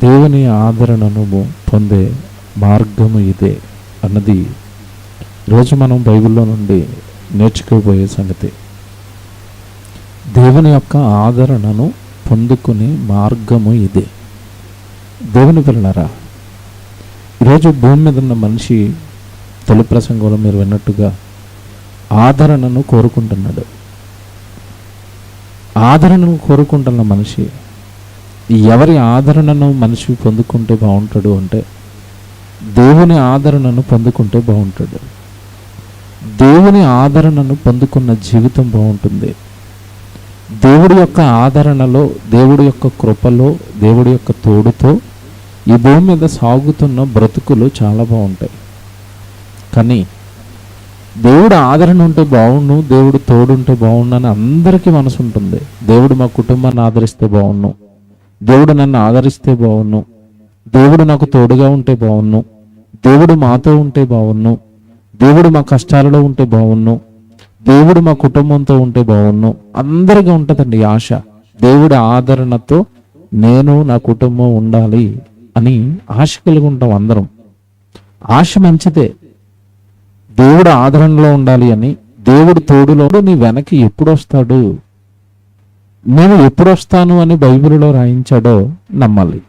దేవుని ఆదరణను పొందే మార్గము ఇదే అన్నది ఈరోజు మనం బైబిల్లో నుండి నేర్చుకోబోయే సంగతి. దేవుని యొక్క ఆదరణను పొందుకునే మార్గము ఇదే. దేవుని పిల్లలారా, ఈరోజు భూమి మీద ఉన్న మనిషి తొలి ప్రసంగంలో మీరు విన్నట్టుగా ఆదరణను కోరుకుంటున్నాడు. ఆదరణను కోరుకుంటున్న మనిషి ఎవరి ఆదరణను మనిషి పొందుకుంటే బాగుంటాడు అంటే దేవుని ఆదరణను పొందుకుంటే బాగుంటాడు. దేవుని ఆదరణను పొందుకున్న జీవితం బాగుంటుంది. దేవుడి యొక్క ఆదరణలో, దేవుడి యొక్క కృపలో, దేవుడి యొక్క తోడుతో ఈ భూమి మీద సాగుతున్న బ్రతుకులు చాలా బాగుంటాయి. కానీ దేవుడు ఆదరణ ఉంటే బాగుండు, దేవుడు తోడుంటే బాగుండు అని అందరికీ మనసు ఉంటుంది. దేవుడు మా కుటుంబాన్ని ఆదరిస్తే బాగుండు, దేవుడు నన్ను ఆదరిస్తే బాగుండు, దేవుడు నాకు తోడుగా ఉంటే బాగుండు, దేవుడు మాతో ఉంటే బాగుండు, దేవుడు మా కష్టాలలో ఉంటే బాగుండు, దేవుడు మా కుటుంబంతో ఉంటే బాగుండు. అందరికీ ఉంటుందండి ఆశ. దేవుడి ఆదరణతో నేను నా కుటుంబం ఉండాలి అని ఆశ కలిగి ఉంటాం అందరం. ఆశ మంచిదే, దేవుడు ఆదరణలో ఉండాలి అని. దేవుడు తోడులో నీ వెనక్కి ఎప్పుడు వస్తాడు, నేను ఎప్పుడు వస్తాను అని బైబిల్లో రాయించాడో నమ్మాలి.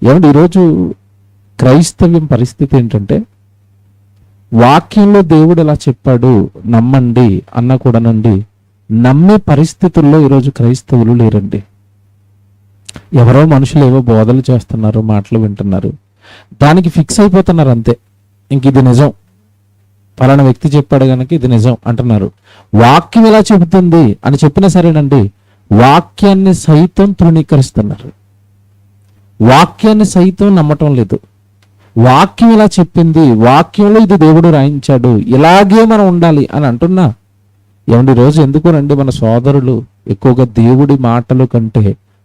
ఏమంటే ఈరోజు క్రైస్తవ్యం పరిస్థితి ఏంటంటే, వాక్యంలో దేవుడు ఎలా చెప్పాడు నమ్మండి అన్న కూడానండి నమ్మే పరిస్థితుల్లో ఈరోజు క్రైస్తవులు లేరండి. ఎవరో మనుషులు ఏవో బోధలు చేస్తున్నారు, మాటలు వింటున్నారు, దానికి ఫిక్స్ అయిపోతున్నారు అంతే. ఇంక ఇది నిజం, పలానా వ్యక్తి చెప్పాడు కనుక ఇది నిజం అంటున్నారు. వాక్యం ఎలా చెబుతుంది అని చెప్పినా సరేనండి, వాక్యాన్ని సైతం తృణీకరిస్తున్నారు. వాక్యాన్ని సైతం నమ్మటం లేదు. వాక్యం ఇలా చెప్పింది, వాక్యంలో ఇది దేవుడు రాయించాడు, ఇలాగే మనం ఉండాలి అని అంటున్నా. ఏమండి రోజు ఎందుకోనండి మన సోదరులు ఎక్కువగా దేవుడి మాటల కంటే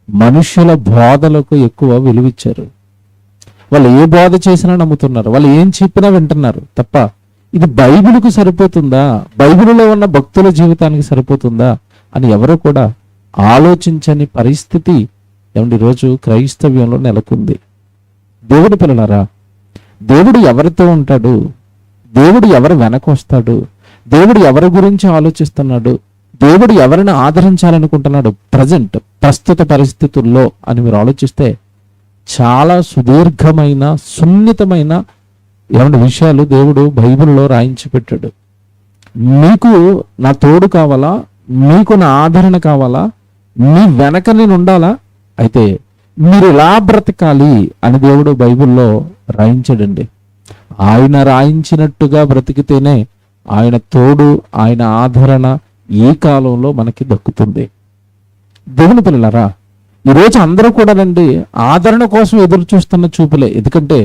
మనుషుల బోధలకు ఎక్కువ విలువిచ్చారు. వాళ్ళు ఏ బోధ చేసినా నమ్ముతున్నారు, వాళ్ళు ఏం చెప్పినా వింటున్నారు తప్ప ఇది బైబిల్కు సరిపోతుందా, బైబిల్లో ఉన్న భక్తుల జీవితానికి సరిపోతుందా అని ఎవరు కూడా ఆలోచించని పరిస్థితి ఏమండి రోజు క్రైస్తవ్యంలో నెలకొంది. దేవుడి పిల్లలారా, దేవుడు ఎవరితో ఉంటాడు, దేవుడు ఎవరు వెనక వస్తాడు, దేవుడు ఎవరి గురించి ఆలోచిస్తున్నాడు, దేవుడు ఎవరిని ఆదరించాలనుకుంటున్నాడు ప్రస్తుత పరిస్థితుల్లో అని మీరు ఆలోచిస్తే చాలా సుదీర్ఘమైన సున్నితమైన ఏమంటే విషయాలు దేవుడు బైబిల్లో రాయించి పెట్టాడు. మీకు నా తోడు కావాలా, మీకు నా ఆదరణ కావాలా, మీ వెనక నేను ఉండాలా, అయితే మీరు ఎలా బ్రతకాలి అని దేవుడు బైబిల్లో రాయించాడండి. ఆయన రాయించినట్టుగా బ్రతికితేనే ఆయన తోడు, ఆయన ఆదరణ ఈ కాలంలో మనకి దక్కుతుంది. దేవుని పిల్లలారా, ఈరోజు అందరూ కూడానండి ఆదరణ కోసం ఎదురు చూస్తున్న చూపులే. ఎందుకంటే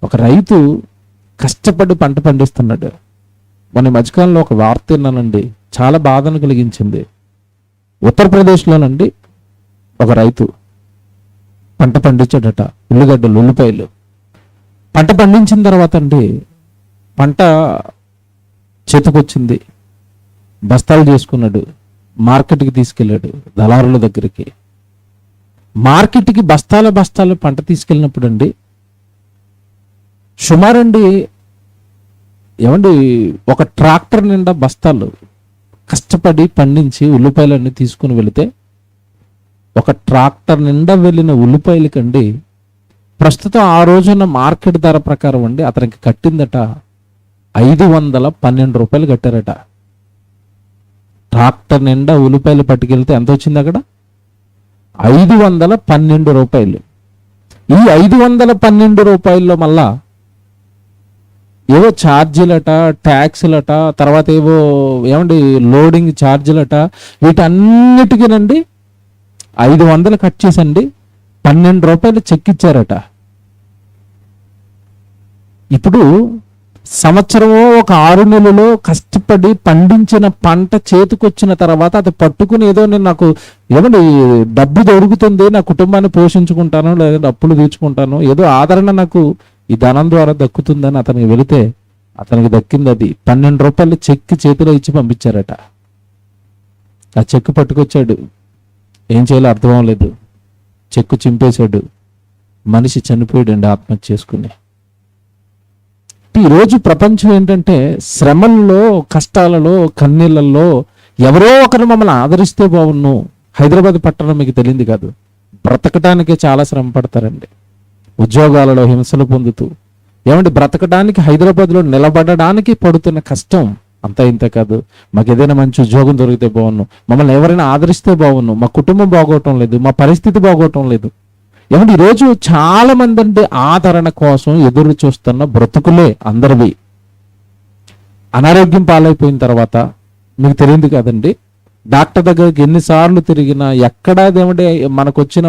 ఒక రైతు కష్టపడి పంట పండిస్తున్నాడు. మన మధ్యకాలంలో ఒక వార్త విన్నానండి, చాలా బాధను కలిగించింది. ఉత్తరప్రదేశ్లోనండి ఒక రైతు పంట పండించాడట, ఉల్లిగడ్డలు, ఉల్లిపాయలు. పంట పండించిన తర్వాత అండి పంట చేతికొచ్చింది, బస్తాలు చేసుకున్నాడు, మార్కెట్కి తీసుకెళ్ళాడు, దళారుల దగ్గరికి. మార్కెట్కి బస్తాలు పంట తీసుకెళ్ళినప్పుడు అండి సుమారండి ఏమండి ఒక ట్రాక్టర్ నిండా బస్తాలు కష్టపడి పండించి ఉల్లిపాయలన్నీ తీసుకుని వెళితే, ఒక ట్రాక్టర్ నిండా వెళ్ళిన ఉల్లిపాయలకండి ప్రస్తుతం ఆ రోజున మార్కెట్ ధర ప్రకారం అండి అతనికి కట్టిందట 512 రూపాయలు కట్టారట. ట్రాక్టర్ నిండా ఉల్లిపాయలు పట్టుకెళ్తే ఎంత వచ్చింది అక్కడ? 512 రూపాయలు. ఈ 512 రూపాయల్లో మళ్ళా ఏవో ఛార్జీలట, ట్యాక్సులట, తర్వాత ఏవో ఏమండి లోడింగ్ ఛార్జీలట, వీటన్నిటికీనండి 500 కట్ చేసండి 12 రూపాయలు చెక్ ఇచ్చారట. ఇప్పుడు సంవత్సరమో ఒక 6 నెలలో కష్టపడి పండించిన పంట చేతికొచ్చిన తర్వాత అది పట్టుకుని ఏదో నేను నాకు ఏమండి డబ్బు దొరుకుతుంది, నా కుటుంబాన్ని పోషించుకుంటాను, లేదా అప్పులు తీర్చుకుంటాను, ఏదో ఆదరణ నాకు ఈ ధనం ద్వారా దక్కుతుందని అతనికి వెళితే అతనికి దక్కింది అది 12 రూపాయలు చెక్ చేతిలో ఇచ్చి పంపించారట. ఆ చెక్ పట్టుకొచ్చాడు, ఏం చేయాలో అర్థం అవ్వలేదు, చెక్కు చింపేశాడు. మనిషి చనిపోయాడండి ఆత్మహత్య చేసుకుని. ఈరోజు ప్రపంచం ఏంటంటే శ్రమల్లో, కష్టాలలో, కన్నీళ్ళల్లో ఎవరో ఒకరు మమ్మల్ని ఆదరిస్తే బాగున్ను. హైదరాబాద్ పట్టణం మీకు తెలియంది కాదు, బ్రతకటానికే చాలా శ్రమ పడతారండి. ఉద్యోగాలలో హింసలు పొందుతూ, ఏమంటే బ్రతకడానికి హైదరాబాద్లో నిలబడడానికి పడుతున్న కష్టం అంతా ఇంత కాదు. మాకు ఏదైనా మంచి ఉద్యోగం దొరికితే బాగున్ను, మమ్మల్ని ఎవరైనా ఆదరిస్తే బాగున్ను, మా కుటుంబం బాగోవటం లేదు, మా పరిస్థితి బాగోవటం లేదు. ఏమంటే ఈరోజు చాలా మంది అంటే ఆదరణ కోసం ఎదురు చూస్తున్న బ్రతుకులే అందరివి. అనారోగ్యం పాలైపోయిన తర్వాత మీకు తెలియదు కదండి, డాక్టర్ దగ్గరికి ఎన్నిసార్లు తిరిగినా ఎక్కడాదేమంటే మనకు వచ్చిన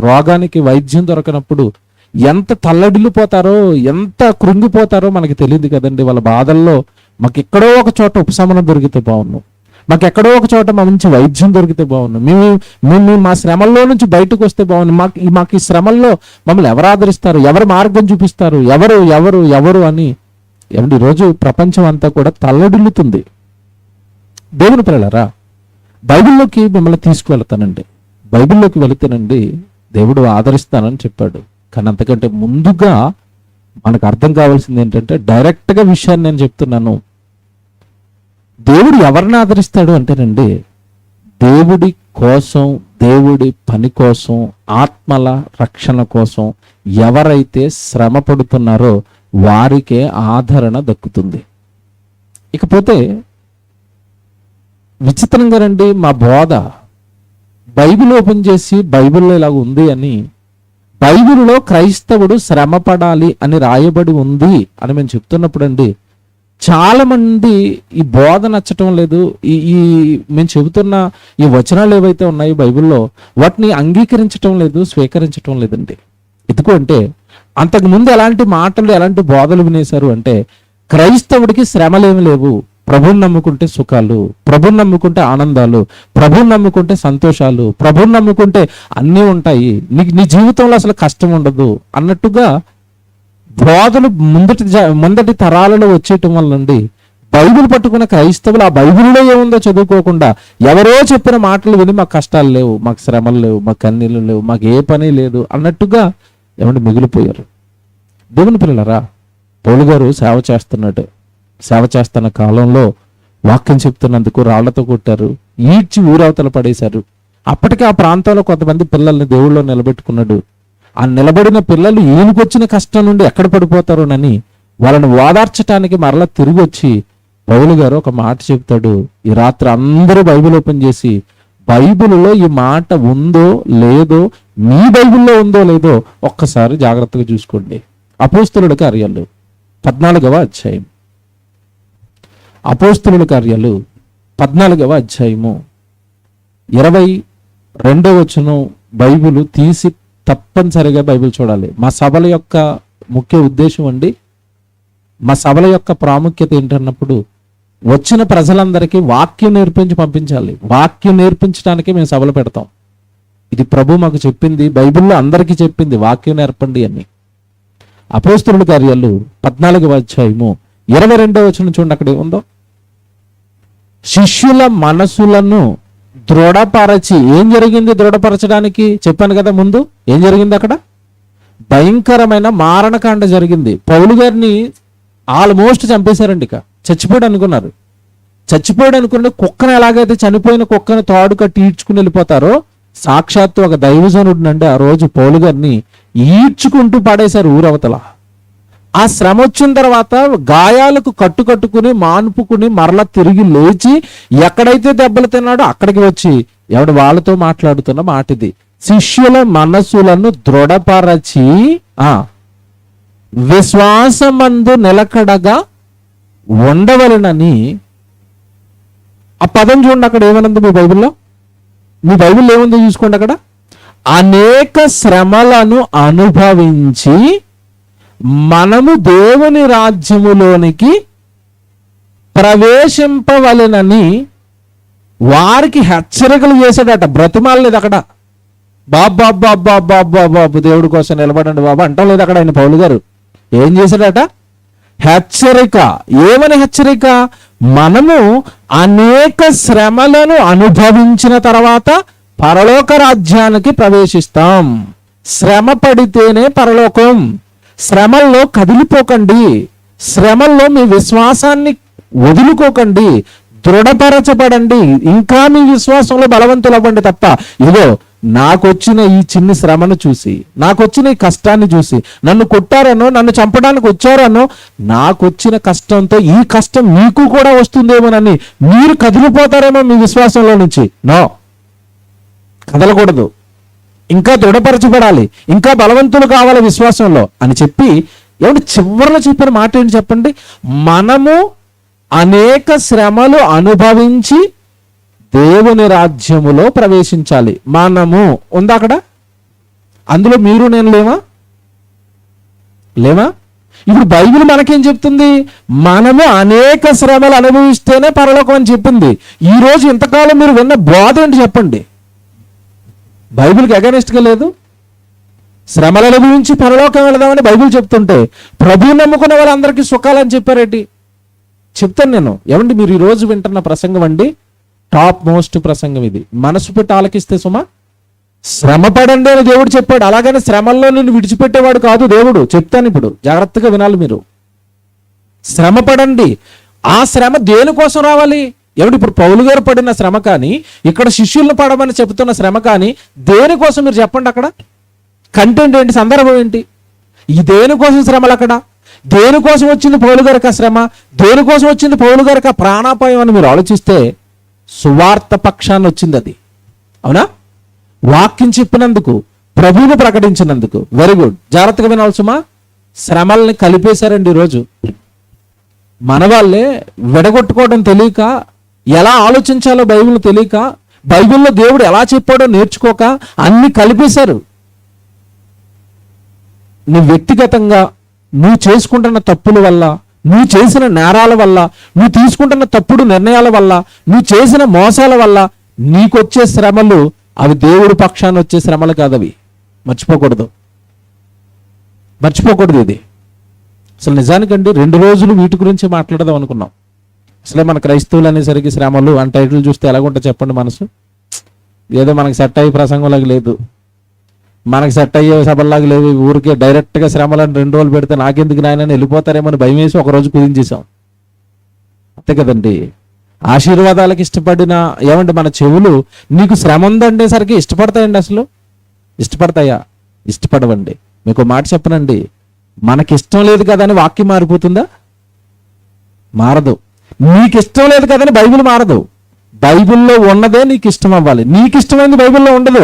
రోగానికి వైద్యం దొరకనప్పుడు ఎంత తల్లడిల్లిపోతారో, ఎంత కృంగిపోతారో మనకి తెలియదు కదండి. వాళ్ళ బాధల్లో మాకు ఎక్కడో ఒక చోట ఉపశమనం దొరికితే బాగున్నాం, మాకు ఎక్కడో ఒక చోట మంచి వైద్యం దొరికితే బాగున్నాం, మేము మా శ్రమల్లో నుంచి బయటకు వస్తే బాగున్నాం, మాకు ఈ శ్రమల్లో మమ్మల్ని ఎవరు ఆదరిస్తారు, ఎవరు మార్గం చూపిస్తారు, ఎవరు ఎవరు ఎవరు అని. ఏమంటే ఈరోజు ప్రపంచం అంతా కూడా తల్లడిల్లుతుంది. దేవుని పిల్లలారా, బైబిల్లోకి మిమ్మల్ని తీసుకువెళ్తానండి. బైబిల్లోకి వెళితేనండి దేవుడు ఆదరిస్తానని చెప్పాడు. కానీ అంతకంటే ముందుగా మనకు అర్థం కావాల్సింది ఏంటంటే, డైరెక్ట్గా విషయాన్ని నేను చెప్తున్నాను. దేవుడు ఎవరిని ఆదరిస్తాడు అంటేనండి, దేవుడి కోసం, దేవుడి పని కోసం, ఆత్మల రక్షణ కోసం ఎవరైతే శ్రమ పడుతున్నారో వారికే ఆదరణ దక్కుతుంది. ఇకపోతే విచిత్రంగా రండి, మా బోధ బైబిల్ ఓపెన్ చేసి బైబిల్లో ఇలా ఉంది అని, బైబిల్లో క్రైస్తవుడు శ్రమ పడాలి అని రాయబడి ఉంది అని మేము చెప్తున్నప్పుడు అండి, చాలా మంది ఈ బోధ నచ్చటం లేదు. ఈ మేము చెబుతున్న ఈ వచనాలు ఏవైతే ఉన్నాయి బైబిల్లో, వాటిని అంగీకరించటం లేదు, స్వీకరించటం లేదండి. ఎందుకు అంటే, అంతకుముందు ఎలాంటి మాటలు, ఎలాంటి బోధలు వినేశారు అంటే, క్రైస్తవుడికి శ్రమలేమి లేవు, ప్రభుని నమ్ముకుంటే సుఖాలు, ప్రభుని నమ్ముకుంటే ఆనందాలు, ప్రభుని నమ్ముకుంటే సంతోషాలు, ప్రభుని నమ్ముకుంటే అన్నీ ఉంటాయి, నీ జీవితంలో అసలు కష్టం ఉండదు అన్నట్టుగా బోధలు ముందటి తరాలలో వచ్చేయటం వల్లండి బైబిల్ పట్టుకున్న క్రైస్తవులు ఆ బైబిల్లో ఏముందో చదువుకోకుండా ఎవరో చెప్పిన మాటలు విని మాకు కష్టాలు లేవు, మాకు శ్రమలు లేవు, మాకు కన్నీళ్ళు లేవు, మాకు ఏ పని లేదు అన్నట్టుగా ఏమంటే మిగిలిపోయారు. దేవుని పిల్లలారా, పౌలు గారు సేవ చేస్తున్న కాలంలో వాక్యం చెప్తున్నందుకు రాళ్లతో కొట్టారు, ఈడ్చి ఊరవతల పడేశారు. అప్పటికే ఆ ప్రాంతంలో కొంతమంది పిల్లల్ని దేవుళ్ళో నిలబెట్టుకున్నాడు. ఆ నిలబడిన పిల్లలు ఈయనకొచ్చిన కష్టం నుండి ఎక్కడ పడిపోతారోనని వాళ్ళని ఓదార్చడానికి మరలా తిరిగి వచ్చి పౌలు గారు ఒక మాట చెప్తాడు. ఈ రాత్రి అందరూ బైబిల్ ఓపెన్ చేసి బైబిల్లో ఈ మాట ఉందో లేదో, మీ బైబిల్లో ఉందో లేదో ఒక్కసారి జాగ్రత్తగా చూసుకోండి. అపోస్తలుల కార్యాలు 14వ అధ్యాయం, అపోస్తలుల కార్యాలు 14వ అధ్యాయము 22వ వచనం బైబిల్ తీసి తప్పనిసరిగా బైబిల్ చూడాలి. మా సభల యొక్క ముఖ్య ఉద్దేశం అండి, మా సభల యొక్క ప్రాముఖ్యత ఏంటన్నప్పుడు వచ్చిన ప్రజలందరికీ వాక్యం నేర్పించి పంపించాలి. వాక్యం నేర్పించడానికే మేము సభలు పెడతాం. ఇది ప్రభు మాకు చెప్పింది, బైబిల్లో అందరికీ చెప్పింది, వాక్యం నేర్పండి అని. అపోస్తలుల కార్యాలు 14వ అధ్యాయము 22వ వచనం చూడండి, అక్కడ ఏముందో. శిష్యుల మనసులను దృఢపరచి, ఏం జరిగింది దృఢపరచడానికి చెప్పాను కదా ముందు, ఏం జరిగింది అక్కడ? భయంకరమైన మారణకాండ జరిగింది. పౌలు గారిని ఆల్మోస్ట్ చంపేశారండి. ఇక చచ్చిపోయాడు అనుకున్నారు. చచ్చిపోయాడు అనుకున్న కుక్కను ఎలాగైతే చనిపోయిన కుక్కను తాడు కట్టి ఈడ్చుకుని వెళ్ళిపోతారో, సాక్షాత్తు ఒక దైవజనుడు నుండి ఆ రోజు పౌలు గారిని ఈడ్చుకుంటూ పడేశారు ఊరవతల. ఆ శ్రమ వచ్చిన తర్వాత గాయాలకు కట్టుకుని మాన్పుకుని మరలా తిరిగి లేచి ఎక్కడైతే దెబ్బలు తిన్నాడో అక్కడికి వచ్చి ఎవడు వాళ్ళతో మాట్లాడుతున్న మాట ఇది. శిష్యుల మనసులను దృఢపరచి విశ్వాసమందు నిలకడగా ఉండవలనని. ఆ పదం చూడండి, అక్కడ ఏమనుంది మీ బైబిల్లో? మీ బైబిల్లో ఏముందో చూసుకోండి. అక్కడ అనేక శ్రమలను అనుభవించి మనము దేవుని రాజ్యములోనికి ప్రవేశింపవలెనని వారికి హెచ్చరికలు చేశాడట. బ్రతిమాలలేదు అక్కడ. బాబు దేవుడి కోసం నిలబడండి బాబు అంటం లేదు అక్కడ ఆయన పౌలు గారు. ఏం చేశాడట? హెచ్చరిక. ఏమని హెచ్చరిక? మనము అనేక శ్రమలను అనుభవించిన తర్వాత పరలోక రాజ్యానికి ప్రవేశిస్తాం. శ్రమ పడితేనే పరలోకం. శ్రమల్లో కదిలిపోకండి, శ్రమల్లో మీ విశ్వాసాన్ని వదులుకోకండి, దృఢపరచబడండి, ఇంకా మీ విశ్వాసంలో బలవంతులు అవ్వండి తప్ప ఇదో నాకొచ్చిన ఈ చిన్ని శ్రమను చూసి, నాకొచ్చిన ఈ కష్టాన్ని చూసి, నన్ను కొట్టారనో నన్ను చంపడానికి వచ్చారనో నాకొచ్చిన కష్టంతో ఈ కష్టం మీకు కూడా వస్తుందేమోనని మీరు కదిలిపోతారేమో మీ విశ్వాసంలో నుంచి. నో, కదలకూడదు, ఇంకా దృఢపరచబడాలి, ఇంకా బలవంతులు కావాలి విశ్వాసంలో అని చెప్పి ఏమంటే చివరిలో చెప్పిన మాట ఏంటి చెప్పండి? మనము అనేక శ్రమలు అనుభవించి దేవుని రాజ్యములో ప్రవేశించాలి. మనము ఉందా అక్కడ? అందులో మీరు నేను లేమా? ఇప్పుడు బైబిల్ మనకేం చెప్తుంది? మనము అనేక శ్రమలు అనుభవిస్తేనే పరలోకం అని చెప్పింది. ఈ రోజు ఇంతకాలం మీరు విన్న బోధ ఏంటి చెప్పండి? బైబిల్కి అగైనెస్ట్గా లేదు. శ్రమలు అనుభవించి పరలోకం వెళదామని బైబిల్ చెప్తుంటే ప్రభువు నమ్ముకున్న వాళ్ళందరికీ సుఖాలని చెప్పారేంటి? చెప్తాను నేను. ఏమండి, మీరు ఈ రోజు వింటున్న ప్రసంగం అండి టాప్ మోస్ట్ ప్రసంగం ఇది. మనసు పెట్టి ఆలకిస్తే సుమా, శ్రమ పడండి అని దేవుడు చెప్పాడు. అలాగని శ్రమల్లో నిన్ను విడిచిపెట్టేవాడు కాదు దేవుడు. చెప్తాను ఇప్పుడు, జాగ్రత్తగా వినాలి మీరు. శ్రమ పడండి. ఆ శ్రమ దేనికోసం రావాలి? ఏమిటి ఇప్పుడు పౌలు గారు పడిన శ్రమ కానీ, ఇక్కడ శిష్యులను పడమని చెబుతున్న శ్రమ కానీ దేనికోసం మీరు చెప్పండి. అక్కడ కంటెంట్ ఏంటి? సందర్భం ఏంటి? ఈ దేనికోసం శ్రమలు? అక్కడ దేనికోసం వచ్చింది పౌలు గారికి ఆ శ్రమ? దేనికోసం వచ్చింది పౌలు గారికి ఆ ప్రాణాపాయం అని మీరు ఆలోచిస్తే సువార్త పక్షాన్ని వచ్చింది అది. అవునా? వాక్యం చెప్పినందుకు, ప్రభువును ప్రకటించినందుకు. వెరీ గుడ్, జాగ్రత్తగా వినాలి సుమా. శ్రమల్ని కలిపేశారండి ఈరోజు మన వాళ్ళే. విడగొట్టుకోవడం తెలియక, ఎలా ఆలోచించాలో బైబిల్ తెలియక, బైబిల్లో దేవుడు ఎలా చెప్పాడో నేర్చుకోక అన్ని కలిపేశారు. నువ్వు వ్యక్తిగతంగా నువ్వు చేసుకుంటున్న తప్పుల వల్ల, నువ్వు చేసిన నేరాల వల్ల, నువ్వు తీసుకుంటున్న తప్పుడు నిర్ణయాల వల్ల, నువ్వు చేసిన మోసాల వల్ల నీకొచ్చే శ్రమలు అవి దేవుడి పక్షాన్ని వచ్చే శ్రమలు కాదవి. మర్చిపోకూడదు ఇది. అసలు నిజానికండి 2 రోజులు వీటి గురించి మాట్లాడదాం అనుకున్నాం. అసలే మన క్రైస్తవులు అనేసరికి శ్రమలు అని టైటిల్ చూస్తే ఎలాగుంటా చెప్పండి మనసు? ఏదో మనకి సెట్ అయ్యే ప్రసంగంలాగా లేదు, మనకి సెట్ అయ్యే సభల్లాగా లేవు. ఊరికే డైరెక్ట్గా శ్రమలను 2 రోజులు పెడితే నాకెందుకు నాయనని వెళ్ళిపోతారేమని భయం వేసి ఒకరోజు కుదించేసాం. అంతే కదండి. ఆశీర్వాదాలకు ఇష్టపడిన ఏమంటే మన చెవులు నీకు శ్రమ ఉందండేసరికి ఇష్టపడతాయండి? అసలు ఇష్టపడతాయా? ఇష్టపడవండి. మీకు మాట చెప్పనండి, మనకి ఇష్టం లేదు కదా అని వాక్యం మారిపోతుందా? మారదు. నీకు ఇష్టం లేదు కదని బైబిల్ మారదు. బైబిల్లో ఉన్నదే నీకు ఇష్టం అవ్వాలి. నీకు ఇష్టమైంది బైబిల్లో ఉండదు.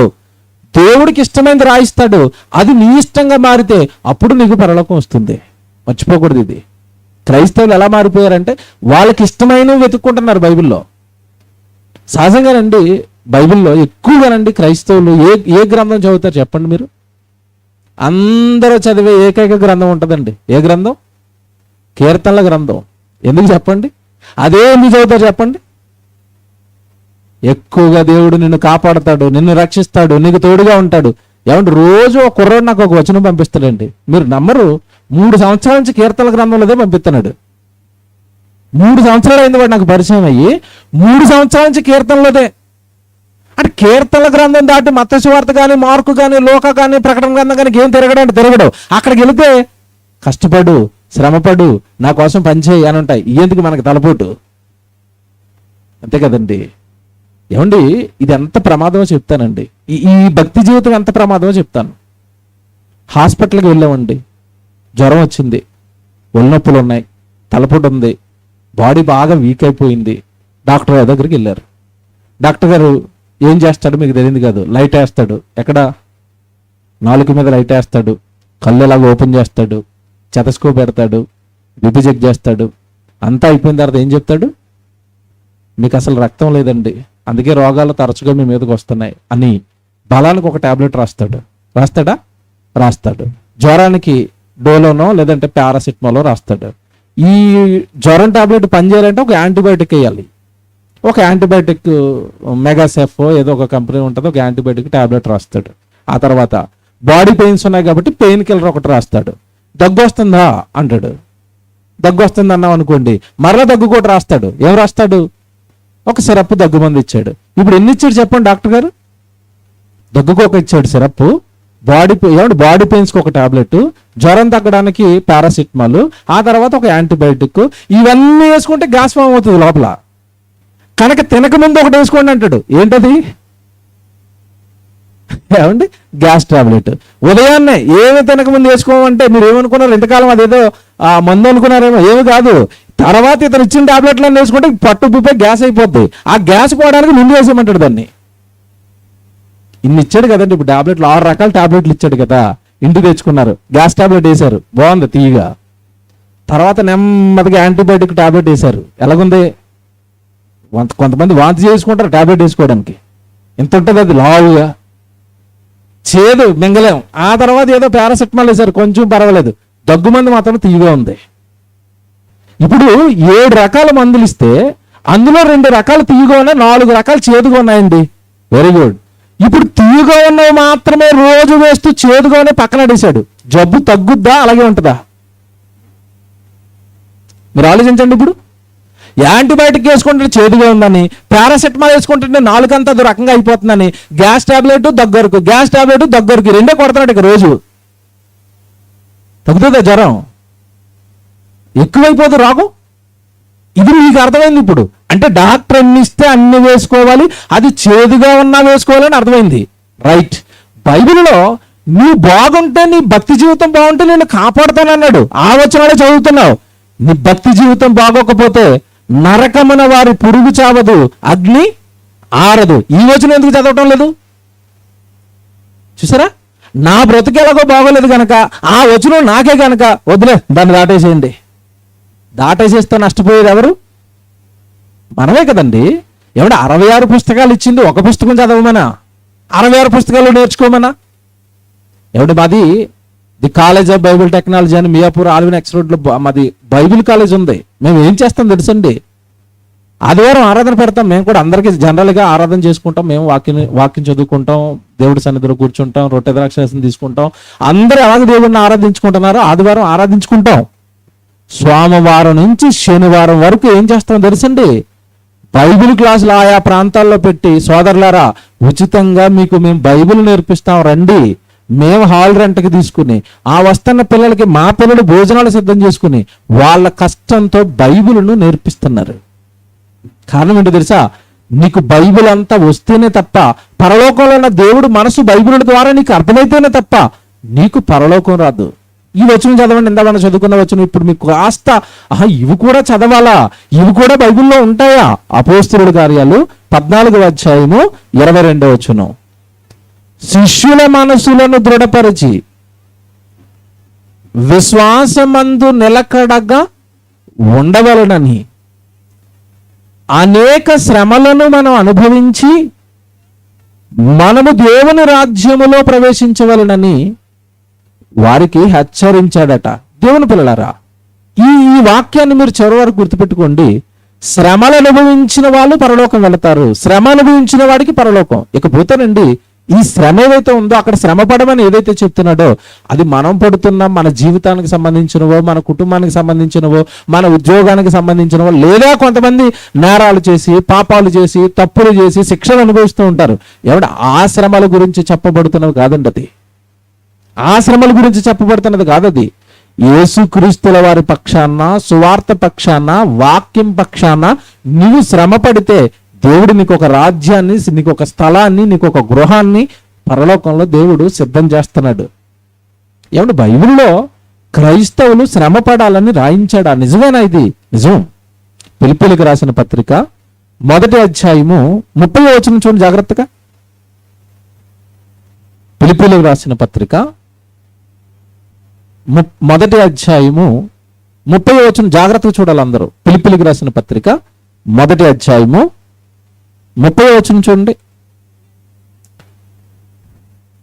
దేవుడికి ఇష్టమైంది రాయిస్తాడు. అది నీ ఇష్టంగా మారితే అప్పుడు నీకు పరలోకం వస్తుంది. మర్చిపోకూడదు ఇది. క్రైస్తవులు ఎలా మారిపోయారంటే వాళ్ళకి ఇష్టమైనవి వెతుక్కుంటున్నారు బైబిల్లో. సహజంగానండి బైబిల్లో ఎక్కువగానండి క్రైస్తవులు ఏ గ్రంథం చదువుతారు చెప్పండి మీరు? అందరూ చదివే ఏకైక గ్రంథం ఉంటుందండి. ఏ గ్రంథం? కీర్తనల గ్రంథం. ఎందుకు చెప్పండి? అదే ఎందుకు చదువుతారు చెప్పండి? ఎక్కువగా దేవుడు నిన్ను కాపాడతాడు, నిన్ను రక్షిస్తాడు, నీకు తోడుగా ఉంటాడు. ఏమంటే రోజు ఒక కుర్రోడు నాకు ఒక వచనం పంపిస్తాడండి. మీరు నమ్మరు, 3 సంవత్సరాల నుంచి కీర్తనల గ్రంథంలోదే పంపిస్తున్నాడు. 3 సంవత్సరాలు అయింది వాడు నాకు పరిచయం అయ్యి. 3 సంవత్సరాల నుంచి కీర్తనలోదే. అంటే కీర్తనల గ్రంథం దాటి మత్తయి సువార్త కానీ, మార్కు కానీ, లూకా కానీ, ప్రకటన గ్రంథం కానీ ఏం తిరగడంటే తిరగడు. అక్కడికి వెళితే కష్టపడు, శ్రమపడు, నా కోసం పనిచేయి అని ఉంటాయి. ఎందుకు మనకు తలపోటు? అంతే కదండి. ఏమండి, ఇది ఎంత ప్రమాదమో చెప్తానండి. ఈ భక్తి జీవితం ఎంత ప్రమాదమో చెప్తాను. హాస్పిటల్కి వెళ్ళామండి, జ్వరం వచ్చింది, ఒళ్ళనొప్పులు ఉన్నాయి, తలపోటు ఉంది, బాడీ బాగా వీక్ అయిపోయింది. డాక్టర్ గారి దగ్గరికి వెళ్ళారు. డాక్టర్ గారు ఏం చేస్తాడు మీకు తెలియదు కాదు, లైట్ వేస్తాడు. ఎక్కడ? నాలుగు మీద లైట్ వేస్తాడు, కళ్ళు ఎలాగ ఓపెన్ చేస్తాడు, చెతస్కోప్ పెడతాడు, బీపీ చెక్ చేస్తాడు. అంతా అయిపోయిన తర్వాత ఏం చెప్తాడు? మీకు అసలు రక్తం లేదండి, అందుకే రోగాలు తరచుగా మీ మీదకి వస్తున్నాయి అని బలానికి ఒక టాబ్లెట్ రాస్తాడు. రాస్తాడు. జ్వరానికి డోలోనో లేదంటే పారాసిటమాలో రాస్తాడు. ఈ జ్వరం టాబ్లెట్ పనిచేయాలంటే ఒక యాంటీబయాటిక్ వేయాలి. ఒక యాంటీబయాటిక్ మెగాసెఫ్ ఏదో ఒక కంపెనీ ఉంటుంది, ఒక యాంటీబయాటిక్ టాబ్లెట్ రాస్తాడు. ఆ తర్వాత బాడీ పెయిన్స్ ఉన్నాయి కాబట్టి పెయిన్ కిల్లర్ ఒకటి రాస్తాడు. దగ్గు వస్తుందా అంటాడు. దగ్గు వస్తుంది అన్నాం అనుకోండి, మరలా దగ్గు కూడా రాస్తాడు. ఏం రాస్తాడు? ఒక సిరప్ దగ్గు మంది ఇచ్చాడు. ఇప్పుడు ఎన్ని ఇచ్చాడు చెప్పండి డాక్టర్ గారు? దగ్గుకు ఒక ఇచ్చాడు సిరప్, బాడీ పెయిన్స్కి ఒక టాబ్లెట్, జ్వరం తగ్గడానికి పారాసిటమాల్, ఆ తర్వాత ఒక యాంటీబయాటిక్, ఇవన్నీ వేసుకుంటే గ్యాస్ ఫామ్ అవుతుంది లోపల. కనుక తినకముందు ఒకటి వేసుకోండి అంటాడు. ఏంటది? ఏమండి? Gas tablet. ఉదయాన్నే ఏమి తినకముందు వేసుకోమంటే మీరు ఏమనుకున్నారు? ఇంతకాలం అదేదో మందు అనుకున్నారేమో. ఏమి కాదు. తర్వాత ఇతను ఇచ్చిన టాబ్లెట్లన్నీ వేసుకుంటే పట్టుపుపై గ్యాస్ అయిపోద్ది. ఆ గ్యాస్ పోవడానికి నుండి వేసేయమంటాడు దాన్ని. ఇన్ని ఇచ్చాడు కదండి. ఇప్పుడు టాబ్లెట్లు 6 రకాల టాబ్లెట్లు ఇచ్చాడు కదా. ఇంటికి తెచ్చుకున్నారు, గ్యాస్ టాబ్లెట్ వేశారు, బాగుంది తీయగా. తర్వాత నెమ్మదిగా యాంటీబయాటిక్ టాబ్లెట్ వేశారు, ఎలాగుంది? కొంతమంది వాంతి చేసుకుంటారు టాబ్లెట్ వేసుకోవడానికి. ఎంత ఉంటుంది అది, లావుగా, చేదు, మింగలేం. ఆ తర్వాత ఏదో పారాసిటమాల్ వేశారు, కొంచెం పర్వాలేదు. దగ్గుమంది మాత్రం తీయగా ఉంది. ఇప్పుడు 7 రకాల మందులు ఇస్తే అందులో 2 రకాలు తీయగా ఉన్నాయి, 4 రకాలు చేదుగా ఉన్నాయండి. Very good. ఇప్పుడు తీయగా ఉన్నవి మాత్రమే రోజు వేస్తూ చేదుగానే పక్కన అడేశాడు. జబ్బు తగ్గుద్దా? అలాగే ఉంటుందా? మీరు ఆలోచించండి. ఇప్పుడు యాంటీబయాటిక్ వేసుకుంటే చేదుగా ఉందని, పారాసెటమాల్ వేసుకుంటుంటే నాలుకంతా అది రకంగా అయిపోతుందని, గ్యాస్ టాబ్లెట్ దగ్గరకు రెండే కొడుతున్నాడు. ఇక రోజు తగ్గుతుందా జ్వరం? ఎక్కువైపోదు రాగు. ఇది మీకు అర్థమైంది ఇప్పుడు. అంటే డాక్టర్ ఎన్ని ఇస్తే అన్ని వేసుకోవాలి, అది చేదుగా ఉన్నా వేసుకోవాలని అర్థమైంది. రైట్. బైబిల్లో నువ్వు బాగుంటే, నీ భక్తి జీవితం బాగుంటే నేను కాపాడుతానన్నాడు. ఆ వచనాలే చదువుతున్నావు. నీ భక్తి జీవితం బాగోకపోతే నరకమున వారి పురుగు చావదు, అగ్ని ఆరదు. ఈ వచనం ఎందుకు చదవటం లేదు? చూసారా? నా బ్రతుకు ఎలాగో బాగోలేదు కనుక ఆ వచనం నాకే కనుక వదిలే, దాన్ని దాటేసేయండి. దాటేసేస్తే నష్టపోయేది ఎవరు? మనమే కదండి. ఏమంటే 66 పుస్తకాలు ఇచ్చింది ఒక పుస్తకం చదవమనా? 66 పుస్తకాలు నేర్చుకోమనా? ఏమంటే మాది the college of Bible technology అని మియాపూర్ ఆల్విన్ ఎక్స్ రోడ్లో మాది బైబిల్ కాలేజ్ ఉంది. మేము ఏం చేస్తాం తెలుసండి? ఆదివారం ఆరాధన పెడతాం. మేము కూడా అందరికీ జనరల్గా ఆరాధన చేసుకుంటాం. మేము వాక్యం చదువుకుంటాం, దేవుడి సన్నిధిలో కూర్చుంటాం, రొట్టె ద్రాక్షారసం తీసుకుంటాం. అందరూ అలాగే దేవుడిని ఆరాధించుకుంటున్నారు. ఆదివారం ఆరాధించుకుంటాం. సోమవారం నుంచి శనివారం వరకు ఏం చేస్తాం తెలుసండి? బైబిల్ క్లాసులు ఆయా ప్రాంతాల్లో పెట్టి, సోదరులారా ఉచితంగా మీకు మేము బైబిల్ నేర్పిస్తాం రండి, మేము హాల్ రెంట్కి తీసుకుని, ఆ వస్తున్న పిల్లలకి మా పిల్లలు భోజనాలు సిద్ధం చేసుకుని వాళ్ళ కష్టంతో బైబిల్ను నేర్పిస్తున్నారు. కారణం ఏంటో తెలుసా? నీకు బైబిల్ అంతా వస్తేనే తప్ప, పరలోకంలో ఉన్న దేవుడు మనసు బైబిల్ ద్వారా నీకు అర్థమైతేనే తప్ప నీకు పరలోకం రాదు. ఈ వచనం చదవండి. ఇందా మనం చదువుకున్న వచనం ఇప్పుడు మీకు కాస్త ఇవి కూడా చదవాలా, ఇవి కూడా బైబిల్లో ఉంటాయా? అపోస్తలుల కార్యాలు 14వ అధ్యాయము 22వ వచనం. శిష్యుల మనసులను దృఢపరిచి విశ్వాసమందు నిలకడగా ఉండవలనని అనేక శ్రమలను మనం అనుభవించి మనము దేవుని రాజ్యములో ప్రవేశించవలనని వారికి హెచ్చరించాడట. దేవుని పిల్లలారా, ఈ వాక్యాన్ని మీరు చివరి వరకు గుర్తుపెట్టుకోండి. శ్రమలు అనుభవించిన వాళ్ళు పరలోకం వెళతారు. శ్రమ అనుభవించిన వాడికి పరలోకం. ఇకపోతేనండి, ఈ శ్రమ ఏదైతే ఉందో, అక్కడ శ్రమ పడమని ఏదైతే చెప్తున్నాడో అది మనం పడుతున్న మన జీవితానికి సంబంధించినవో, మన కుటుంబానికి సంబంధించినవో, మన ఉద్యోగానికి సంబంధించినవో, లేదా కొంతమంది నేరాలు చేసి, పాపాలు చేసి, తప్పులు చేసి శిక్షలు అనుభవిస్తూ ఉంటారు. ఏమంటే ఆ శ్రమల గురించి చెప్పబడుతున్నవి కాదండి. అది ఆ శ్రమల గురించి చెప్పబడుతున్నది కాదది. యేసుక్రీస్తుల వారి పక్షాన, సువార్త పక్షాన, వాక్యం పక్షాన నువ్వు శ్రమ పడితే దేవుడు నీకు ఒక రాజ్యాన్ని, నీకు ఒక స్థలాన్ని, నీకు ఒక గృహాన్ని పరలోకంలో దేవుడు సిద్ధం చేస్తున్నాడు. ఏమంటే బైబిల్లో క్రైస్తవులు శ్రమ పడాలని రాయించాడా? నిజమేనా? ఇది నిజం. ఫిలిప్పీయులకు రాసిన పత్రిక 1వ అధ్యాయము 30వ వచనం చూడండి జాగ్రత్తగా. ఫిలిప్పీయులకు రాసిన పత్రిక 1వ అధ్యాయము 30వ వచనం జాగ్రత్తగా చూడాలి అందరూ. ఫిలిప్పీయులకు రాసిన పత్రిక 1వ అధ్యాయము 30వ వచనం చూడండి.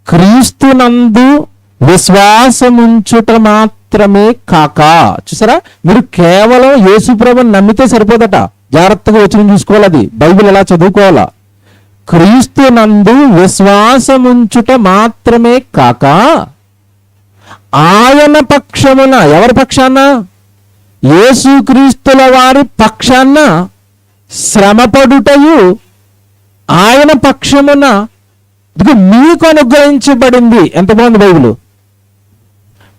క్రీస్తునందు విశ్వాసముంచుట మాత్రమే కాక. చూసారా? మీరు కేవలం యేసుప్రభుని నమ్మితే సరిపోదట. జాగ్రత్తగా వచనం చూసుకోవాలి. అది బైబిల్ ఎలా చదువుకోవాలా? క్రీస్తునందు విశ్వాసముంచుట మాత్రమే కాక ఆయన పక్షమున, ఎవరి పక్షాన? యేసుక్రీస్తుల వారి పక్షాన శ్రమపడుటయు, ఆయన పక్షమున ఇదిగో మీకు అనుగ్రహించబడింది. ఎంత బాగుంది బైబిల్.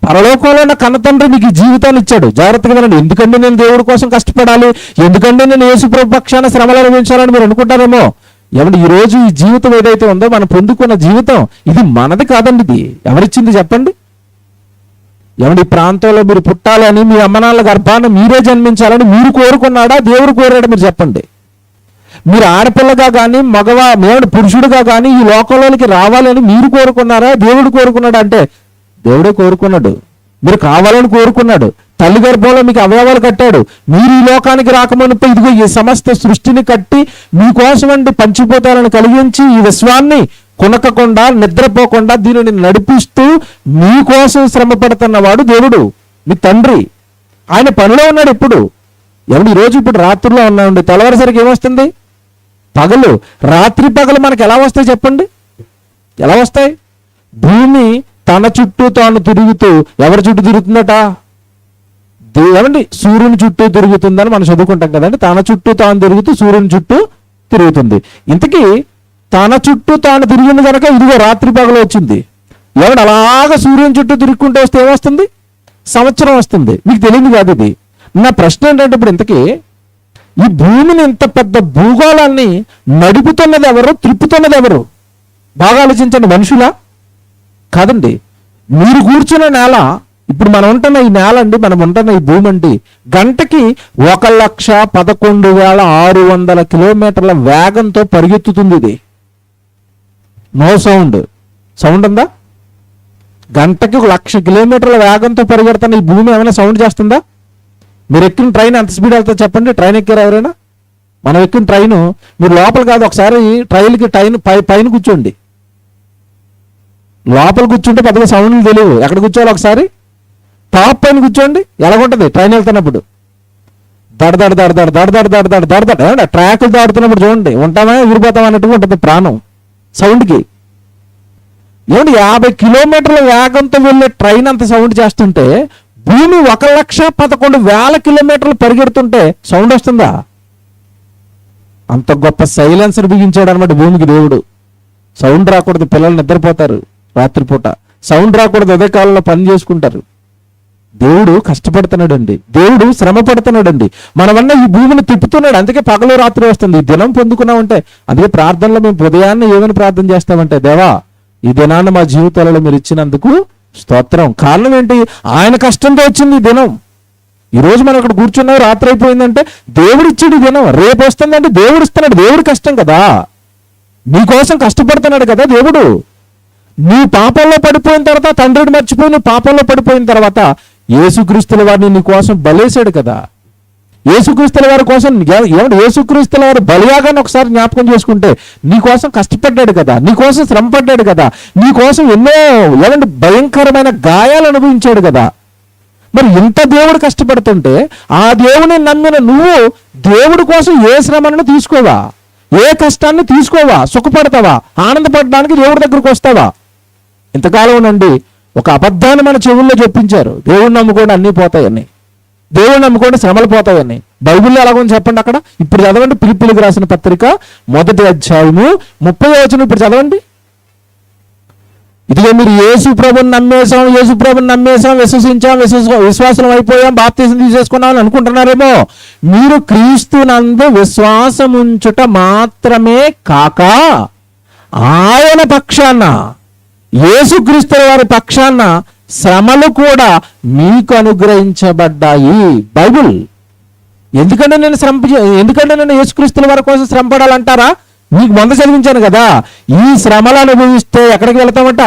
పరలోకంలో ఉన్న కన్న తండ్రి మీకు ఈ జీవితాన్ని ఇచ్చాడు. జాగ్రత్తగా వినండి. ఎందుకంటే నేను దేవుడి కోసం కష్టపడాలి, ఎందుకంటే నేను యేసు ప్రభు పక్షాన శ్రమలు అనుభవించాలని మీరు అనుకుంటారేమో. ఏమంటే ఈరోజు ఈ జీవితం ఏదైతే ఉందో మనం పొందుకున్న జీవితం ఇది మనది కాదండి. ఇది ఎవరిచ్చింది చెప్పండి? ఏమంటే ఈ ప్రాంతంలో మీరు పుట్టాలని, మీ అమ్మనాన్నల గర్భాన్ని మీరే జన్మించాలని మీరు కోరుకున్నాడా, దేవుడు కోరాడా? మీరు చెప్పండి. మీరు ఆడపిల్లగా కానీ మేముడు పురుషుడుగా కానీ ఈ లోకంలోనికి రావాలని మీరు కోరుకున్నారా, దేవుడు కోరుకున్నాడా? అంటే దేవుడే కోరుకున్నాడు. మీరు కావాలని కోరుకున్నాడు. తల్లి గర్భంలో మీకు అవయవాలు కట్టాడు. మీరు ఈ లోకానికి రాకమునుపై ఇదిగో ఈ సమస్త సృష్టిని కట్టి మీకోసం అండి పంచిపోతాలను కలిగించి ఈ విశ్వాన్ని కొనకకుండా నిద్రపోకుండా దీనిని నడిపిస్తూ మీకోసం శ్రమ పడుతున్నవాడు దేవుడు, మీ తండ్రి. ఆయన పనిలో ఉన్నాడు ఎప్పుడు. ఎవడు ఈరోజు ఇప్పుడు రాత్రిలో ఉన్నాయండి, తెల్లవారుసరికి ఏమొస్తుంది? పగలు. రాత్రి పగలు మనకు ఎలా వస్తాయి చెప్పండి? ఎలా వస్తాయి? భూమి తన చుట్టూ తాను తిరుగుతూ ఎవరి చుట్టూ తిరుగుతుందట? ఏమండి సూర్యుని చుట్టూ తిరుగుతుందని మనం చదువుకుంటాం కదండి. తన చుట్టూ తాను తిరుగుతూ సూర్యుని చుట్టూ తిరుగుతుంది. ఇంతకీ తన చుట్టూ తాను తిరిగింది కనుక ఇదిగో రాత్రి పగలు వచ్చింది. ఎవడు అలాగా సూర్యుని చుట్టూ తిరుగుకుంటూ వస్తే ఏమొస్తుంది? సంవత్సరం వస్తుంది. మీకు తెలియదు కాదు ఇది. నా ప్రశ్న ఏంటంటే ఇప్పుడు ఇంతకీ ఈ భూమిని ఇంత పెద్ద భూగోళాన్ని నడుపుతున్నది ఎవరు, త్రిప్పుతున్నది ఎవరు? బాగా ఆలోచించండి. మనుషులా? కాదండి. మీరు కూర్చున్న నేల, ఇప్పుడు మనం ఉంటున్న ఈ నేల అండి, మనం ఉంటున్న ఈ భూమి అండి, గంటకి 1,11,600 కిలోమీటర్ల వేగంతో పరిగెత్తుతుంది. ఇది నో సౌండ్. సౌండ్ ఉందా? గంటకి 1,00,000 కిలోమీటర్ల వేగంతో పరిగెడుతున్న ఈ భూమి ఏమైనా సౌండ్ చేస్తుందా? మీరు ఎక్కిన ట్రైన్ ఎంత స్పీడ్ వెళ్తా చెప్పండి? ట్రైన్ ఎక్కారు ఎవరైనా? మనం ఎక్కిన ట్రైను మీరు లోపల కాదు, ఒకసారి ట్రైన్కి పైన కూర్చోండి. లోపల కూర్చుంటే పెద్దగా సౌండ్లు తెలియవు. ఎక్కడ కూర్చోవాలి? ఒకసారి టాప్ పైన కూర్చోండి. ఎలాగుంటుంది ట్రైన్ వెళ్తున్నప్పుడు? దడ దడ దడ దడ దడ దడ దడ దడ దడ దడ. ట్రాకులు దాడుతున్నప్పుడు చూడండి, ఉంటామా ఎగిరిపోతాం అన్నట్టుగా ఉంటుంది ప్రాణం సౌండ్కి. ఏమండి 50 కిలోమీటర్ల వేగంతో వెళ్ళే ట్రైన్ అంత సౌండ్ చేస్తుంటే భూమి 1,11,000 కిలోమీటర్లు పరిగెడుతుంటే సౌండ్ వస్తుందా? అంత గొప్ప సైలెన్సర్ బిగించాడు అనమాట భూమికి దేవుడు. సౌండ్ రాకూడదు, పిల్లలు నిద్రపోతారు రాత్రిపూట. సౌండ్ రాకూడదు, అదే కాలంలో పని చేసుకుంటారు. దేవుడు కష్టపడుతున్నాడండి, దేవుడు శ్రమ పడుతున్నాడండి. మనమన్నా ఈ భూమిని తిప్పుతున్నాడు. అందుకే పగలు రాత్రి వస్తుంది. ఈ దినం పొందుకున్నామంటే అందుకే ప్రార్థనలో మేము ఉదయాన్నే ఏమని ప్రార్థన చేస్తామంటే, దేవా ఈ దినాన్ని మా జీవితాలలో మీరు ఇచ్చినందుకు స్తోత్రం. కారణం ఏంటి? ఆయన కష్టంతో వచ్చింది ఈ దినం. ఈరోజు మనం ఇక్కడ కూర్చున్నాం, రాత్రి అయిపోయిందంటే దేవుడు ఇచ్చాడు ఈ దినం. రేపు వస్తుందంటే దేవుడు ఇస్తున్నాడు. దేవుడు కష్టం కదా, నీకోసం కష్టపడుతున్నాడు కదా దేవుడు. నీ పాపంలో పడిపోయిన తర్వాత, తండ్రిని మర్చిపోయి నీ పాపంలో పడిపోయిన తర్వాత యేసుక్రీస్తుల వారిని నీ కోసం బలేశాడు కదా. యేసుక్రీస్తుల వారి కోసం ఏమంటే యేసుక్రీస్తుల వారి బలియాగాన్ని ఒకసారి జ్ఞాపకం చేసుకుంటే నీ కోసం కష్టపడ్డాడు కదా, నీ కోసం శ్రమ పడ్డాడు కదా, నీ కోసం ఎన్నో ఏమంటే భయంకరమైన గాయాలు అనుభవించాడు కదా. మరి ఇంత దేవుడు కష్టపడుతుంటే ఆ దేవుని నమ్మిన నువ్వు దేవుడి కోసం ఏ శ్రమను తీసుకోవా, ఏ కష్టాన్ని తీసుకోవా, సుఖపడతావా, ఆనందపడడానికి దేవుడి దగ్గరకు వస్తావా? ఇంతకాలం నుండి ఒక అబద్ధాన్ని మన చెవుల్లో చెప్పించారు, దేవుడిని నమ్ముకోండి అన్నీ పోతాయని, దేవుడిని నమ్ముకోండి శ్రమలు పోతాయని. బైబిల్లో ఎలాగోని చెప్పండి అక్కడ. ఇప్పుడు చదవండి, ఫిలిప్పీయులకు రాసిన పత్రిక 1వ అధ్యాయము 30వ వచనం ఇప్పుడు చదవండి. ఇదిగో మీరు యేసు ప్రభుని నమ్మేశాం, విశ్వసించాం, విశ్వాసం అయిపోయాం, బాప్తిసం తీసేసుకున్నాం అని అనుకుంటున్నారేమో. మీరు క్రీస్తునందు విశ్వాసం ఉంచుట మాత్రమే కాక ఆయన పక్షాన, యేసుక్రీస్తు వారి పక్షాన శ్రమలు కూడా మీకు అనుగ్రహించబడ్డాయి. బైబిల్. ఎందుకంటే నేను యేసుక్రీస్తుల వారి కోసం శ్రమ పడాలంటారా? మీకు ముందు చదివించాను కదా, ఈ శ్రమలు అనుభవిస్తే ఎక్కడికి వెళతామట?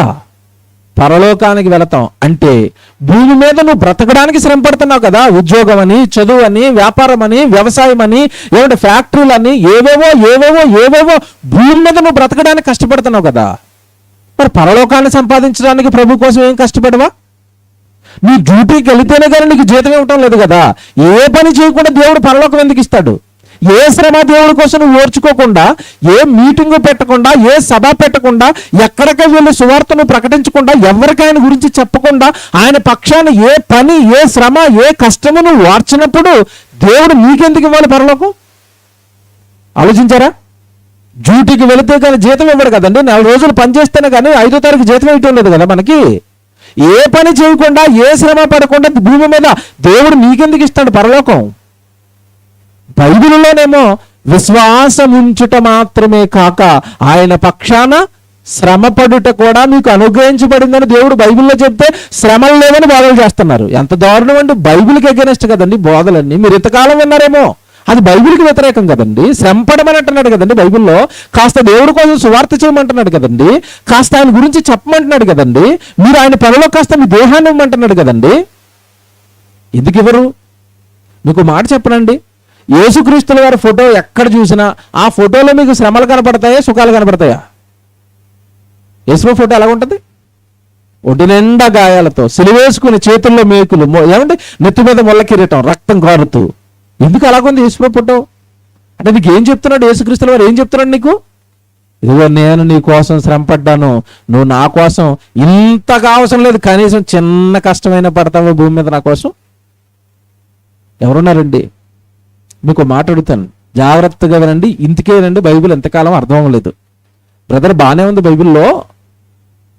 పరలోకానికి వెళతాం. అంటే భూమి మీద నువ్వు బ్రతకడానికి శ్రమ పడుతున్నావు కదా. ఉద్యోగం అని, చదువు అని, వ్యాపారం అని, వ్యవసాయం అని, ఏమంటే ఫ్యాక్టరీలని, ఏవేవో భూమి మీద నువ్వు బ్రతకడానికి కష్టపడుతున్నావు కదా. మరి పరలోకాన్ని సంపాదించడానికి ప్రభు కోసం ఏం కష్టపడవా? నీ డ్యూటీకి వెళితేనే కానీ నీకు జీతం ఇవ్వటం లేదు కదా. ఏ పని చేయకుండా దేవుడు పరలోకం ఎందుకు ఇస్తాడు? ఏ శ్రమ దేవుడి కోసం నువ్వు ఓర్చుకోకుండా, ఏ మీటింగు పెట్టకుండా, ఏ సభ పెట్టకుండా, ఎక్కడికి వెళ్ళి సువార్తను ప్రకటించకుండా, ఎవరికి ఆయన గురించి చెప్పకుండా, ఆయన పక్షాన ఏ పని, ఏ శ్రమ, ఏ కష్టము నువ్వు వార్చినప్పుడు దేవుడు నీకెందుకు ఇవ్వాలి పరలోకం? ఆలోచించారా? డ్యూటీకి వెళితే కానీ జీతం ఇవ్వడు కదండి. 4 రోజులు పని చేస్తేనే కానీ 5వ తారీఖు జీతం ఇవ్వటం లేదు కదా మనకి. ఏ పని చేయకుండా, ఏ శ్రమ పడకుండా భూమి మీద దేవుడు నీకెందుకు ఇస్తాడు పరలోకం? బైబిల్లోనేమో విశ్వాసం ఉంచుట మాత్రమే కాక ఆయన పక్షాన శ్రమపడుట కూడా మీకు అనుగ్రహించబడిందని దేవుడు బైబిల్లో చెప్తే శ్రమలు లేవని బోధలు చేస్తున్నారు. ఎంత దారుణం అండి! బైబిల్కి అగెనెస్ట్ కదండి బోధలన్నీ. మీరు ఇంతకాలం విన్నారేమో, అది బైబిల్కి వ్యతిరేకం కదండి. శ్రమపడమని అంటున్నాడు కదండి బైబిల్లో. కాస్త దేవుడి కోసం సువార్త చేయమంటున్నాడు కదండి. కాస్త ఆయన గురించి చెప్పమంటున్నాడు కదండి. మీరు ఆయన పనిలో కాస్త మీ దేహాన్ని ఇవ్వమంటున్నాడు కదండి. ఎందుకు ఇవ్వరు? మీకు మాట చెప్పనండి, యేసుక్రీస్తుల వారి ఫోటో ఎక్కడ చూసినా ఆ ఫోటోలో మీకు శ్రమలు కనపడతాయా, సుఖాలు కనపడతాయా? యేసు ఫోటో ఎలా ఉంటుంది? ఒంటి నిండా గాయాలతో, సిలువేసుకుని చేతుల్లో మేకులు, ఏమంటే నెత్తి మీద ముళ్ళ కిరీటం, రక్తం కారుతూ. ఎందుకు అలాగుంది యేసు ఫోటో? అంటే నీకు ఏం చెప్తున్నాడు యేసుక్రీస్తుల వారు? ఏం చెప్తున్నాడు నీకు? ఇదిగో నేను నీ కోసం శ్రమ పడ్డాను, నువ్వు నా కోసం ఇంతగా అవసరం లేదు, కనీసం చిన్న కష్టమైన పడతావు భూమి మీద నా కోసం. ఎవరున్నారండి? మీకు మాట అడుగుతాను, జాగ్రత్తగా వినండి. ఇంతకేనండి బైబిల్ ఎంతకాలం అర్థం అవ్వలేదు. బ్రదర్ బాగానే ఉంది బైబిల్లో,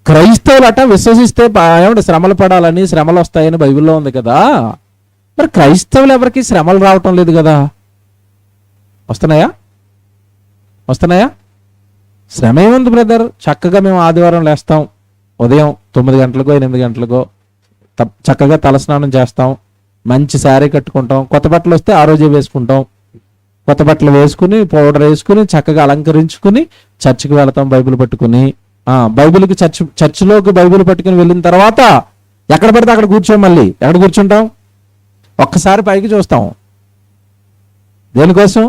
క్రైస్తవులట విశ్వసిస్తే ఏమంటే శ్రమలు పడాలని, శ్రమలు వస్తాయని బైబిల్లో ఉంది కదా. మరి క్రైస్తవులు ఎవరికి శ్రమలు రావటం లేదు కదా? వస్తున్నాయా? శ్రమ ఏముంది బ్రదర్? చక్కగా మేము ఆదివారం లేస్తాం, ఉదయం 9 గంటలకో 8 గంటలకో చక్కగా తలస్నానం చేస్తాం, మంచి శారీ కట్టుకుంటాం, కొత్త బట్టలు వస్తే ఆ రోజే వేసుకుంటాం, కొత్త బట్టలు వేసుకుని పౌడర్ వేసుకుని చక్కగా అలంకరించుకుని చర్చికి వెళతాం బైబిల్ పట్టుకుని. బైబిల్కి చర్చిలోకి బైబిల్ పట్టుకుని వెళ్ళిన తర్వాత ఎక్కడ పడితే అక్కడ కూర్చోం. మళ్ళీ ఎక్కడ కూర్చుంటాం? ఒక్కసారి పైకి చూస్తాం. దేనికోసం?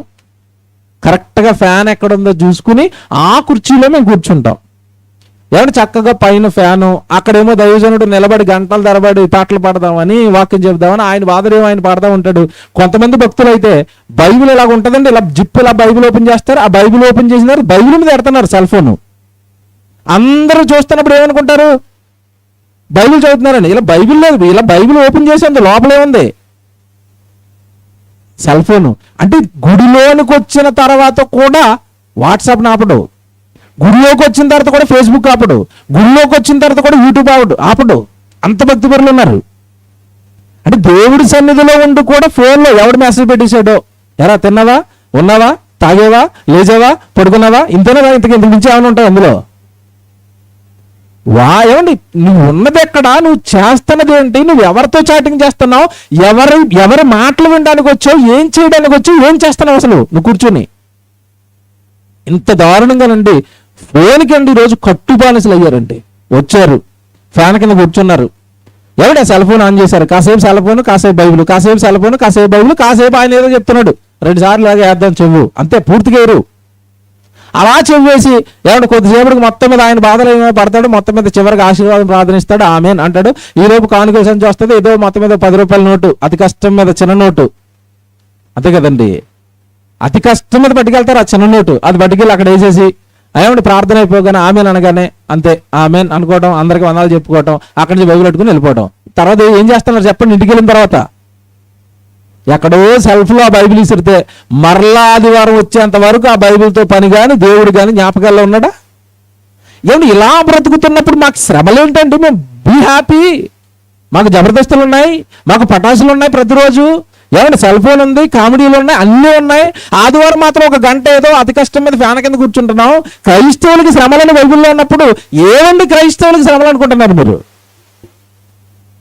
కరెక్ట్గా ఫ్యాన్ ఎక్కడుందో చూసుకుని ఆ కుర్చీలో మేము కూర్చుంటాం. ఏమంటే చక్కగా పైన ఫ్యాను, అక్కడేమో దైవజనుడు నిలబడి గంటల తరబడి పాటలు పాడదామని, వాక్యం చెబుదామని ఆయన బాధరేమో ఆయన పాడుతూ ఉంటాడు. కొంతమంది భక్తులు అయితే బైబిల్ ఇలాగ ఉంటుందండి, ఇలా జిప్ ఇలా బైబిల్ ఓపెన్ చేస్తారు, ఆ బైబిల్ ఓపెన్ చేసినారు, బైబిల్ మీద ఎడుతున్నారు సెల్ ఫోన్. అందరూ చూస్తున్నప్పుడు ఏమనుకుంటారు? బైబిల్ చదువుతున్నారండి. ఇలా బైబిల్ లేదు, ఇలా బైబిల్ ఓపెన్ చేసి లోపలే ఉంది సెల్ ఫోను. అంటే గుడిలోనికి వచ్చిన తర్వాత కూడా వాట్సాప్ ఆపడు, గుడిలోకి వచ్చిన తర్వాత కూడా ఫేస్బుక్ ఆపడు, గుడిలోకి వచ్చిన తర్వాత కూడా యూట్యూబ్ ఆపడు. అంత భక్తి పరులు ఉన్నారు. అంటే దేవుడి సన్నిధిలో ఉండి కూడా ఫోన్లో ఎవడు మెసేజ్ పెట్టేశాడో, ఎరా తిన్నావా, ఉన్నావా, తాగేవా, లేచావా, పడుకున్నావా, ఇంతేనా, ఇంతకు మించి ఏమైనా ఉంటాయి అందులో? ఏమండి నువ్వు ఉన్నది ఎక్కడ, నువ్వు చేస్తున్నది ఏంటి, నువ్వు ఎవరితో చాటింగ్ చేస్తున్నావు, ఎవరి మాటలు వినడానికి వచ్చావు, ఏం చేయడానికి వచ్చావు, ఏం చేస్తున్నావు అసలు నువ్వు కూర్చొని? ఇంత దారుణంగానండి ఫోన్కి అండి ఈరోజు కట్టుబానిసలు అయ్యారండి. వచ్చారు ఫ్యాన్ కింద కూర్చున్నారు, ఎవడే సెల్ ఫోన్ ఆన్ చేశారు, కాసేపు సెల్ ఫోన్, కాసేపు బైబిల్, కాసేపు సెల్ ఫోన్, కాసేపు బైబిల్, కాసేపు ఆయన ఏదో చెప్తున్నాడు, 2 సార్లు లాగా వేద్దాం చెవు, అంతే, పూర్తిగా ఏరు. అలా చెవ్వేసి ఏమంటే కొద్దిసేపటికి మొత్తం మీద ఆయన బాధలు ఏమో పడతాడు, మొత్తం మీద చివరికి ఆశీర్వాదం ప్రార్థనిస్తాడు, ఆమెన్ అంటాడు. ఈ లోపు కానుకల సంచి వస్తుంది, ఏదో మొత్తం మీద 10 రూపాయల నోటు, అతి కష్టం మీద చిన్న నోటు, అంతే కదండి. అతి కష్టం మీద పట్టుకెళ్తారు ఆ చిన్న నోటు, అది పట్టుకెళ్ళి అక్కడ వేసేసి ఏమంటే ప్రార్థన అయిపోగానే ఆమెన్ అనగానే అంతే, ఆమెన్ అనుకోవటం, అందరికి వందలు చెప్పుకోవటం, అక్కడి నుంచి బైబిల్ పెట్టుకుని వెళ్ళిపోవటం. తర్వాత ఏం చేస్తున్నారు చెప్పండి? ఇంటికి వెళ్ళిన తర్వాత ఎక్కడో సెల్ఫ్లో ఆ బైబిల్ ఇసిరితే మరలా ఆదివారం వచ్చేంత వరకు ఆ బైబిల్తో పని కానీ దేవుడు కానీ జ్ఞాపకాల్లో ఉన్నాడా? ఏమంటే ఇలా బ్రతుకుతున్నప్పుడు మాకు శ్రమలు ఏంటంటే మేము బీ హ్యాపీ, మాకు జబర్దస్తులు ఉన్నాయి, మాకు పటాసులు ఉన్నాయి, ప్రతిరోజు ఏమంటే సెల్ ఫోన్ ఉంది, కామెడీలు ఉన్నాయి, అన్నీ ఉన్నాయి. ఆదివారం మాత్రం 1 గంట ఏదో అతి కష్టం మీద ఫ్యాన్ కింద కూర్చుంటున్నాం. క్రైస్తవులకి శ్రమలని బైబిల్లో ఉన్నప్పుడు ఏమండి క్రైస్తవులకి శ్రమలు అనుకుంటున్నారు మీరు?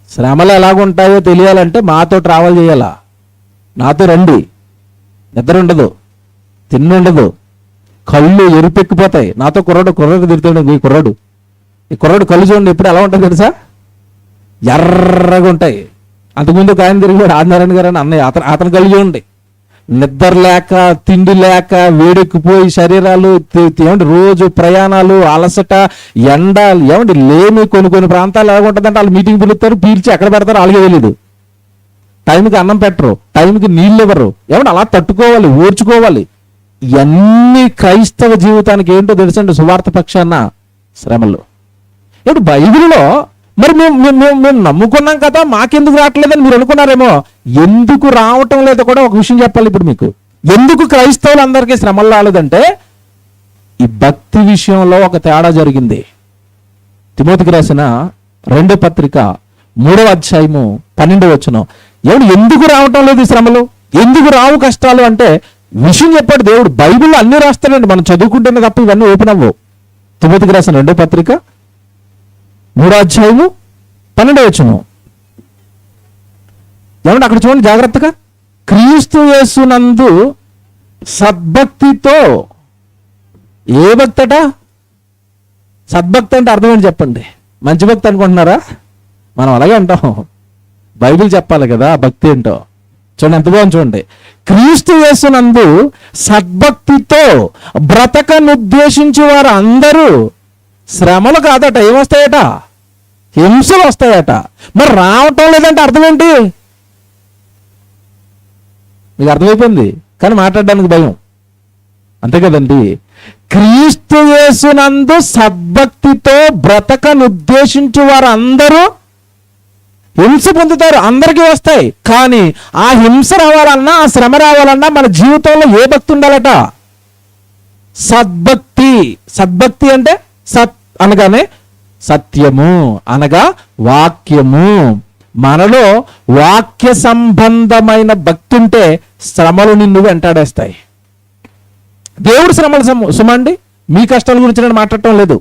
శ్రమలు ఎలాగుంటాయో తెలియాలంటే మాతో ట్రావెల్ చేయాలా, నాతో రండి. నిద్ర ఉండదు, తిన్నుండదు, కళ్ళు ఎరుపెక్కిపోతాయి. నాతో కుర్రాడు తిరుగుతాడు. ఈ కుర్రాడు కళ్ళు చూడండి ఎప్పుడు ఎలా ఉంటుంది తెలుసా? ఎర్రగా ఉంటాయి. అంతకుముందు ఒక ఆయన తిరిగాడు, ఆదినారాయణ గారు అని అన్నయ్య, అతని కళ్ళు చూడండి, నిద్ర లేక, తిండి లేక, వేడెక్కిపోయి శరీరాలు, ఏమంటే రోజు ప్రయాణాలు, అలసట, ఎండ, ఏమంటే లేని కొన్ని ప్రాంతాలు ఎలా ఉంటుందంటే వాళ్ళు మీటింగ్ పిలుస్తారు, పీల్చి ఎక్కడ పెడతారు వాళ్ళకే తెలియదు. టైంకి అన్నం పెట్టరు, టైంకి నీళ్ళు ఇవ్వరు, ఏమంటే అలా తట్టుకోవాలి, ఓర్చుకోవాలి. ఇవన్నీ క్రైస్తవ జీవితానికి ఏంటో తెలుసండి, సువార్త పక్షాన శ్రమలు. ఇప్పుడు బైబిల్లో మరి మేము నమ్ముకున్నాం కదా, మాకెందుకు రావట్లేదని మీరు అనుకున్నారేమో. ఎందుకు రావటం లేదో కూడా ఒక విషయం చెప్పాలి ఇప్పుడు మీకు. ఎందుకు క్రైస్తవులు అందరికీ శ్రమలు రాలేదంటే ఈ భక్తి విషయంలో ఒక తేడా జరిగింది. తిమోతికి రాసిన 2వ పత్రిక 3వ అధ్యాయము 12వ వచనం. ఎందుకు రావటం లేదు ఈ శ్రమలు, ఎందుకు రావు కష్టాలు అంటే విషయం చెప్పాడు దేవుడు. బైబిల్లో అన్ని రాస్తాడండి, మనం చదువుకుంటేనే తప్ప ఇవన్నీ ఓపెన్ అవ్వవు. తిమోతికి రాసిన 2వ పత్రిక 3వ అధ్యాయము 12వ వచనం. అక్కడ చూడండి జాగ్రత్తగా. క్రీస్తు యేసునందు సద్భక్తితో. ఏ భక్తి అట? సద్భక్తి అంటే అర్థం ఏంటి చెప్పండి? మంచి భక్తి అనుకుంటున్నారా? మనం అలాగే అంటాం. బైబిల్ చెప్పాలి కదా భక్తి ఏంటో. చూడండి ఎంత బాగుంది చూడండి. క్రీస్తు యేసునందు సద్భక్తితో బ్రతకనుద్దేశించి వారు అందరూ శ్రమలు కాదట, ఏమొస్తాయట? హింసలు వస్తాయట. మరి రావటం లేదంటే అర్థం ఏంటి? మీకు అర్థమైపోయింది కానీ మాట్లాడడానికి భయం, అంతే కదండి. క్రీస్తు యేసునందు సద్భక్తితో బ్రతకనుద్దేశించి వారు అందరూ హింస పొందుతారు, అందరికీ వస్తాయి. కానీ ఆ హింస రావాలన్నా, ఆ శ్రమ రావాలన్నా మన జీవితంలో ఏ భక్తి ఉండాలట? సద్భక్తి. సద్భక్తి అంటే సత్ అనగానే సత్యము అనగా వాక్యము. మనలో వాక్య సంబంధమైన భక్తి ఉంటే శ్రమలు నిన్ను వెంటాడేస్తాయి. దేవుడు శ్రమలు సుమండి, మీ కష్టాల గురించి నేను మాట్లాడటం లేదు.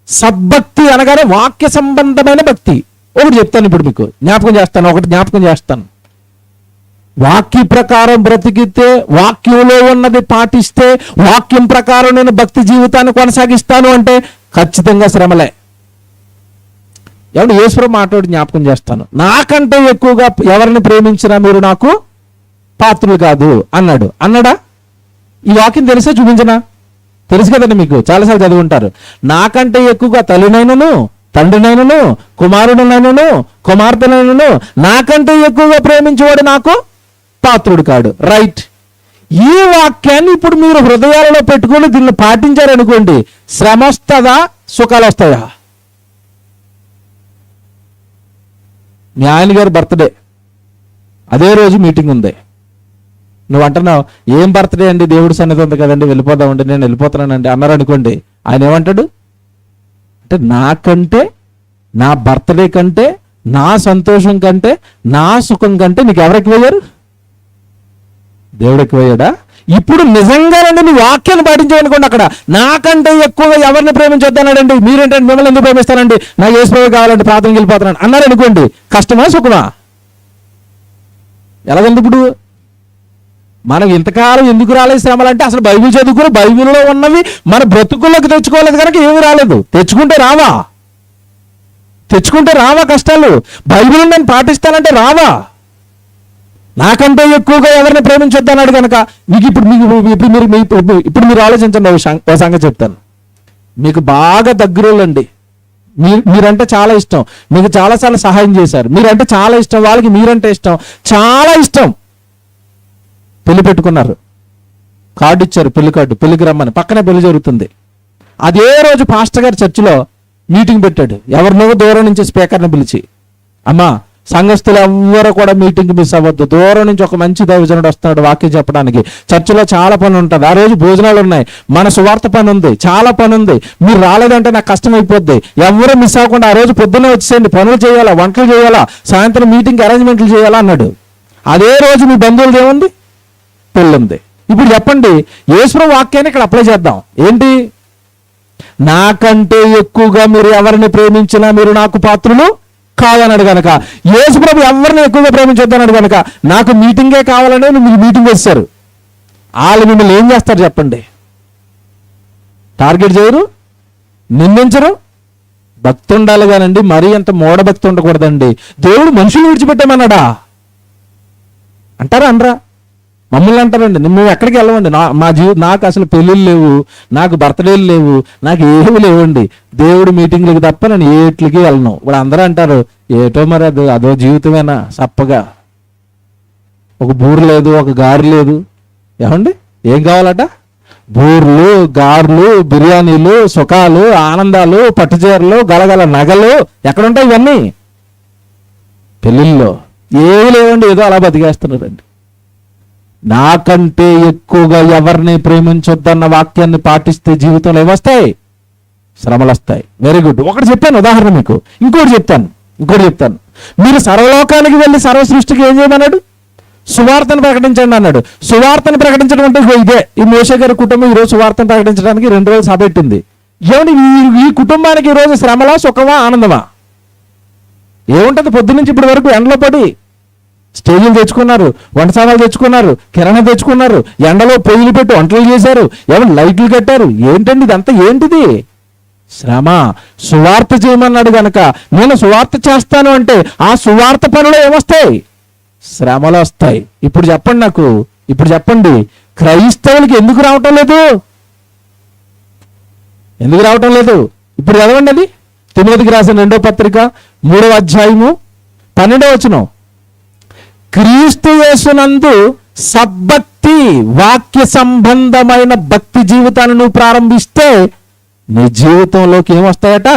సద్భక్తి అనగానే వాక్య సంబంధమైన భక్తి. ఒకటి చెప్తాను ఇప్పుడు మీకు, జ్ఞాపకం చేస్తాను. వాక్య ప్రకారం బ్రతికితే, వాక్యంలో ఉన్నది పాటిస్తే, వాక్యం ప్రకారం నేను భక్తి జీవితాన్ని కొనసాగిస్తాను అంటే ఖచ్చితంగా శ్రమలే. యేసుప్రభు మాట్లాడి జ్ఞాపకం చేస్తాను. నాకంటే ఎక్కువగా ఎవరిని ప్రేమించినా మీరు నాకు పాత్రులు కాదు అన్నాడా? ఈ వాక్యం తెలిసే చూపించనా? తెలుసు కదండి, మీకు చాలాసార్లు చదువుంటారు. నాకంటే ఎక్కువగా తల్లినైనను, తండ్రినైనను, కుమారుడునైనను, కుమార్తెనైనను నాకంటే ఎక్కువగా ప్రేమించేవాడు నాకు పాత్రుడు కాడు. రైట్. ఈ వాక్యాన్ని ఇప్పుడు మీరు హృదయాలలో పెట్టుకొని దీన్ని పాటించారనుకోండి, శ్రమ వస్తుందా, సుఖాలు వస్తాయా? మీ ఆయన గారి బర్త్డే, అదే రోజు మీటింగ్ ఉంది. నువ్వు అంటున్నావు, ఏం బర్త్డే అండి, దేవుడి సన్నిధి ఉంది కదండి, వెళ్ళిపోదామండి, నేను వెళ్ళిపోతున్నానండి అన్నారు అనుకోండి. ఆయన ఏమంటాడు అంటే, నాకంటే, నా బర్త్డే కంటే, నా సంతోషం కంటే, నా సుఖం కంటే నీకు ఎవరు ఎక్కువయ్యారు? దేవుడు ఎక్కువయ్యాడా? ఇప్పుడు నిజంగానండి నీ వాక్యాన్ని పాటించాలనుకోండి, అక్కడ నాకంటే ఎక్కువగా ఎవరిని ప్రేమించొద్దన్నాడండి. మీరేంటంటే మిమ్మల్ని ఎందుకు ప్రేమిస్తానండి, నాకు యేసుప్రభు కావాలంటే ప్రార్థనకి వెళ్ళిపోతున్నాను అన్నారు అనుకోండి, కష్టమా సుఖమా? ఎలాగండి ఇప్పుడు మనం ఇంతకాలం ఎందుకు రాలేదు శ్రమలు అంటే, అసలు బైబిల్ చదువుకుని బైబిల్లో ఉన్నవి మన బ్రతుకుల్లోకి తెచ్చుకోలేదు కనుక ఏమి రాలేదు. తెచ్చుకుంటే రావా కష్టాలు? బైబిల్ నేను పాటిస్తానంటే రావా? నాకంటే ఎక్కువగా ఎవరిని ప్రేమించొద్దన్నాడు కనుక మీకు ఇప్పుడు మీరు ఆలోచించండి. ఒక సంగతి చెప్తాను. మీకు బాగా దగ్గరోళ్ళండి, మీరంటే చాలా ఇష్టం, మీకు చాలాసార్లు సహాయం చేశారు, మీరంటే చాలా ఇష్టం, వాళ్ళకి మీరంటే ఇష్టం, చాలా ఇష్టం. పెళ్లి పెట్టుకున్నారు, కార్డు ఇచ్చారు, పెళ్లికి రమ్మని, పక్కనే పెళ్లి జరుగుతుంది. అదే రోజు పాస్టర్ గారు చర్చిలో మీటింగ్ పెట్టాడు. ఎవరినో దూరం నుంచి స్పీకర్ని పిలిచి, అమ్మా సంఘస్థులు ఎవ్వరు కూడా మీటింగ్ మిస్ అవ్వద్దు, దూరం నుంచి ఒక మంచి దైవజనుడు వస్తున్నాడు వాక్యం చెప్పడానికి, చర్చిలో చాలా పని ఉంటుంది, ఆ రోజు భోజనాలు ఉన్నాయి, మన సువార్త పని ఉంది, చాలా పని ఉంది, మీరు రాలేదంటే నాకు కష్టం అయిపోద్ది, ఎవరు మిస్ అవ్వకుండా ఆ రోజు పొద్దున్నే వచ్చేయండి, పనులు చేయాలా, వంటలు చేయాలా, సాయంత్రం మీటింగ్ అరేంజ్మెంట్లు చేయాలా అన్నాడు. అదే రోజు మీ బంధువులది ఏముంది? పెళ్ళి ఉంది. ఇప్పుడు చెప్పండి, యేసుప్రభు వాక్యాన్ని ఇక్కడ అప్లై చేద్దాం. ఏంటి? నాకంటే ఎక్కువగా మీరు ఎవరిని ప్రేమించినా మీరు నాకు పాత్రులు కాదన్నాడు కనుక, యేసుప్రభు ఎవరిని ఎక్కువగా ప్రేమించొద్దన్నాడు కనుక, నాకు మీటింగే కావాలని మీకు మీటింగ్ వేస్తారు. వాళ్ళు మిమ్మల్ని ఏం చేస్తారు చెప్పండి? టార్గెట్ చేయరు, నిందించరు. భక్తి ఉండాలి కానండి, మరీ అంత మూఢభక్తి ఉండకూడదండి. దేవుడు మనుషులు విడిచిపెట్టామన్నాడా అంటారా? అనరా? మమ్మల్ని అంటారండి, మేము ఎక్కడికి వెళ్ళమండి, నాకు అసలు పెళ్ళిళ్ళు లేవు, నాకు బర్త్డేలు లేవు, నాకు ఏమి లేవండి, దేవుడు మీటింగ్లకి తప్ప నేను ఏట్లకి వెళ్ళను. ఇప్పుడు అందరూ అంటారు, ఏటో మరి అదో జీవితమేనా సప్పగా, ఒక బూరు లేదు, ఒక గారు లేదు. ఏమండి ఏం కావాలట? బూర్లు, గార్లు, బిర్యానీలు, సుఖాలు, ఆనందాలు, పట్టుచీరలు, గలగల నగలు. ఎక్కడుంటాయి ఇవన్నీ? పెళ్ళిళ్ళలో. ఏమి లేవండి, ఏదో అలా బతికేస్తున్నారండి. నాకంటే ఎక్కువగా ఎవరిని ప్రేమించొద్దన్న వాక్యాన్ని పాటిస్తే జీవితంలో ఏమొస్తాయి? శ్రమలు వస్తాయి. Very good. ఒకటి చెప్పాను ఉదాహరణ మీకు. ఇంకోటి చెప్తాను. మీరు సర్వలోకానికి వెళ్ళి సర్వ సృష్టికి ఏం చేయమన్నాడు? సువార్తను ప్రకటించండి అన్నాడు. సువార్తను ప్రకటించడం అంటే ఇదే. ఈ మోషే గారి కుటుంబం ఈరోజు సువార్తను ప్రకటించడానికి 2 రోజులు సభ పెట్టింది. ఏమండి ఈ కుటుంబానికి ఈరోజు శ్రమలా, సుఖమా, ఆనందమా? ఏముంటుంది? పొద్దునుంచి ఇప్పటి వరకు ఎండలో పడి స్టేజీలు తెచ్చుకున్నారు, వంట సామాన్లు తెచ్చుకున్నారు, కిరాణా తెచ్చుకున్నారు, ఎండలో పొయ్యిలు పెట్టి వంటలు చేశారు, ఎవరు లైట్లు కట్టారు. ఏంటండి ఇదంతా? ఏంటిది? శ్రమ. సువార్త చేయమన్నాడు గనక నేను సువార్త చేస్తాను అంటే ఆ సువార్త పనులు ఏమొస్తాయి? శ్రమలు వస్తాయి. ఇప్పుడు చెప్పండి క్రైస్తవులకి ఎందుకు రావటం లేదు? ఇప్పుడు చదవండి. అది తిమోతికి రాసిన 2వ పత్రిక 3వ అధ్యాయము 12వ వచనం. క్రీస్తు యేసునందు సద్భక్తి, వాక్య సంబంధమైన భక్తి జీవితాన్ని నువ్వు ప్రారంభిస్తే నీ జీవితంలోకి ఏమొస్తాయట?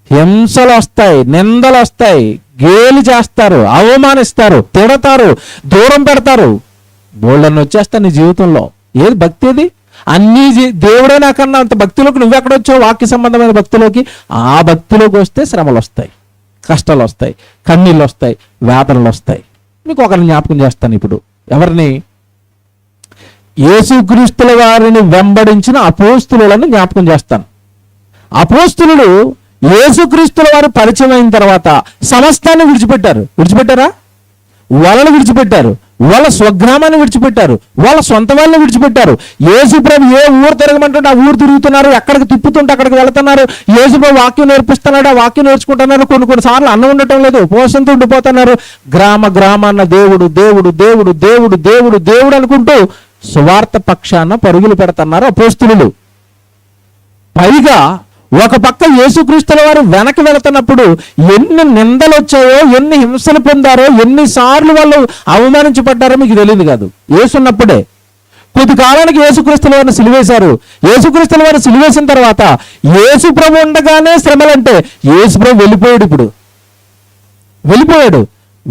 హింసలు వస్తాయి, నిందలు వస్తాయి, గేలి చేస్తారు, అవమానిస్తారు, తిడతారు, దూరం పెడతారు, బోళ్ళని వచ్చేస్తాయి నీ జీవితంలో. ఏది భక్తి? అది అన్నీ దేవుడే నాకన్నా అంత భక్తిలోకి నువ్వెక్కడ వచ్చావు? వాక్య సంబంధమైన భక్తిలోకి. ఆ భక్తిలోకి వస్తే శ్రమలు వస్తాయి, కష్టాలు వస్తాయి, కన్నీళ్ళు వస్తాయి, వేదనలు వస్తాయి. మీకు ఒకరిని జ్ఞాపకం చేస్తాను ఇప్పుడు. ఎవరిని? యేసుక్రీస్తుల వారిని వెంబడించిన అపోస్తులను జ్ఞాపకం చేస్తాను. అపోస్తులు యేసుక్రీస్తుల వారు పరిచయం అయిన తర్వాత సమస్తాన్ని విడిచిపెట్టారా? వలలు విడిచిపెట్టారు, వాళ్ళ స్వగ్రామాన్ని విడిచిపెట్టారు, వాళ్ళ సొంత వాళ్ళని విడిచిపెట్టారు. యేసుప్రభు ఏ ఊరు తిరగమంటే ఆ ఊరు తిరుగుతున్నారు, ఎక్కడికి తిప్పుతుంటే అక్కడికి వెళ్తున్నారు. యేసుప్రభు వాక్యం నేర్పిస్తున్నాడు, ఆ వాక్యం నేర్చుకుంటున్నారు. కొన్ని సార్లు అన్నం ఉండటం లేదు, ఉపవాసంతో ఉండిపోతున్నారు. గ్రామాన్న దేవుడు దేవుడు దేవుడు దేవుడు దేవుడు దేవుడు అనుకుంటూ సువార్త పక్షాన పరుగులు పెడుతున్నారు అపోస్తులు. పైగా ఒక పక్క యేసుక్రీస్తుల వారు వెనక్కి వెళుతున్నప్పుడు ఎన్ని నిందలు వచ్చాయో, ఎన్ని హింసలు పొందారో, ఎన్నిసార్లు వాళ్ళు అవమానించబడ్డారో మీకు తెలియదు కాదు. యేసున్నప్పుడే కొద్ది కాలానికి యేసుక్రీస్తుల వారిని సిలువేశారు. యేసుక్రీస్తుల వారిని సిలువేసిన తర్వాత యేసు ప్రభు ఉండగానే శ్రమలంటే యేసు ప్రభు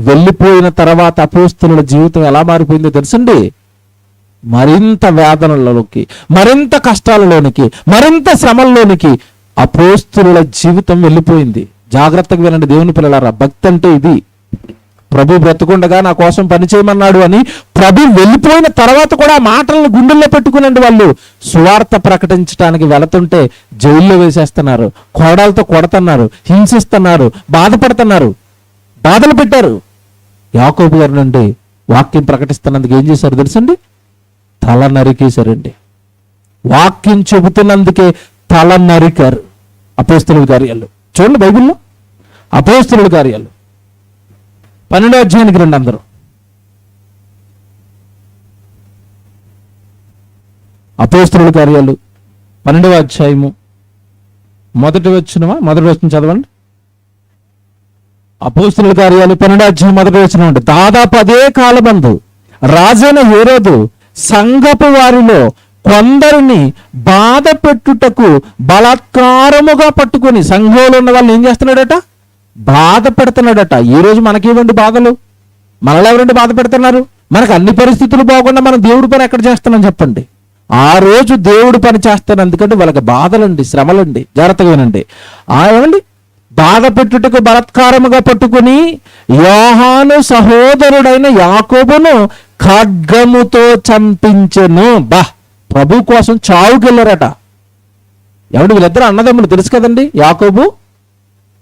వెళ్ళిపోయిన తర్వాత అపోస్తుల జీవితం ఎలా మారిపోయిందో తెలుసండి? మరింత వేదనలలోకి, మరింత కష్టాలలోనికి, మరింత శ్రమల్లోనికి అపోస్తుల జీవితం వెళ్ళిపోయింది. జాగ్రత్తగా వినండి దేవుని పిల్లలారా. భక్తి అంటే ఇది. ప్రభు బ్రతుకుండగా నా కోసం పని చేయమన్నాడు అని ప్రభు వెళ్ళిపోయిన తర్వాత కూడా ఆ మాటలను గుండెల్లో పెట్టుకునండి. వాళ్ళు సువార్త ప్రకటించడానికి వెళుతుంటే జైల్లో వేసేస్తున్నారు, కోడాలతో కొడుతున్నారు, హింసిస్తున్నారు, బాధపడుతున్నారు, బాధలు పెట్టారు. యాకోబు గారు నుండి వాక్యం ప్రకటిస్తున్నందుకు ఏం చేశారు తెలుసండి? తల నరికేశారండి. వాక్యం చెబుతున్నందుకే తల నరికారు. అపోస్తుల కార్యాలు చూడండి బైబిల్లో. అపోస్తుల కార్యాలు 12వ అధ్యాయానికి రండి అందరూ. అపోస్తుల కార్యాలు 12వ అధ్యాయము మొదటి వచనం చదవండి. అపోస్తుల కార్యాలు 12వ అధ్యాయం మొదటి వచనం అండి. దాదాపు అదే కాలమందు రాజైన హేరోదు సంఘపు వారిలో కొందరిని బాధ పెట్టుటకు బలాత్కారముగా పట్టుకొని, సంఘంలో ఉన్న వాళ్ళని ఏం చేస్తున్నాడట? బాధ పెడుతున్నాడట. ఈ రోజు మనకేమండి బాధలు? మనలో ఎవరండి బాధ పెడుతున్నారు? మనకు అన్ని పరిస్థితులు బాగుండా మనం దేవుడి పని ఎక్కడ చేస్తున్నాం చెప్పండి? ఆ రోజు దేవుడి పని చేస్తాను. ఎందుకంటే వాళ్ళకి బాధలండి, శ్రమలండి. జాగ్రత్తగా వినండి. ఏమండి? బాధ పెట్టుటకు బలాత్కారముగా పట్టుకుని యోహాను సహోదరుడైన యాకోబును ఖడ్గముతో చంపించెను. ప్రభు కోసం చావుకెళ్ళారట. ఎవడు? వీళ్ళిద్దరు అన్నదమ్ములు తెలుసు కదండి, యాకోబు,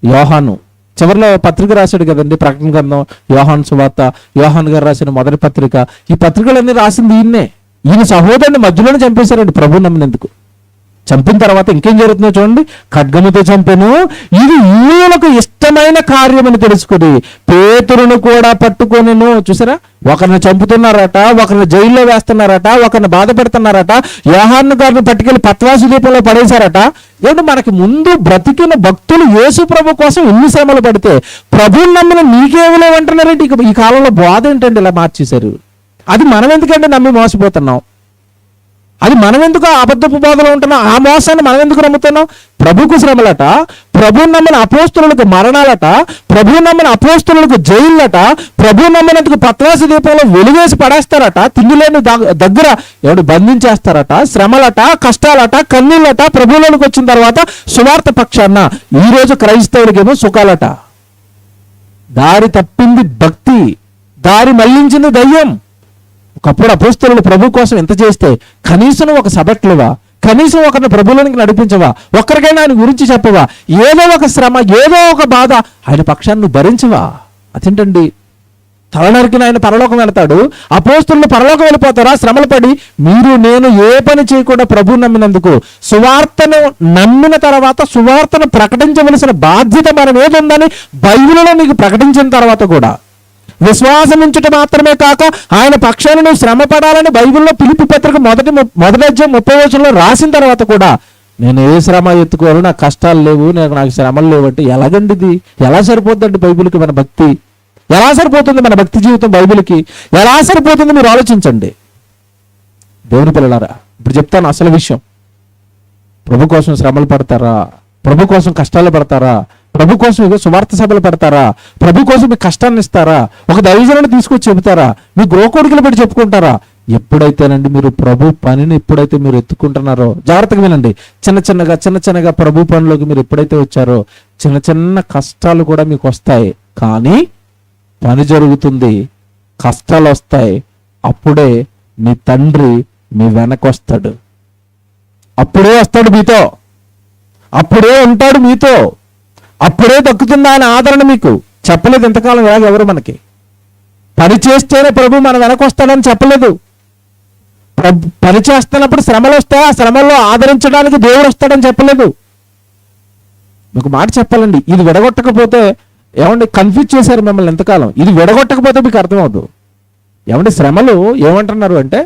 యోహాను. చివరిలో పత్రిక రాశాడు కదండి, ప్రకటన గ్రంథం, యోహాను సువార్త, యోహాను గారు రాసిన మొదటి పత్రిక. ఈ పత్రికలన్నీ రాసింది ఈయన సహోదరుని మధ్యలోనే చంపేశారండి ప్రభు నమ్మినందుకు. చంపిన తర్వాత ఇంకేం జరుగుతుందో చూడండి. ఖడ్గముతో చంపెను. ఇది యూదులకు ఇష్టమైన కార్యమని తెలుసుకుని పేతురును కూడా పట్టుకొనెను. చూసారా? ఒకరిని చంపుతున్నారట, ఒకరిని జైల్లో వేస్తున్నారట, ఒకరిని బాధ పెడుతున్నారట, యోహాను గారిని పట్టుకెళ్ళి పత్వాసు దీపంలో పడేశారట. ఏమంటే మనకి ముందు బ్రతికిన భక్తులు యేసు ప్రభు కోసం ఎన్ని శ్రమలు పడితే ప్రభువుని నమ్మిన నీకేమిలో అంటున్నారంటే ఈ కాలంలో బాధ ఏంటండి ఇలా మార్చేశారు? అది మనం ఎందుకంటే నమ్మి మోసపోతున్నాం? అది మనం ఎందుకు అబద్ధపు బోధలో ఉంటున్నాం? ఆ మోసాన్ని మనం ఎందుకు నమ్ముతున్నాం? ప్రభుకు శ్రమలట, ప్రభువు నమ్మిన అపోస్తులకు మరణాలట, ప్రభువు నమ్మిన అపోస్తులకు జైళ్ళట, ప్రభువు నమ్మినందుకు పత్రాసి దీపంలో వెలువేసి పడేస్తారట, తిండిలేని దగ్గర ఎవడు బంధించేస్తారట, శ్రమలట, కష్టాలట, కన్నీళ్ళట. ప్రభువులోకి వచ్చిన తర్వాత సువార్త పక్షాన ఈరోజు క్రైస్తవుడికేమో సుఖాలట. దారి తప్పింది భక్తి, దారి మళ్లించింది దయ్యం. ఒకప్పుడు అపోస్తలులు ప్రభు కోసం ఎంత చేస్తే కనీసం ఒక సభట్లువా, కనీసం ఒకరిని ప్రభువులోనికి నడిపించవా, ఒక్కరికైనా ఆయన గురించి చెప్పవా, ఏదో ఒక శ్రమ, ఏదో ఒక బాధ ఆయన పక్షాన్ని నువ్వు భరించవా? అదేంటండి, తలనరికిన ఆయన పరలోకం వెళతాడు, అపోస్తలులు పరలోకం వెళ్ళిపోతారా శ్రమలు పడి? మీరు నేను ఏ పని చేయకుండా ప్రభువు నమ్మినందుకు, సువార్తను నమ్మిన తర్వాత సువార్తను ప్రకటించవలసిన బాధ్యత మనం ఏదుందని బైబిల్లో నీకు ప్రకటించిన తర్వాత కూడా విశ్వాసం ఉంచుట మాత్రమే కాక ఆయన పక్షాన్ని నువ్వు శ్రమ పడాలని బైబిల్లో ఫిలిప్పీ పత్రిక మొదటి అధ్యాయం 30వ వచనంలో రాసిన తర్వాత కూడా నేను ఏ శ్రమ ఎత్తుకోను, నాకు కష్టాలు లేవు, నాకు శ్రమలు లేవంటే ఎలాగండి ఇది? ఎలా సరిపోతుందండి బైబిల్కి మన భక్తి? ఎలా సరిపోతుంది మన భక్తి జీవితం బైబిల్కి? ఎలా సరిపోతుంది? మీరు ఆలోచించండి దేవుని పిల్లలారా. ఇప్పుడు చెప్తాను అసలు విషయం. ప్రభు కోసం శ్రమలు పడతారా? ప్రభు కోసం కష్టాలు పడతారా? ప్రభు కోసం ఏదో సువార్త సభలు పెడతారా? ప్రభు కోసం మీకు కష్టాన్ని ఇస్తారా? ఒక దైవజనుని తీసుకొచ్చి చెబుతారా? మీ గృహకోడికలు పెట్టి చెప్పుకుంటారా? ఎప్పుడైతేనండి మీరు ప్రభు పనిని ఎప్పుడైతే మీరు ఎత్తుకుంటున్నారో, జాగ్రత్తగా వినండి, చిన్న చిన్నగా ప్రభు పనిలోకి మీరు ఎప్పుడైతే వచ్చారో చిన్న కష్టాలు కూడా మీకు వస్తాయి. కానీ పని జరుగుతుంది, కష్టాలు వస్తాయి. అప్పుడే మీ తండ్రి మీ వెనకొస్తాడు, అప్పుడే వస్తాడు మీతో, అప్పుడే ఉంటాడు మీతో, అప్పుడే దక్కుతుంది ఆయన ఆదరణ మీకు. చెప్పలేదు ఇంతకాలం ఎలాగ ఎవరు మనకి పని చేస్తేనే ప్రభు మన వెనకొస్తాడని చెప్పలేదు. పని చేస్తున్నప్పుడు శ్రమలు వస్తాయి, ఆ శ్రమల్లో ఆదరించడానికి దేవుడు వస్తాడని చెప్పలేదు. మీకు మాట చెప్పాలండి, ఇది విడగొట్టకపోతే ఏమండి కన్ఫ్యూజ్ చేశారు మిమ్మల్ని ఎంతకాలం. ఇది విడగొట్టకపోతే మీకు అర్థమవుతుంది. ఏమండి శ్రమలు ఏమంటున్నారు అంటే,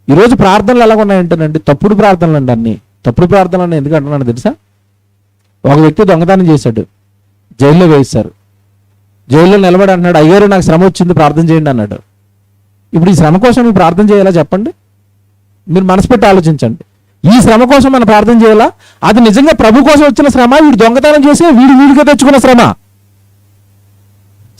ఈరోజు ప్రార్థనలు ఎలాగ ఉన్నాయంటేనండి తప్పుడు ప్రార్థనలు అండి. అన్ని తప్పుడు ప్రార్థనలు అని ఎందుకు అంటున్నాను తెలుసా? ఒక వ్యక్తి దొంగతనం చేశాడు, జైల్లో వేశారు. జైల్లో నిలబడి అంటున్నాడు, అయ్యారు నాకు శ్రమ వచ్చింది ప్రార్థన చేయండి అన్నాడు. ఇప్పుడు ఈ శ్రమ కోసం మీరు ప్రార్థన చేయాలా చెప్పండి? మీరు మనసు పెట్టి ఆలోచించండి. ఈ శ్రమ కోసం మనం ప్రార్థన చేయాలా? అది నిజంగా ప్రభు కోసం వచ్చిన శ్రమ, వీడు దొంగతనం చేసి వీడిగా తెచ్చుకున్న శ్రమ.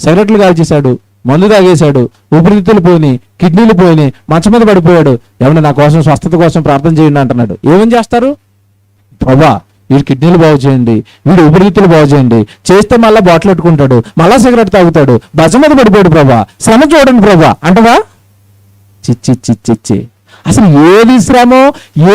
సిగరెట్లు కాల్చేశాడు, మందు తాగేశాడు, ఊపిరితిత్తులు పోయినాయి, కిడ్నీలు పోయినాయి, మంచం మీద పడిపోయాడు. ఏమన్నా నా కోసం స్వస్థత కోసం ప్రార్థన చేయండి అంటున్నాడు. ఏమేం చేస్తారు? ప్రభా వీడు కిడ్నీలు బాగు చేయండి, వీడు ఊపిరితిత్తులు బాగు చేయండి. చేస్తే మళ్ళీ బాటిల్ పెట్టుకుంటాడు, మళ్ళా సిగరెట్ తాగుతాడు, బజ మీద పడిపోయాడు. ప్రభా శ్రమ చూడండి ప్రభా అంటవా? చిచ్చి అసలు ఏది శ్రమో,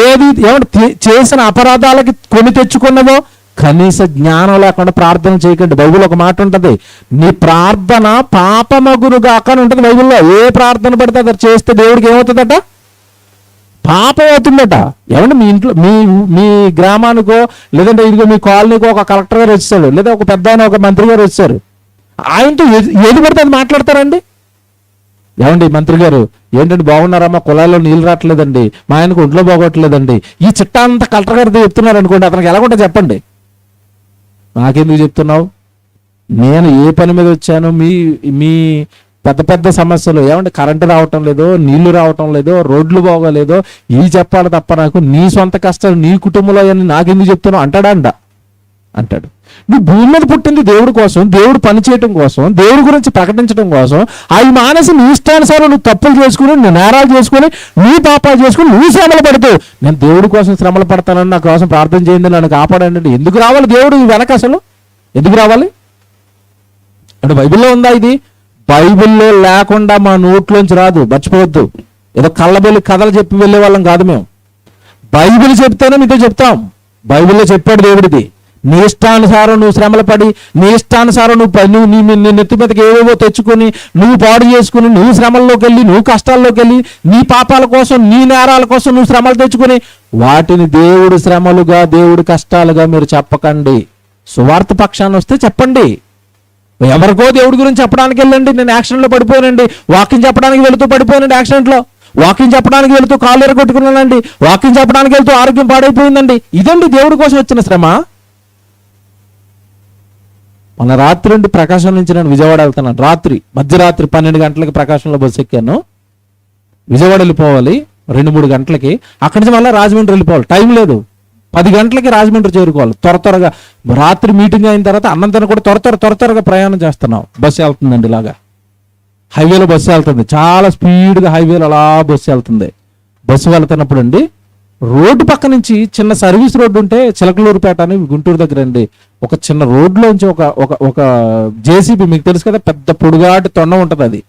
ఏది ఏమంటే చేసిన అపరాధాలకి కొని తెచ్చుకున్నదో కనీస జ్ఞానం లేకుండా ప్రార్థన చేయకండి. బైబిల్ ఒక మాట ఉంటుంది, నీ ప్రార్థన పాపమగునుగాక అని ఉంటుంది బైబిల్లో. ఏ ప్రార్థన పడితే అది చేస్తే దేవుడికి ఏమవుతుందట? పాపం అవుతుందట. ఏమంటే మీ ఇంట్లో మీ గ్రామానికో లేదంటే ఇదిగో మీ కాలనీకో ఒక కలెక్టర్ గారు వచ్చాడు, లేదా ఒక పెద్ద ఆయన ఒక మంత్రి గారు వచ్చారు. ఆయనతో ఏది పడితే అది మాట్లాడతారండి. ఏమండి మంత్రి గారు ఏంటంటే బాగున్నారమ్మా, కుళాయిలో నీళ్ళు రావట్లేదండి, మా ఆయనకు ఒంట్లో బాగోట్లేదండి, ఈ చిట్టా అంతా కలెక్టర్ గారితో చెప్తున్నారు అనుకోండి, అతనికి ఎలాగుంటే చెప్పండి. నాకెందుకు చెప్తున్నావు? నేను ఏ పని మీద వచ్చాను? మీ పెద్ద సమస్యలు ఏమంటే కరెంటు రావటం లేదో, నీళ్లు రావటం లేదో, రోడ్లు బాగోలేదో ఇవి చెప్పాలి తప్ప నాకు నీ సొంత కష్టాలు నీ కుటుంబంలో అని నాకెందుకు చెప్తున్నావు అంటాడు. నువ్వు భూమి మీద పుట్టింది దేవుడి కోసం, దేవుడు పని చేయటం కోసం, దేవుడి గురించి ప్రకటించడం కోసం. అవి మానేసి నీ ఇష్టానుసారం నువ్వు తప్పులు చేసుకుని, నువ్వు నేరాలు చేసుకుని, నీ పాపాలు చేసుకుని నువ్వు శ్రమలు పడుతూ, నేను దేవుడి కోసం శ్రమలు పడతానని నా కోసం ప్రార్థన చేయండి, నన్ను కాపాడండి. ఎందుకు రావాలి దేవుడు వెనక? అసలు ఎందుకు రావాలి అంటే బైబిల్లో ఉందా ఇది? బైబిల్లో లేకుండా మా నోట్లోంచి రాదు, మర్చిపోవద్దు. ఏదో కళ్ళబెల్లి కథలు చెప్పి వెళ్ళే వాళ్ళం కాదు మేము. బైబిల్ చెప్తేనే మీతో చెప్తాం. బైబిల్లో చెప్పాడు దేవుడిది. నీ ఇష్టానుసారం నువ్వు శ్రమలు పడి, నీ ఇష్టానుసారం నువ్వు నీ నెత్తి మీదకి ఏవేవో తెచ్చుకొని, నువ్వు పాడు చేసుకుని, నువ్వు శ్రమల్లోకి వెళ్ళి, నువ్వు కష్టాల్లోకి వెళ్ళి, నీ పాపాల కోసం, నీ నేరాల కోసం నువ్వు శ్రమలు తెచ్చుకొని, వాటిని దేవుడి శ్రమలుగా, దేవుడి కష్టాలుగా మీరు చెప్పకండి. సువార్త పక్షాన్ని వస్తే చెప్పండి. ఎవరికో దేవుడి గురించి చెప్పడానికి వెళ్ళండి, నేను యాక్సిడెంట్లో పడిపోయానండి, వాకింగ్ చెప్పడానికి వెళుతూ పడిపోయానండి, యాక్సిడెంట్లో వాకింగ్ చెప్పడానికి వెళుతూ కాళ్ళు ఎరగొట్టుకున్నానండి, వాకింగ్ చెప్పడానికి వెళ్తూ ఆరోగ్యం పాడైపోయిందండి. ఇదండి దేవుడి కోసం వచ్చిన శ్రమ. మన రాత్రి నుండి ప్రకాశం నుంచి నేను విజయవాడ వెళ్తున్నాను. మధ్యరాత్రి 12 గంటలకి ప్రకాశంలో బస్సు ఎక్కాను. విజయవాడ వెళ్ళిపోవాలి. 2-3 గంటలకి. అక్కడి నుంచి మళ్ళీ రాజమండ్రి వెళ్ళిపోవాలి, టైం లేదు. 10 గంటలకి రాజమండ్రి చేరుకోవాలి. త్వరగా రాత్రి మీటింగ్ అయిన తర్వాత అన్నం తిన కూడా త్వరగా ప్రయాణం చేస్తున్నాం. బస్సు వెళ్తుందండి, ఇలాగా హైవేలో బస్సు వెళ్తుంది, చాలా స్పీడ్గా హైవేలో అలా బస్సు వెళ్తుంది. బస్సు వెళ్తున్నప్పుడు అండి, రోడ్డు పక్క నుంచి చిన్న సర్వీస్ రోడ్డు ఉంటే, చిలకలూరుపేట అని గుంటూరు దగ్గర అండి, ఒక చిన్న రోడ్లోంచి ఒక జేసీబీ, మీకు తెలుసు కదా, పెద్ద పొడుగాటి తొండ ఉంటుంది. అది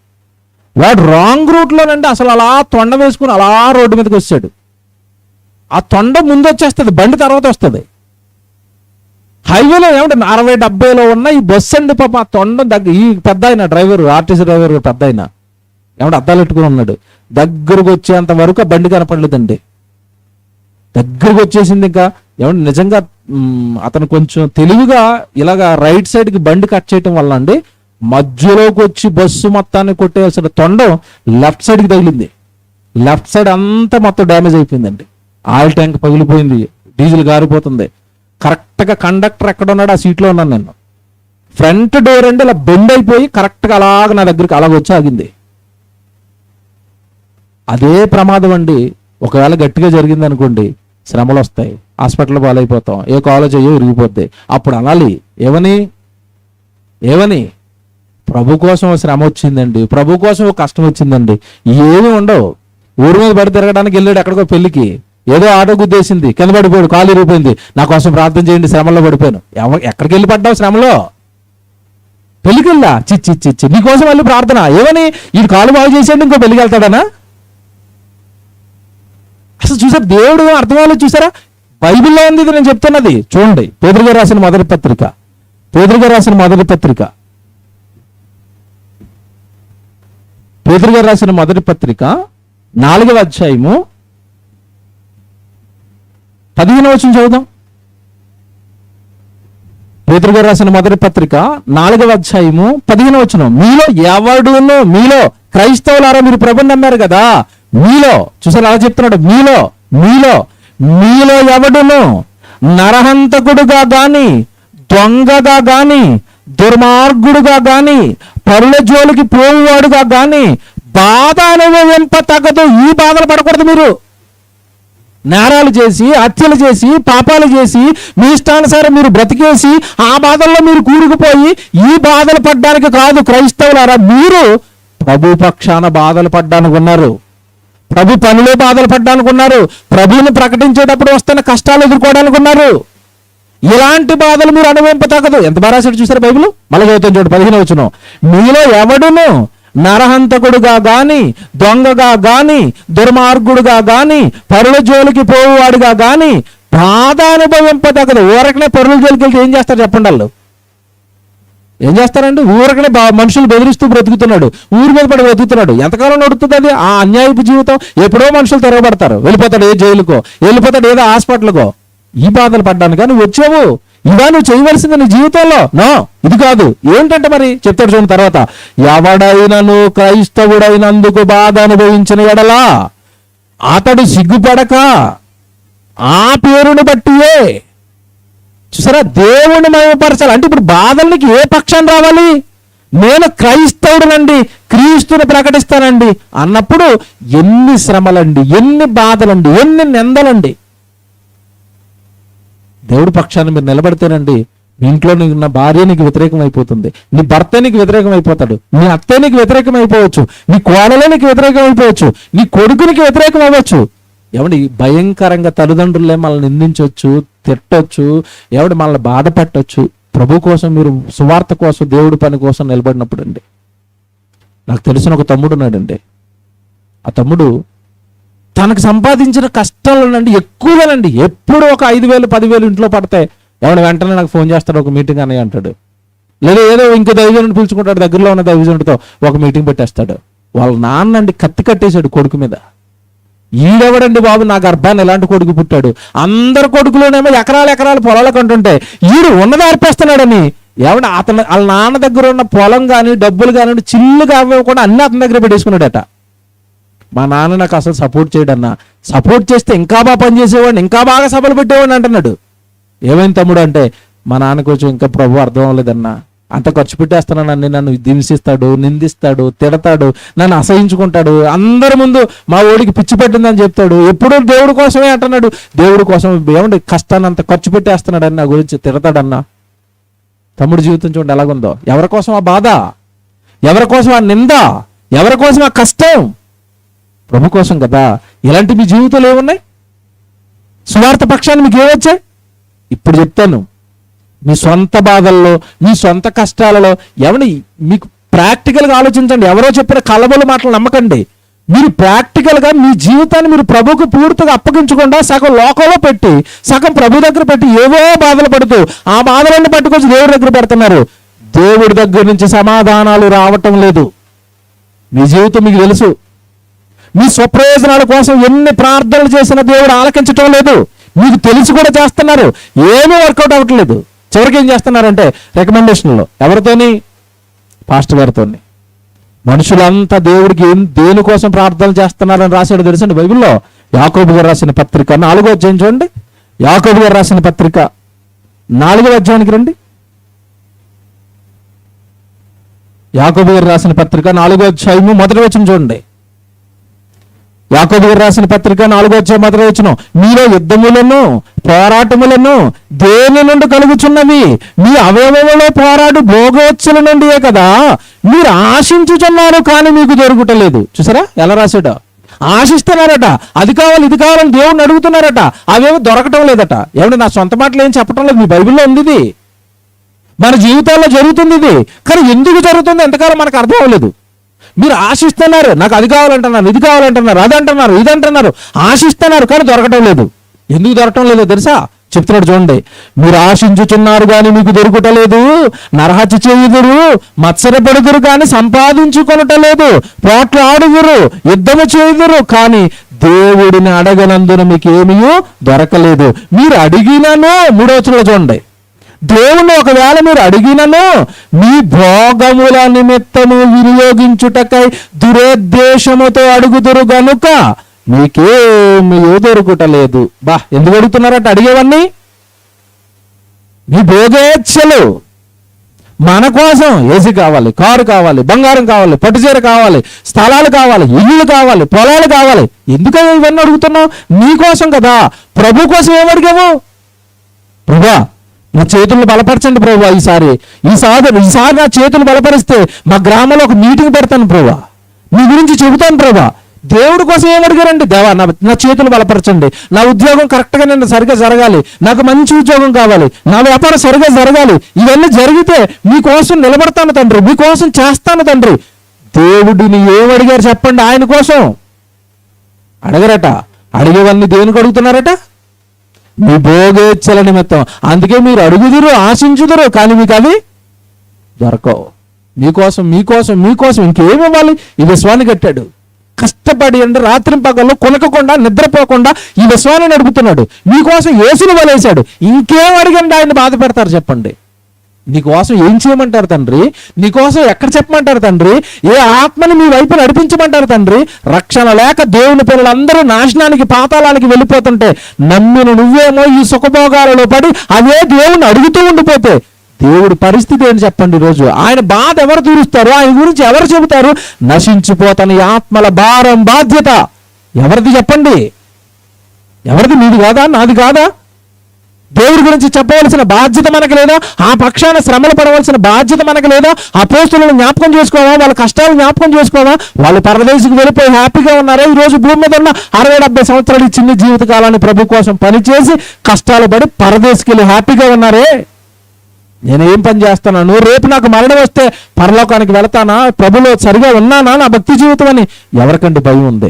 వాడు రాంగ్ రూట్లోనండి అసలు అలా తొండ వేసుకుని అలా రోడ్డు మీదకి వచ్చాడు. ఆ తొండ ముందు వచ్చేస్తుంది, బండి తర్వాత వస్తుంది. హైవేలో ఏమంటే 60-70లో ఉన్న ఈ బస్సు అండి పాప, ఆ తొండ దగ్గర ఈ పెద్ద ఆయన డ్రైవర్, ఆర్టీసీ డ్రైవర్ పెద్ద ఆయన ఏమంటే అద్దాలు పెట్టుకుని ఉన్నాడు. దగ్గరకు వచ్చేంత వరకు ఆ బండి కనపడలేదండి. దగ్గరకు వచ్చేసింది. ఇంకా ఏమంటే నిజంగా అతను కొంచెం తెలివిగా ఇలాగా రైట్ సైడ్కి బండి కట్ చేయటం వల్ల అండి, మధ్యలోకి వచ్చి బస్సు మొత్తాన్ని కొట్టేయాల్సిన తొండం లెఫ్ట్ సైడ్కి తగిలింది. లెఫ్ట్ సైడ్ అంతా మొత్తం డ్యామేజ్ అయిపోయిందండి. ఆయిల్ ట్యాంక్ పగిలిపోయింది, డీజిల్ గారిపోతుంది. కరెక్ట్గా కండక్టర్ ఎక్కడ ఉన్నాడు ఆ సీట్లో ఉన్నాను నేను. ఫ్రంట్ డోర్ అండి ఇలా బెండ్ అయిపోయి కరెక్ట్గా అలాగ నా దగ్గరికి అలాగ వచ్చి ఆగింది. అదే ప్రమాదం అండి. ఒకవేళ గట్టిగా జరిగింది అనుకోండి, శ్రమలు వస్తాయి, హాస్పిటల్ పాలైపోతాం, ఏ కాలేజ్ అయ్యో విరిగిపోద్ది. అప్పుడు అనాలి ఏమని ప్రభు కోసం శ్రమ వచ్చిందండి, ప్రభు కోసం కష్టం వచ్చిందండి. ఏమీ ఉండవు. ఊరి మీద పడి తిరగడానికి వెళ్ళాడు ఎక్కడికో పెళ్లికి, ఏదో ఆటో గుద్దేసింది, కింద పడిపోయాడు, కాలు ఇరిగిపోయింది, నా కోసం ప్రార్థన చేయండి, శ్రమలో పడిపోయాను. ఎక్కడికి వెళ్ళి పడ్డావు శ్రమలో? పెళ్లికి వెళ్ళా, చిచ్చి నీకోసం మళ్ళీ ప్రార్థన. ఏమని? ఈ కాలు బాగు చేసేయండి, ఇంకో పెళ్లికి వెళ్తాడనా? అసలు చూసారు దేవుడు అర్థమయ్యేలా చూసారా? బైబిల్లో ఉంది ఇది, నేను చెప్తున్నది. చూడండి, పేతురు గారు రాసిన మొదటి పత్రిక 4వ అధ్యాయము 15వ వచనం చదువుదాం. పేతురు గారు రాసిన మొదటి పత్రిక 4వ అధ్యాయము 15వ వచనం. మీలో క్రైస్తవులారా, మీరు ప్రభువుని నమ్మారు కదా, మీలో చూసారు అలా చెప్తున్నాడు, మీలో ఎవడును నరహంతకుడుగా గాని, దొంగగా గాని, దుర్మార్గుడుగా గాని, పరుల జోలికి పోవువాడుగా గాని బాధ అనుభవింప తగ్గదు. ఈ బాధలు పడకూడదు. మీరు నేరాలు చేసి, హత్యలు చేసి, పాపాలు చేసి, మీ ఇష్టానుసారం మీరు బ్రతికేసి ఆ బాధల్లో మీరు కూరుకుపోయి ఈ బాధలు పడ్డానికి కాదు. క్రైస్తవులారా, మీరు ప్రభు పక్షాన బాధలు పడ్డానికి ఉన్నారు, ప్రభు పనిలో బాధలు పడ్డానికి ఉన్నారు, ప్రభువుని ప్రకటించేటప్పుడు వస్తున్న కష్టాలు ఎదుర్కోవడానికి ఉన్నారు. ఇలాంటి బాధలు మీరు అనుభవింపతగదు. ఎంత బాగా రాశాడు చూసారు బైబిల్. మళ్ళీ చదువుతాం చూడండి, 15వ వచనం. మీలో ఎవడును నరహంతకుడుగా గాని, దొంగగా గాని, దుర్మార్గుడుగా గాని, పరుల జోలికి పోవువాడుగా గాని బాధ అనుభవింపతగదు. ఊరకనే పరుల జోలికి వెళ్తే ఏం చేస్తారు చెప్పండి? వాళ్ళు ఏం చేస్తారండి? ఊరకనే మనుషులు బెదిరిస్తూ బ్రతుకుతున్నాడు, ఊరి మీద పడి బ్రతుకుతున్నాడు. ఎంతకాలం నడుస్తుంది అది ఆ అన్యాయపు జీవితం? ఎప్పుడో మనుషులు తిరగబడతారు, వెళ్ళిపోతాడు ఏ జైలుకో, వెళ్ళిపోతాడు ఏదో హాస్పిటల్కో. ఈ బాధలు పడ్డానికి నువ్వు వచ్చావు, ఇవా నువ్వు చేయవలసింది నీ జీవితంలో? నో, ఇది కాదు. ఏంటంటే మరి చెప్తాడు చూడండి తర్వాత. ఎవడైనను క్రైస్తవుడైనందుకు బాధ అనుభవించిన ఎడలా అతడు సిగ్గుపడక ఆ పేరుని బట్టియే. చూసారా, దేవుని మహిమపరచాలి అంటే ఇప్పుడు బాధలకి ఏ పక్షం రావాలి? నేను క్రైస్తవుడునండి, క్రీస్తుని ప్రకటిస్తానండి అన్నప్పుడు ఎన్ని శ్రమలండి, ఎన్ని బాధలండి, ఎన్ని నిందలండి. దేవుడి పక్షాన్ని మీరు నిలబడితేనండి, మీ ఇంట్లో ఉన్న భార్య నీకు వ్యతిరేకం అయిపోతుంది, నీ భర్త నీకు వ్యతిరేకం అయిపోతాడు, నీ అత్తే నీకు వ్యతిరేకం అయిపోవచ్చు, నీ కోడలే నీకు వ్యతిరేకం అయిపోవచ్చు, నీ కొడుకునికి వ్యతిరేకం అవ్వచ్చు. ఎవడి భయంకరంగా తల్లిదండ్రులే మనల్ని నిందించవచ్చు, తిట్టొచ్చు, ఎవడు మనల్ని బాధ పెట్టవచ్చు. ప్రభు కోసం మీరు సువార్త కోసం, దేవుడి పని కోసం నిలబడినప్పుడు అండి. నాకు తెలిసిన ఒక తమ్ముడు ఉన్నాడండి. ఆ తమ్ముడు తనకు సంపాదించిన కష్టాలనండి ఎక్కువగానండి, ఎప్పుడు ఒక 5,000 10,000 ఇంట్లో పడతాయి, ఎవడు వెంటనే నాకు ఫోన్ చేస్తాడు, ఒక మీటింగ్ అని అంటాడు. లేదా ఏదో ఇంకో దైవజనుడిని పిలుచుకుంటాడు, దగ్గరలో ఉన్న దైవజనుడితో ఒక మీటింగ్ పెట్టేస్తాడు. వాళ్ళ నాన్న అండి కత్తి కట్టేశాడు కొడుకు మీద. ఈడెవడండి బాబు, నా గర్భాన్ని ఎలాంటి కొడుకు పుట్టాడు? అందరు కొడుకులోనేమో ఎకరాలు పొలాలు కంటుంటే ఈడు ఉన్నది అర్పేస్తున్నాడని ఎవడ వాళ్ళ నాన్న దగ్గర ఉన్న పొలం కానీ, డబ్బులు కానీ చిల్లుగా కూడా అన్ని అతని దగ్గర పెట్టేసుకున్నాడట. మా నాన్న నాకు అసలు సపోర్ట్ చేయడన్నా, సపోర్ట్ చేస్తే ఇంకా బాగా పనిచేసేవాడిని, ఇంకా బాగా సభలు పెట్టేవాడిని అంటున్నాడు. ఏమైంది తమ్ముడు అంటే, మా నాన్న కొంచెం ఇంకా ప్రభు అర్థం అవ్వలేదన్నా, అంత ఖర్చు పెట్టేస్తున్నానని నన్ను హింసిస్తాడు, నిందిస్తాడు, తిడతాడు, నన్ను అసహించుకుంటాడు, అందరి ముందు మా ఓడికి పిచ్చి పెట్టిందని చెప్తాడు, ఎప్పుడూ దేవుడి కోసమే అంటున్నాడు, దేవుడి కోసం ఏమండి కష్టాన్ని అంత ఖర్చు పెట్టేస్తున్నాడని నా గురించి తిడతాడన్నా. తమ్ముడు జీవితం చూడండి ఎలాగుందో. ఎవరి కోసం ఆ బాధ, ఎవరి కోసం ఆ నింద, ఎవరి కోసం ఆ కష్టం? ప్రభు కోసం కదా. ఇలాంటి మీ జీవితంలో ఏమున్నాయి? సువార్త పక్షాన్ని మీకు ఏమొచ్చాయి? ఇప్పుడు చెప్తాను. మీ సొంత బాధల్లో, మీ సొంత కష్టాలలో ఏమని మీకు ప్రాక్టికల్గా ఆలోచించండి. ఎవరో చెప్పిన కలబోలు మాటలు నమ్మకండి. మీరు ప్రాక్టికల్గా మీ జీవితాన్ని మీరు ప్రభువుకు పూర్తిగా అప్పగించకుండా సగం లోకంలో పెట్టి సగం ప్రభు దగ్గర పెట్టి ఏవో బాధలు పడుతూ ఆ బాధలన్నీ పట్టుకొచ్చి దేవుడి దగ్గర పెడుతున్నారు. దేవుడి దగ్గర నుంచి సమాధానాలు రావటం లేదు. మీ జీవితం మీకు తెలుసు. మీ స్వప్రయోజనాల కోసం ఎన్ని ప్రార్థనలు చేసినా దేవుడు ఆలకించటం లేదు. మీకు తెలిసి కూడా చేస్తున్నారు, ఏమీ వర్కౌట్ అవ్వట్లేదు. చివరికి ఏం చేస్తున్నారంటే రికమెండేషన్లో ఎవరితోని? పాస్టర్ గారితోని. మనుషులంతా దేవుడికి దేనికోసం ప్రార్థనలు చేస్తున్నారని రాశాడు తెలుసండి బైబిల్లో. యాకోబు గారు రాసిన పత్రిక 4వ అధ్యాయం చూడండి. యాకోబు గారు రాసిన పత్రిక 4వ అధ్యాయానికి రండి. యాకోబు గారు రాసిన పత్రిక 4వ అధ్యాయము 1వ వచనం చూడండి. యాకోబు గారు రాసిన పత్రిక 4వ అధ్యాయం 1వ వచనం. మీలో యుద్ధములను పోరాటములను దేని నుండి కలుగుచున్నవి? మీ అవయవములో పోరాడు భోగోత్సల నుండియే కదా. మీరు ఆశించుచున్నారు కానీ మీకు దొరుకుటలేదు. చూసారా ఎలా రాశాడో? ఆశిస్తున్నారట, అది కావాలి ఇది కావాలని దేవుడిని అడుగుతున్నారట, అవేమో దొరకటం లేదట. ఏమంటే నా సొంత మాటలు ఏం చెప్పటం లేదు, మీ బైబిల్లో ఉంది ఇది. మన జీవితాల్లో జరుగుతుంది ఇది. కానీ ఎందుకు జరుగుతుంది ఎంతకాలం మనకు అర్థం అవ్వలేదు. మీరు ఆశిస్తున్నారు, నాకు అది కావాలంటున్నారు, ఇది కావాలంటున్నారు, అది అంటున్నారు, ఇది అంటున్నారు, ఆశిస్తున్నారు కానీ దొరకటం లేదు. ఎందుకు దొరకటం లేదో తెలుసా? చెప్తున్నాడు చూడండి. మీరు ఆశించుచున్నారు కానీ మీకు దొరుకుటలేదు, నరహత్య చేయుదురు, మత్సరపడుదురు కానీ సంపాదించుకొనటలేదు, పోట్లాడుదురు, యుద్ధము చేయుదురు కానీ దేవుడిని అడగనందున మీకు ఏమీ దొరకలేదు. మీరు అడిగినను 3వ వచనంలో చూడండి. దేవుణ్ణి ఒకవేళ మీరు అడిగినను మీ భోగముల నిమిత్తము వినియోగించుటకై దురుద్దేశముతో అడుగుదురు గనుక మీకేమీ దొరుకుటలేదు. ఎందుకు అడుగుతున్నారట అడిగేవన్నీ? మీ భోగేచ్ఛలు. మన కోసం ఏసీ కావాలి, కారు కావాలి, బంగారం కావాలి, పట్టుచీర కావాలి, స్థలాలు కావాలి, ఇల్లు కావాలి, పొలాలు కావాలి. ఎందుకని ఇవన్నీ అడుగుతున్నావు? నీ కోసం కదా. ప్రభు కోసం ఏమడిగావు? ప్రభా నా చేతులను బలపరచండి ప్రభా, ఈసారి నా చేతులు బలపరిస్తే మా గ్రామంలో ఒక మీటింగ్ పెడతాను ప్రభా, మీ గురించి చెబుతాను ప్రభా. దేవుడి కోసం ఏమడిగారండి? దేవా నా చేతులు బలపరచండి, నా ఉద్యోగం కరెక్ట్గా నేను సరిగా జరగాలి, నాకు మంచి ఉద్యోగం కావాలి, నా వ్యాపారం సరిగా జరగాలి, ఇవన్నీ జరిగితే మీకోసం నిలబడతాను తండ్రి, మీకోసం చేస్తాను తండ్రి. దేవుడిని ఏమడిగారు చెప్పండి? ఆయన కోసం అడగరట. అడిగేవన్నీ దేనికి అడుగుతున్నారట? మీ భోగేచ్ఛల నిమిత్తం. అందుకే మీరు అడుగుదురు, ఆశించుదురు కానీ మీకు అవి దొరకవు. మీకోసం మీకోసం మీకోసం ఇంకేమి ఇవ్వాలి? ఈ విశ్వాన్ని కట్టాడు, కష్టపడి అంటే రాత్రి పగల్లో కొనకకుండా నిద్రపోకుండా ఈ విశ్వాన్ని నడుపుతున్నాడు. మీకోసం యేసుని వలేశాడు. ఇంకేం అడిగండి ఆయన బాధ పెడతారు చెప్పండి? నీకోసం ఏం చేయమంటారు తండ్రి? నీకోసం ఎక్కడ చెప్పమంటారు తండ్రి? ఏ ఆత్మని మీ వైపు నడిపించమంటారు తండ్రి? రక్షణ లేక దేవుని పిల్లలందరూ నాశనానికి పాతాళానికి వెళ్ళిపోతుంటే నమ్మిన నువ్వేమో ఈ సుఖభోగాలలో పడి అవే దేవుణ్ణి అడుగుతూ ఉండిపోతే దేవుడి పరిస్థితి ఏంటి చెప్పండి? ఈరోజు ఆయన బాధ ఎవరు తీరుస్తారు? ఆయన గురించి ఎవరు చెబుతారు? నశించిపోతాను ఈ ఆత్మల భారం బాధ్యత ఎవరిది చెప్పండి? ఎవరిది? మీది కాదా? నాది కాదా? దేవుడి గురించి చెప్పవలసిన బాధ్యత మనకు లేదా? ఆ పక్షాన శ్రమలు పడవలసిన బాధ్యత మనకు లేదా? అపోస్తులను జ్ఞాపకం చేసుకోవా? వాళ్ళ కష్టాలు జ్ఞాపకం చేసుకోవా? వాళ్ళు పరదేశికి వెళ్ళిపోయి హ్యాపీగా ఉన్నారా? ఈరోజు భూమి మీద ఉన్న 60-70 సంవత్సరాలు ఈ చిన్న జీవితకాలాన్ని ప్రభు కోసం పనిచేసి కష్టాలు పడి పరదేశికి వెళ్ళి హ్యాపీగా ఉన్నారే. నేనేం పని చేస్తున్నాను? రేపు నాకు మరణం వస్తే పరలోకానికి వెళతానా? ప్రభులో సరిగా ఉన్నానా నా భక్తి జీవితం అని ఎవరికంటే భయం ఉంది?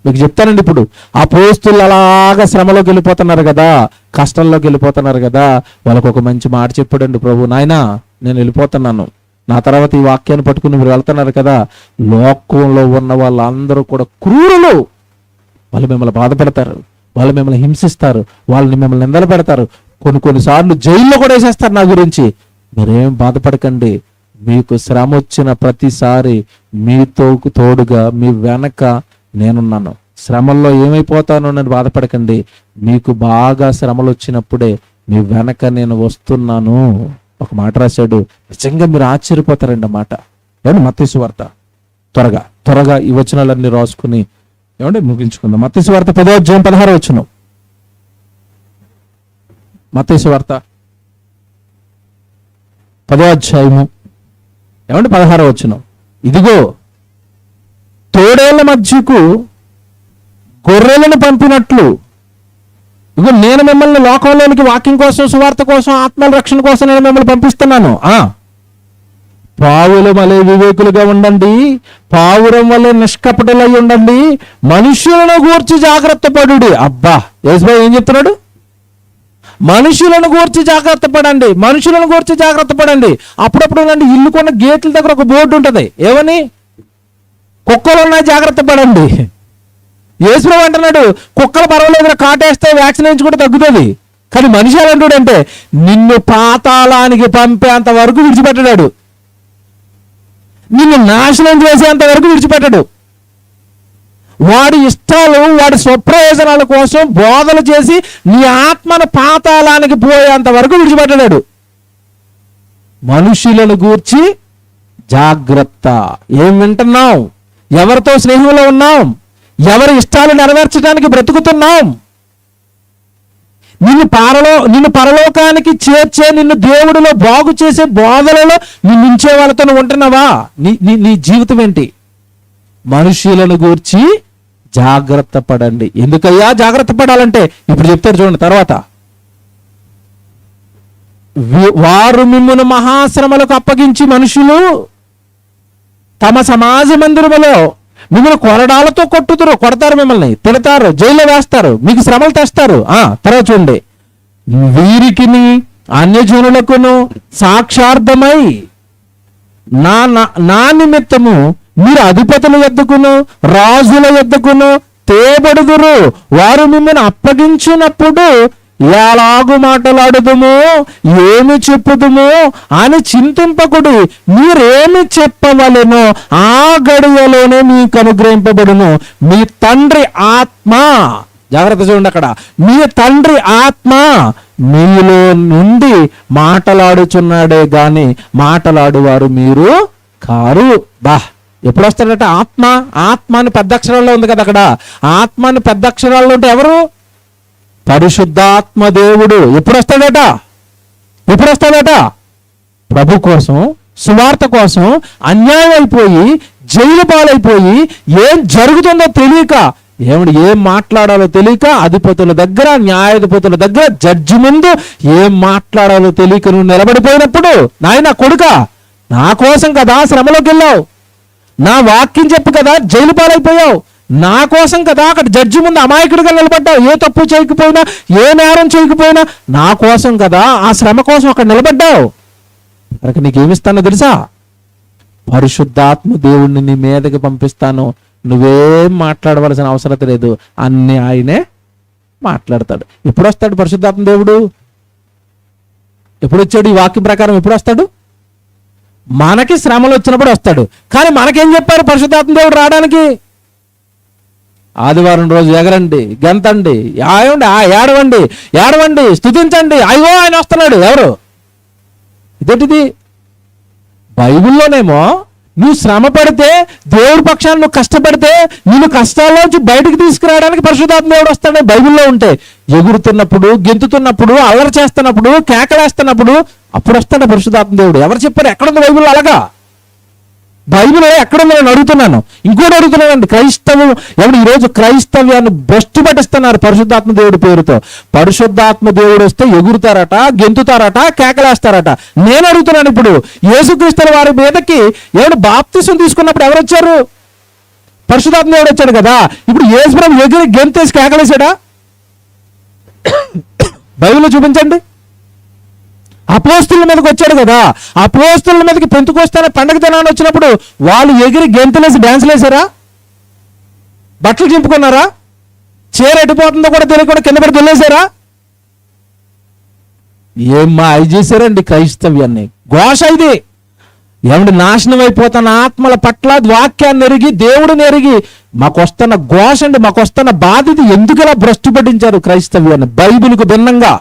మీకు చెప్తానండి. ఇప్పుడు అపోస్తులు అలాగా శ్రమలోకి వెళ్ళిపోతున్నారు కదా, కష్టంలోకి వెళ్ళిపోతున్నారు కదా, వాళ్ళకు ఒక మంచి మాట చెప్పాడండి ప్రభు. నాయనా నేను వెళ్ళిపోతున్నాను, నా తర్వాత ఈ వాక్యాన్ని పట్టుకుని మీరు వెళ్తున్నారు కదా, లోకంలో ఉన్న వాళ్ళందరూ కూడా క్రూరులు. వాళ్ళు మిమ్మల్ని బాధ పెడతారు, వాళ్ళు మిమ్మల్ని హింసిస్తారు, వాళ్ళని మిమ్మల్ని నిందలు పెడతారు, కొన్నిసార్లు జైల్లో కూడా వేసేస్తారు నా గురించి. మీరేం బాధపడకండి, మీకు శ్రమ వచ్చిన ప్రతిసారి మీతో తోడుగా మీ వెనక నేనున్నాను. శ్రమల్లో ఏమైపోతానో నేను బాధపడకండి, మీకు బాగా శ్రమలు వచ్చినప్పుడే మీ వెనక నేను వస్తున్నాను. ఒక మాట రాశాడు, నిజంగా మీరు ఆశ్చర్యపోతారండి మాట. ఏమండి మత్తయి సువార్త, త్వరగా ఈ వచనాలన్నీ రాసుకుని ఏమంటే ముగించుకుందాం. మత్తయి సువార్త 10వ అధ్యాయం 16వ వచనం. మత్తయి సువార్త 10వ అధ్యాయము ఏమంటే 16వ వచనం. ఇదిగో తోడేళ్ల మధ్యకు గొర్రెలను పంపినట్లు ఇదిగో నేను మిమ్మల్ని లోకంలోనికి వాక్యం కోసం, సువార్త కోసం, ఆత్మల రక్షణ కోసం నేను మిమ్మల్ని పంపిస్తున్నాను. పావుల వలె వివేకులుగా ఉండండి, పావురం వలె నిష్కపటులై ఉండండి, మనుషులను గూర్చి జాగ్రత్త పడుడి. అబ్బా, యేసుబాబు ఏం చెప్తున్నాడు? మనుషులను గూర్చి జాగ్రత్త పడండి, మనుషులను గూర్చి జాగ్రత్త పడండి. అప్పుడప్పుడు నండి ఇల్లు కొన్న గేట్ల దగ్గర ఒక బోర్డు ఉంటుంది, ఏమని? కుక్కలు ఉన్నాయి జాగ్రత్త పడండి. యేసుబాబు అంటున్నాడు, కుక్కలు పర్వాలేదు, కాటేస్తే వ్యాక్సిన్ వేయించుకుంటే తగ్గుతుంది. కానీ మనిషి అంటాడంటే నిన్ను పాతాళానికి పంపేంత వరకు విడిచిపెట్టాడు, నిన్ను నాశనం చేసేంత వరకు విడిచిపెట్టాడు. వాడి ఇష్టాలు, వాడి స్వప్రయోజనాల కోసం బోధలు చేసి నీ ఆత్మను పాతాళానికి పోయేంత వరకు విడిచిపెట్టాడు. మనుషులను గూర్చి జాగ్రత్త. ఏం వింటున్నాం? ఎవరితో స్నేహంలో ఉన్నాం? ఎవరి ఇష్టాలు నెరవేర్చడానికి బ్రతుకుతున్నాం? నిన్ను పరలోకానికి చేర్చే, నిన్ను దేవుడిలో బాగు చేసే బోధలలో నిన్నుంచే వాళ్ళతో ఉంటున్నావా? నీ జీవితం ఏంటి? మనుషులను గూర్చి జాగ్రత్త పడండి. ఎందుకయ్యా జాగ్రత్త పడాలంటే ఇప్పుడు చెప్తారు చూడండి. తర్వాత వారు మిమ్మును మహాశ్రమలకు అప్పగించి మనుషులు తమ సమాజ మందిరములో మిమ్మల్ని కొరడాలతో కొడతారు, మిమ్మల్ని తిడతారు, జైల్లో వేస్తారు, మీకు శ్రమలు తెస్తారు. తర్వాత చూడండి, వీరికిని అన్యజనులకును సాక్షార్థమై నా నిమిత్తము మీరు అధిపతుల యొద్దకును రాజుల యొద్దకును తేబడుదురు. వారు మిమ్మల్ని అప్పగించినప్పుడు ఎలాగు మాట్లాడుదుము, ఏమి చెప్పుదుము అని చింతింపకుడి. మీరేమి చెప్పవలెనో ఆ గడియలోనే మీకు అనుగ్రహింపబడును. మీ తండ్రి ఆత్మ, జాగ్రత్త చూడండి అక్కడ, మీ తండ్రి ఆత్మ మీలో నుండి మాట్లాడుచున్నాడే గాని మాట్లాడువారు మీరు కారు. ఎప్పుడు వస్తాడట ఆత్మ? ఆత్మ అని పెద్ద అక్షరాల్లో ఉంది కదా అక్కడ. ఆత్మ అని పెద్ద అక్షరాల్లో ఉంటే ఎవరు? పరిశుద్ధాత్మ దేవుడు. ఎప్పుడు వస్తాడట? ప్రభు కోసం, సువార్త కోసం అన్యాయం అయిపోయి, జైలు పాలైపోయి, ఏం జరుగుతుందో తెలియక, ఏం మాట్లాడాలో తెలియక, అధిపతుల దగ్గర, న్యాయాధిపతుల దగ్గర, జడ్జి ముందు ఏం మాట్లాడాలో తెలియక నువ్వు నిలబడిపోయినప్పుడు, నాయన కొడుక, నా కోసం కదా శ్రమలోకి వెళ్ళావు, నా వాక్యం చెప్పు కదా జైలు పాలైపోయావు, నా కోసం కదా అక్కడ జడ్జి ముందు అమాయకుడిగా నిలబడ్డావు, ఏ తప్పు చేయకపోయినా, ఏ నేరం చేయకపోయినా నా కోసం కదా ఆ శ్రమ కోసం అక్కడ నిలబడ్డావు. కనుక నీకేమిస్తానో తెలుసా? పరిశుద్ధాత్మ దేవుణ్ణి నీ మీదకి పంపిస్తాను. నువ్వేం మాట్లాడవలసిన అవసరం లేదు, అన్ని ఆయనే మాట్లాడతాడు. ఎప్పుడు వస్తాడు పరిశుద్ధాత్మ దేవుడు? ఎప్పుడు వచ్చాడు? ఈ వాక్యం ప్రకారం ఎప్పుడు వస్తాడు? మనకి శ్రమలు వచ్చినప్పుడు వస్తాడు. కానీ మనకేం చెప్పారు పరిశుద్ధాత్మ దేవుడు రావడానికి? ఆదివారం రోజు ఎగరండి, గెంతండి, ఏడవండి, స్తుతించండి, అయ్యో ఆయన వస్తున్నాడు. ఎవరు? ఇదేంటిది? బైబిల్లోనేమో నువ్వు శ్రమ పడితే, దేవుడి పక్షాన్ని నువ్వు కష్టపడితే, నిన్ను కష్టాల్లోంచి బయటకు తీసుకురావడానికి పరిశుద్ధాత్మ దేవుడు వస్తాడు. బైబిల్లో ఉంటే ఎగురుతున్నప్పుడు, గెంతుతున్నప్పుడు, అల్లరి చేస్తున్నప్పుడు, కేకలేస్తున్నప్పుడు అప్పుడు వస్తాడు పరిశుద్ధాత్మ దేవుడు. ఎవరు చెప్పారు? ఎక్కడుంది బైబిల్లో అలాగా? బైబిల్లో ఎక్కడుందో నేను అడుగుతున్నాను. ఇంకోటి అడుగుతున్నానండి, క్రైస్తవం ఎవరు ఈరోజు క్రైస్తవ్యాన్ని భ్రష్టు పట్టిస్తున్నారు పరిశుద్ధాత్మ దేవుడి పేరుతో. పరిశుద్ధాత్మ దేవుడు వస్తే ఎగురుతారట, గెంతుతారట, కేకలేస్తారట. నేను అడుగుతున్నాను, ఇప్పుడు యేసుక్రీస్తు వారి మీదకి ఎవడు బాప్తిసం తీసుకున్నప్పుడు ఎవరు వచ్చారు? పరిశుద్ధాత్మ దేవుడు వచ్చాడు కదా. ఇప్పుడు యేసుప్రభు ఎగిరి గెంతేసి కేకలేసాడా? బైబిల్లో చూపించండి. అపోస్తుల మీదకి వచ్చాడు కదా. అపోస్తుల మీదకి పెంతుకొస్తానే పండగ దినాన్ని వచ్చినప్పుడు వాళ్ళు ఎగిరి గెంతులేసి డ్యాన్సులు వేసారా? బట్టలు చింపుకున్నారా? చీర ఎట్టిపోతుందో కూడా తెలియకుండా కింద పడి వెళ్ళేశారా? అవి చేశారండి క్రైస్తవ్యాన్ని. ఘోష ఇది. ఏమంటే నాశనం అయిపోతున్న ఆత్మల పట్ల వాక్యాన్ని ఎరిగి, దేవుడిని ఎరిగి మాకొస్తున్న ఘోష అండి, మాకొస్తున్న బాధ్యత. ఎందుకు ఇలా భ్రష్టు పట్టించారు క్రైస్తవ్యాన్ని? బైబిల్కు భిన్నంగా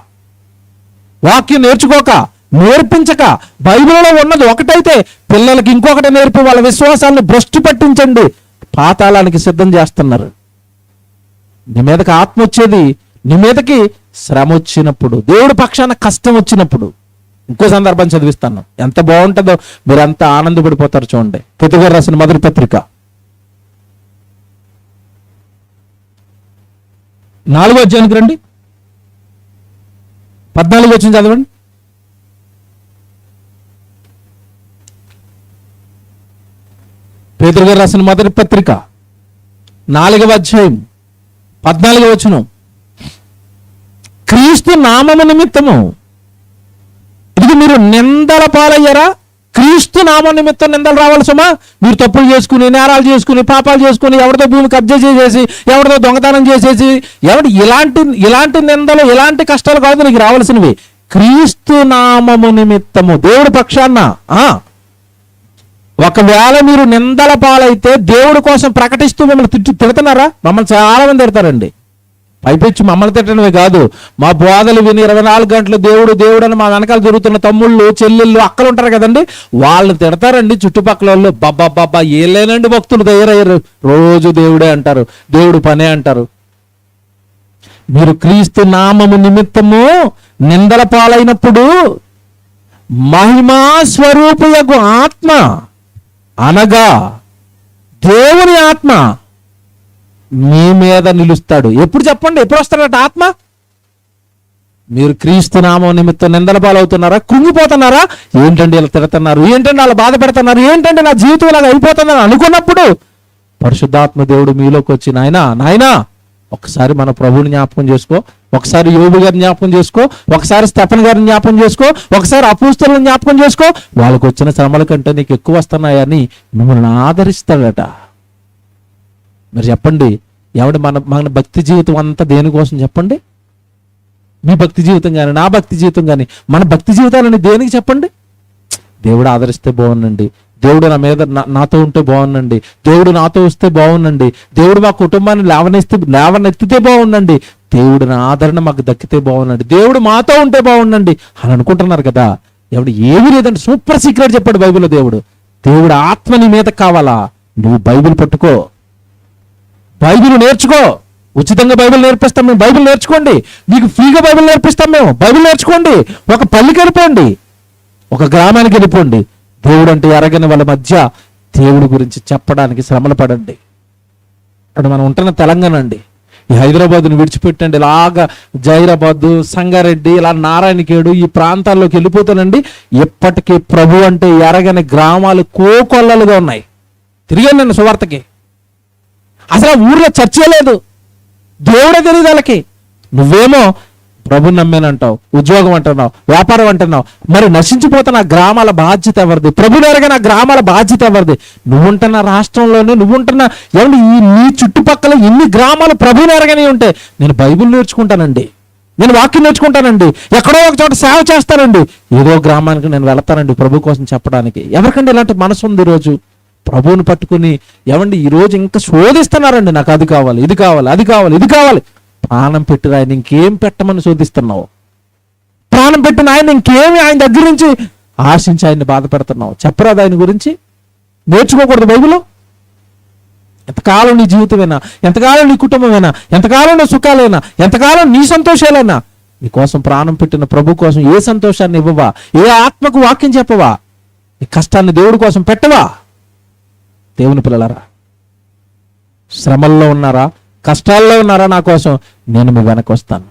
వాక్యం నేర్చుకోక, నేర్పించక, బైబిల్లో ఉన్నది ఒకటైతే పిల్లలకి ఇంకొకటి నేర్పి వాళ్ళ విశ్వాసాన్ని భ్రష్టు పట్టించండి, పాతాళానికి సిద్ధం చేస్తున్నారు. నీ మీదకి ఆత్మ వచ్చేది నీ మీదకి శ్రమ వచ్చినప్పుడు, దేవుడి పక్షాన కష్టం వచ్చినప్పుడు. ఇంకో సందర్భం చదివిస్తాను, ఎంత బాగుంటుందో మీరు ఎంత ఆనందపడిపోతారు చూడండి. పేతురు రాసిన మొదటి పత్రిక 4వ అధ్యాయానికి రండి, 14 వచ్చిన చదవండి. పేతురు గారు రాసిన మొదటి పత్రిక 4వ అధ్యాయం 14వ వచనం. క్రీస్తు నామము నిమిత్తము, ఇది మీరు నిందల పాలయ్యారా? క్రీస్తు నామ నిమిత్తం నిందలు రావాలి సుమా. మీరు తప్పులు చేసుకుని, నేరాలు చేసుకుని, పాపాలు చేసుకుని, ఎవరితో భూమి కబ్జా చేసేసి, ఎవరితో దొంగతనం చేసేసి, ఇలాంటి నిందలు, ఇలాంటి కష్టాలు కాదు నీకు రావాల్సినవి. క్రీస్తు నామము నిమిత్తము, దేవుడి పక్షాన. ఒకవేళ మీరు నిందల పాలైతే దేవుడి కోసం ప్రకటిస్తూ మిమ్మల్ని తిడుతున్నారా? మమ్మల్ని చాలా మంది తిడతారండి. పైపెచ్చి మమ్మల్ని తిట్టడమే కాదు, మా బోధలు విని 24 గంటలు దేవుడు దేవుడు అని మా వెనకాల తిరుగుతున్న తమ్ముళ్ళు, చెల్లెళ్ళు, అక్కలు ఉంటారు కదండి, వాళ్ళని తిడతారండి చుట్టుపక్కల వాళ్ళు. బాబా ఏలేనండి భక్తులు తయారయ్యారు, రోజు దేవుడే అంటారు, దేవుడు పనే అంటారు. మీరు క్రీస్తు నామము నిమిత్తము నిందల పాలైనప్పుడు మహిమా స్వరూపయగు ఆత్మ, అనగా దేవుని ఆత్మ మీ మీద నిలుస్తాడు. ఎప్పుడు చెప్పండి, ఎప్పుడు వస్తాడట ఆత్మ? మీరు క్రీస్తు నామం నిమిత్తం నిందల పాలవుతున్నారా? కృంగిపోతున్నారా? ఏంటండి ఇలా తిడుతున్నారు, ఏంటండి అలా బాధ పెడుతున్నారు, ఏంటంటే నా జీవితం ఇలాగ అయిపోతుందని అనుకున్నప్పుడు పరిశుద్ధాత్మ దేవుడు మీలోకి వచ్చి, నాయనా ఒకసారి మన ప్రభువుని జ్ఞాపకం చేసుకో, ఒకసారి యోబు గారిని జ్ఞాపకం చేసుకో, ఒకసారి స్టెఫన్ గారిని జ్ఞాపకం చేసుకో, ఒకసారి అపోస్తలులను జ్ఞాపకం చేసుకో. వాళ్ళకు వచ్చిన శ్రమల కంటే నీకు ఎక్కువ వస్తున్నాయని మిమ్మల్ని ఆదరిస్తాడట. మీరు చెప్పండి, మన భక్తి జీవితం అంతా దేనికోసం చెప్పండి? మీ భక్తి జీవితం కానీ, నా భక్తి జీవితం కానీ, మన భక్తి జీవితాలని దేనికి చెప్పండి? దేవుడు ఆదరిస్తే బాగుండండి, దేవుడు నా మీద నాతో ఉంటే బాగుండండి, దేవుడు నాతో వస్తే బాగుండండి, దేవుడు మా కుటుంబాన్ని లేవనెత్తితే బాగుండండి, దేవుడు నా ఆదరణ మాకు దక్కితే బాగుండండి, దేవుడు మాతో ఉంటే బాగుండండి అని అనుకుంటున్నారు కదా. ఎవడు ఏమీ లేదండి, సూపర్ సీక్రెట్ చెప్పాడు బైబిల్లో దేవుడు. దేవుడు ఆత్మ నీ మీద కావాలా? నువ్వు బైబిల్ పట్టుకో, బైబిల్ నేర్చుకో. ఉచితంగా బైబిల్ నేర్పిస్తాం మేము, బైబిల్ నేర్చుకోండి. మీకు ఫ్రీగా బైబిల్ నేర్పిస్తాం మేము, బైబిల్ నేర్చుకోండి. ఒక పల్లికి వెళ్ళిపోండి, ఒక గ్రామానికి వెళ్ళిపోండి, దేవుడు అంటే ఎరగని వాళ్ళ మధ్య దేవుడి గురించి చెప్పడానికి శ్రమలు పడండి. అక్కడ మనం ఉంటున్న తెలంగాణ అండి, ఈ హైదరాబాద్ని విడిచిపెట్టండి, ఇలాగా జైరాబాదు, సంగారెడ్డి, ఇలా నారాయణఖేడు ఈ ప్రాంతాల్లోకి వెళ్ళిపోతానండి. ఎప్పటికీ ప్రభు అంటే ఎరగని గ్రామాలు కోకొల్లలుగా ఉన్నాయి. తిరిగాను నేను సువార్తకి, అసలు ఊర్లో చర్చే లేదు, దేవుడే తెలియదు వాళ్ళకి. నువ్వేమో ప్రభుని నమ్మేనంటావు, ఉద్యోగం అంటున్నావు, వ్యాపారం అంటున్నావు, మరి నశించిపోతున్న గ్రామాల బాధ్యత ఎవరిది? ప్రభుని ఎరగని గ్రామాల బాధ్యత ఎవరిది? నువ్వుంటున్న రాష్ట్రంలోనే, నువ్వుంటున్న ఈ నీ చుట్టుపక్కల ఎన్ని గ్రామాలు ప్రభుని ఎరగని ఉంటే, నేను బైబిల్ నేర్చుకుంటానండి, నేను వాక్యం నేర్చుకుంటానండి, ఎక్కడో ఒక చోట సేవ చేస్తానండి, ఏదో గ్రామానికి నేను వెళతానండి ప్రభు కోసం చెప్పడానికి. ఎవరికండి ఇలాంటి మనసు ఉంది? ఈరోజు ప్రభువుని పట్టుకుని ఈరోజు ఇంకా శోధిస్తున్నారండి, నాకు అది కావాలి, ఇది కావాలి, అది కావాలి, ఇది కావాలి. ప్రాణం పెట్టిన ఆయన ఇంకేం పెట్టమని శోధిస్తున్నావు? ప్రాణం పెట్టిన ఆయన ఇంకేమి ఆయన దగ్గర నుంచి ఆశించి ఆయన్ని బాధ పెడుతున్నావు? చెప్పరాదు ఆయన గురించి? నేర్చుకోకూడదు బైబిల్? ఎంతకాలం నీ జీవితమేనా, ఎంతకాలం నీ కుటుంబమేనా, ఎంతకాలం నీ సుఖాలైనా, ఎంతకాలం నీ సంతోషాలైనా, నీ కోసం ప్రాణం పెట్టిన ప్రభు కోసం ఏ సంతోషాన్ని ఇవ్వవా? ఏ ఆత్మకు వాక్యం చెప్పవా? నీ కష్టాన్ని దేవుడి కోసం పెట్టవా? దేవుని పిల్లలారా, శ్రమల్లో ఉన్నారా, కష్టాల్లో ఉన్నారా, నా కోసం నేను మీ వెనక్కి వస్తాను.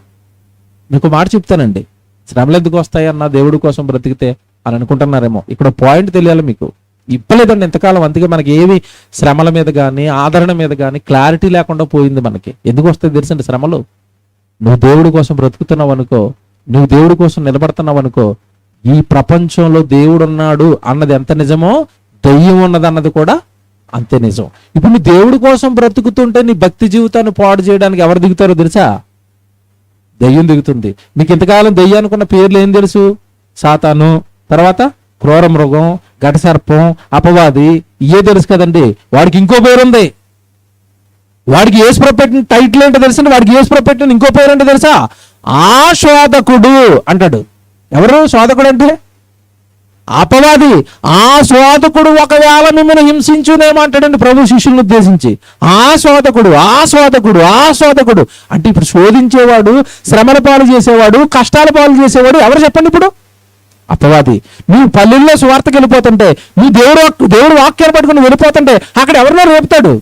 మీకు మాట చెప్తానండి, శ్రమలు ఎందుకు వస్తాయన్నా దేవుడి కోసం బ్రతికితే అని అనుకుంటున్నారేమో. ఇక్కడ పాయింట్ తెలియాలి మీకు. ఇప్పలేదండి ఎంతకాలం, అందుకే మనకి ఏమి శ్రమల మీద కానీ, ఆదరణ మీద కానీ క్లారిటీ లేకుండా పోయింది మనకి. ఎందుకు వస్తాయి తెలుసండి శ్రమలు? నువ్వు దేవుడి కోసం బ్రతుకుతున్నావు అనుకో, నువ్వు దేవుడి కోసం నిలబడుతున్నావు అనుకో, ఈ ప్రపంచంలో దేవుడు ఉన్నాడు అన్నది ఎంత నిజమో, దెయ్యం ఉన్నది అన్నది కూడా అంతే నిజం. ఇప్పుడు నీ దేవుడి కోసం బ్రతుకుతుంటే నీ భక్తి జీవితాన్ని పాడు చేయడానికి ఎవరు దిగుతారో తెలుసా? దెయ్యం దిగుతుంది. నీకు ఇంతకాలం దెయ్యానుకున్న పేర్లు ఏం తెలుసు? సాతాను, తర్వాత క్రూర మృగం, ఘటసర్పం, అపవాది, ఇయే తెలుసు కదండి. వాడికి ఇంకో పేరుంది. వాడికి యేసుప్రభు పెట్టిన టైటిల్ ఏంటో తెలుసండి? వాడికి యేసుప్రభు పెట్టిన ఇంకో పేరు ఏంటో తెలుసా? ఆ శోధకుడు అంటాడు. ఎవరు శోధకుడు అంటే? అపవాది ఆ శోధకుడు ఒకవేళ మిమ్మల్ని హింసించునేమంటాడండి ప్రభు శిష్యులను ఉద్దేశించి. ఆ శోధకుడు అంటే ఇప్పుడు శోధించేవాడు, శ్రమల పాలు చేసేవాడు, కష్టాల పాలు చేసేవాడు ఎవరు చెప్పండి? ఇప్పుడు అపవాది. నువ్వు పల్లెల్లో సువార్తకి వెళ్ళిపోతుంటే, నువ్వు దేవుడు వాక్యాన్ని పట్టుకుని వెళ్ళిపోతుంటే అక్కడ ఎవరినో రేపుతాడు.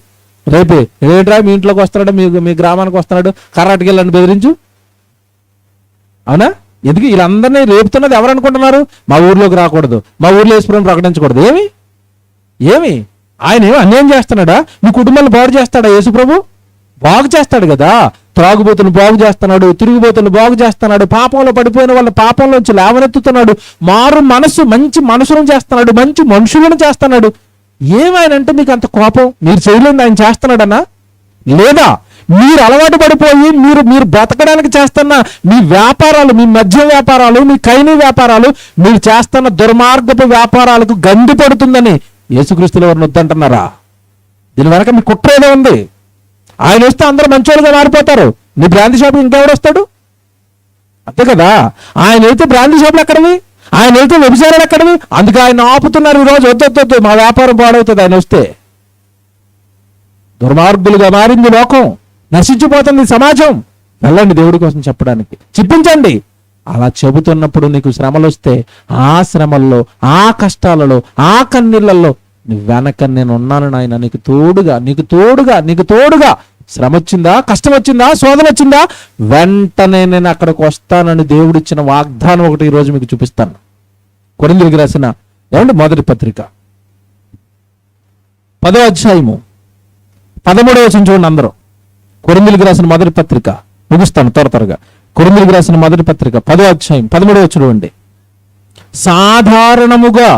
రేపే ఏంట్రా మీ ఇంట్లోకి వస్తున్నాడు, మీ గ్రామానికి వస్తున్నాడు, కర్రాటికి వెళ్ళని బెదిరించు. అవునా? ఎందుకు వీళ్ళందరినీ రేపుతున్నది ఎవరు అనుకుంటున్నారు? మా ఊర్లోకి రాకూడదు, మా ఊర్లో యేసుప్రభువుని ప్రకటించకూడదు. ఏమి ఆయన ఏమి అన్యాయం చేస్తున్నాడా? మీ కుటుంబాన్ని బాగు చేస్తాడా? యేసుప్రభు బాగు చేస్తాడు కదా. త్రాగుబోతులు బాగు చేస్తున్నాడు, తిరుగుబోతులు బాగు చేస్తున్నాడు, పాపంలో పడిపోయిన వాళ్ళ పాపంలోంచి లేవనెత్తుతున్నాడు, మారు మనసు మంచి మనసులను చేస్తున్నాడు, మంచి మనుషులను చేస్తున్నాడు. ఏమైనంటే మీకు అంత కోపం? మీరు చేయలేదు ఆయన చేస్తున్నాడన్నా? లేదా మీరు అలవాటు పడిపోయి మీరు బ్రతకడానికి చేస్తున్న మీ వ్యాపారాలు, మీ మద్యం వ్యాపారాలు, మీ కైని వ్యాపారాలు, మీరు చేస్తున్న దుర్మార్గపు వ్యాపారాలకు గండి పడుతుందని యేసుక్రీస్తులు ఎవరిని వద్దంటున్నారా? దీని వెనక మీ కుట్ర ఏదో ఉంది. ఆయన వస్తే అందరూ మంచోళ్ళుగా మారిపోతారు. నీ బ్రాంతి షాప్ ఇంకెవడు వస్తాడు? అంతే కదా. ఆయన వెళ్తే బ్రాంతి షాపులు ఎక్కడవి? ఆయన వెళ్తే వ్యభిచారాలు ఎక్కడవి? అందుకే ఆయన ఆపుతున్నారు ఈరోజు. వద్దొద్దు, మా వ్యాపారం పాడవుతుంది ఆయన వస్తే. దుర్మార్గులుగా మారింది లోకం, నశించిపోతుంది సమాజం. వెళ్ళండి దేవుడి కోసం చెప్పడానికి, చెప్పించండి. అలా చెబుతున్నప్పుడు నీకు శ్రమలు వస్తే ఆ శ్రమల్లో, ఆ కష్టాలలో, ఆ కన్నీళ్లలో నువ్వు వెనక నేను ఉన్నాను నాయన, నీకు తోడుగా శ్రమ వచ్చిందా, కష్టం వచ్చిందా, శోధన వచ్చిందా, వెంటనే నేను అక్కడికి వస్తానని దేవుడిచ్చిన వాగ్దానం ఒకటి ఈరోజు మీకు చూపిస్తాను. కొరింథీయులకు రాసిన మొదటి పత్రిక 10వ అధ్యాయము 13వ వచనం చూడండి అందరూ. కొరింథీయులకు రాసిన మొదటి పత్రిక, ముగిస్తాను త్వరగా. కొరింథీయులకు రాసిన మొదటి పత్రిక 10వ అధ్యాయం 13వ వచనం చూడండి. సాధారణముగా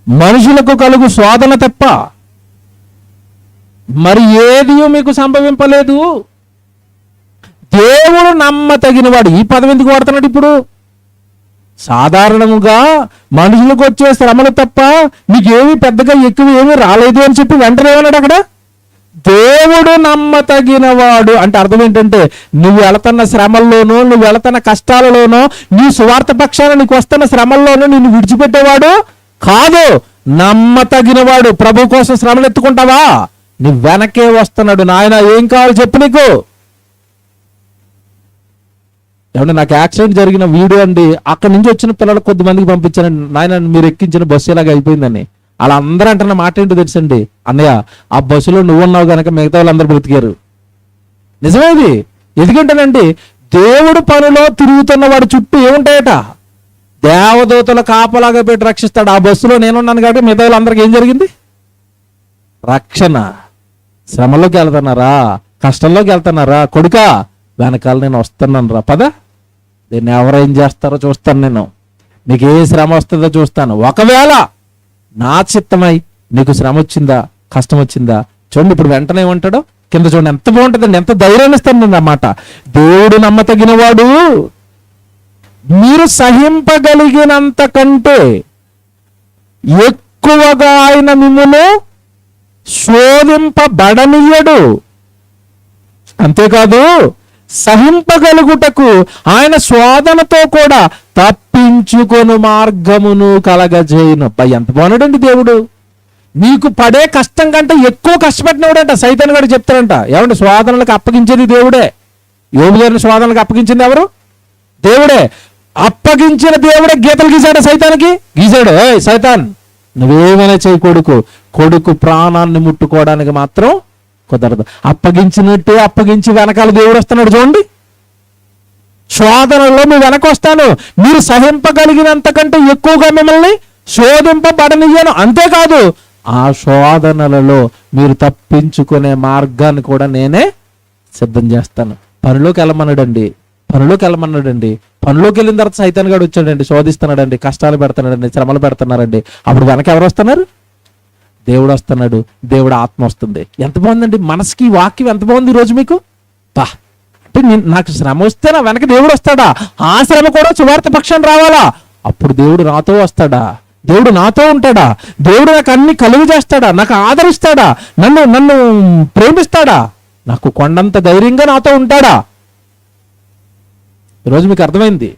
మనుషులకు కలుగు శోధన తప్ప మరి ఏది మీకు సంభవింపలేదు. దేవుడు నమ్మతగిన వాడు. ఈ పదం ఎందుకు వాడుతున్నాడు ఇప్పుడు? సాధారణముగా మనుషులకు వచ్చే శ్రమలు తప్ప నీకేమి పెద్దగా ఎక్కువ ఏమీ రాలేదు అని చెప్పి వెంటనే ఏమన్నాడు అక్కడ? దేవుడు నమ్మతగినవాడు అంటే అర్థం ఏంటంటే, నువ్వు వెళుతున్న శ్రమల్లోనో, నువ్వు వెళుతున్న కష్టాలలోనో, నీ సువార్త పక్షాన నీకు వస్తున్న శ్రమల్లోనో నిన్ను విడిచిపెట్టేవాడు కాదు, నమ్మతగినవాడు. ప్రభు కోసం శ్రమలు ఎత్తుకుంటావా? నీ వెనకే వస్తున్నాడు. నాయన ఏం కావాలి చెప్పు నీకు. ఏమన్నా నాకు యాక్సిడెంట్ జరిగిన వీడియో అండి, అక్కడి నుంచి వచ్చిన పిల్లలు కొద్దిమందికి పంపించానండి. నాయన మీరు ఎక్కించిన బస్సు ఇలాగ అయిపోయిందని. అలా అందరూ అంటున్న మాట ఏంటో తెలుసండి, అన్నయ్య ఆ బస్సులో నువ్వు ఉన్నావు కనుక మిగతా వాళ్ళందరూ బ్రతికారు. నిజమేది. ఎందుకంటేనండి, దేవుడు పనిలో తిరుగుతున్న వాడి చుట్టూ ఏముంటాయట? దేవదూతలు కాపలాగా పెట్టి రక్షిస్తాడు. ఆ బస్సులో నేనున్నాను కాబట్టి మిగతా వాళ్ళందరికీ ఏం జరిగింది? రక్షణ. శ్రమలోకి వెళ్తున్నారా, కష్టంలోకి వెళ్తున్నారా, కొడుకా వెనకాల నేను వస్తున్నాను రా, పద. దీన్ని ఎవరేం చేస్తారో చూస్తాను, నేను నీకు ఏ శ్రమ వస్తుందో చూస్తాను. ఒకవేళ నా చిత్తమై నీకు శ్రమ వచ్చిందా, కష్టం వచ్చిందా, చూడండి ఇప్పుడు వెంటనే ఏమంటాడో కింద చూడండి. ఎంత బాగుంటుందండి, ఎంత ధైర్యాన్ని ఇస్తాను అన్నమాట. దేవుడు నమ్మతగిన వాడు, మీరు సహింపగలిగినంత కంటే ఎక్కువగా ఆయన మిమ్మును శోధింపబడనీయడు. అంతేకాదు సహింపగలుగుటకు ఆయన శోధనతో కూడా తప్పించుకొను మార్గమును కలగజేయును. ఎంత బాగున్నాడండి దేవుడు. నీకు పడే కష్టం కంటే ఎక్కువ కష్టపెట్టినవాడంట. సైతాన్ గారు చెప్తారంట, ఏమంటే శోధనలకు అప్పగించేది దేవుడే. యోబు గారిని శోధనలకు అప్పగించింది ఎవరు? దేవుడే. అప్పగించిన దేవుడే గీతలు గీశాడు సైతానికి. గీశాడు, ఏ సైతాన్ నువ్వేమైనా చేయి, కొడుకు ప్రాణాన్ని ముట్టుకోవడానికి మాత్రం కుదరదు. అప్పగించినట్టే అప్పగించి వెనకాల దేవుడు వస్తున్నాడు చూడండి. శోధనలో నువ్వు వెనక వస్తాను, మీరు సహింపగలిగినంత కంటే ఎక్కువగా మిమ్మల్ని శోధింపబడనియ్యను. అంతేకాదు ఆ శోధనలలో మీరు తప్పించుకునే మార్గాన్ని కూడా నేనే సిద్ధం చేస్తాను. పనిలోకి వెళ్ళమన్నాడండి. పనిలోకి వెళ్ళిన తర్వాత సైతాన్ గాడు వచ్చాడండి, శోధిస్తున్నాడండి, కష్టాలు పెడుతున్నాడండి, శ్రమలు పెడుతున్నారండి. అప్పుడు వెనక ఎవరు వస్తున్నారు? దేవుడు వస్తున్నాడు, దేవుడు ఆత్మ వస్తుంది. ఎంత బాగుందండి మనసుకి వాక్యం, ఎంత బాగుంది ఈరోజు మీకు. అంటే నాకు శ్రమ వస్తే నా వెనక దేవుడు వస్తాడా? ఆ శ్రమ కూడా సువార్త పక్షాన్ని రావాలా? అప్పుడు దేవుడు నాతో వస్తాడా? దేవుడు నాతో ఉంటాడా? దేవుడు నాకు అన్ని కలుగు చేస్తాడా? నాకు ఆదరిస్తాడా? నన్ను ప్రేమిస్తాడా? నాకు కొండంత ధైర్యంగా నాతో ఉంటాడా? ఈరోజు మీకు అర్థమైంది.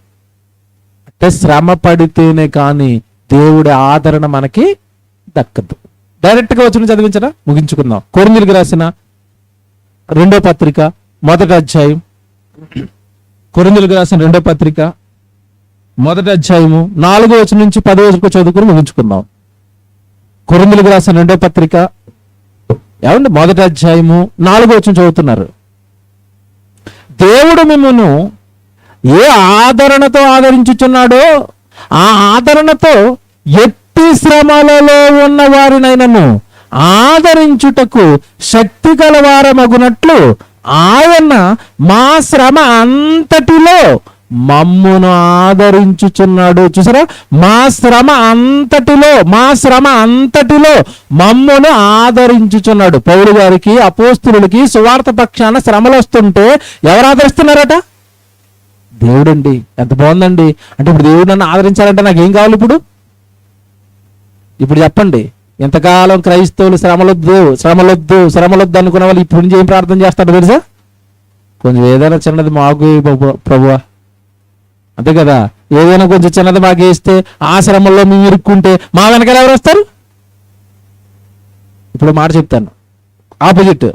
అంటే శ్రమ పడితేనే కానీ దేవుడి ఆదరణ మనకి దక్కదు. డైరెక్ట్గా వచ్చిన చదివించరా, ముగించుకుందాం. కొరింథీయులకు రాసిన 2వ పత్రిక 1వ అధ్యాయం. కొరింథీయులకు రాసిన 2వ పత్రిక 1వ అధ్యాయము 4వ వచనం నుంచి 10వ వచనం చదువుకుని ముగించుకుందాం. కొరింథీయులకు రాసిన 2వ పత్రిక 1వ అధ్యాయము 4వ వచనం చదువుతున్నారు. దేవుడు మిమ్మును ఏ ఆదరణతో ఆదరించుచున్నాడో ఆ ఆదరణతో ఎట్టి శ్రమలలో ఉన్న వారినైనను ఆదరించుటకు శక్తి గలవారమగునట్లు ఆయన మా శ్రమ అంతటిలో మమ్మును ఆదరించుచున్నాడు. చూసారా, మా శ్రమ అంతటిలో మమ్మును ఆదరించుచున్నాడు. పౌలు గారికి, అపోస్తులులకి సువార్త పక్షాన శ్రమలు వస్తుంటే ఎవరు ఆదరిస్తున్నారట? దేవుడండి. ఎంత బాగుందండి. అంటే ఇప్పుడు దేవుడు నన్ను ఆదరించాలంటే నాకు ఏం కావాలి? ఇప్పుడు చెప్పండి. ఎంతకాలం క్రైస్తవులు శ్రమలొద్దు అనుకున్న వాళ్ళు ఇప్పుడు నుంచి ఏం ప్రార్థన చేస్తారో తెలుసా? కొంచెం ఏదైనా చిన్నది మాకు ప్రభువా, అంతే కదా. ఏదైనా కొంచెం చిన్నది మాకు వేస్తే ఆ శ్రమల్లో మేము ఇరుక్కుంటే మా వెనకాల ఎవరు వస్తారు? ఇప్పుడు మాట చెప్తాను, ఆపోజిట్.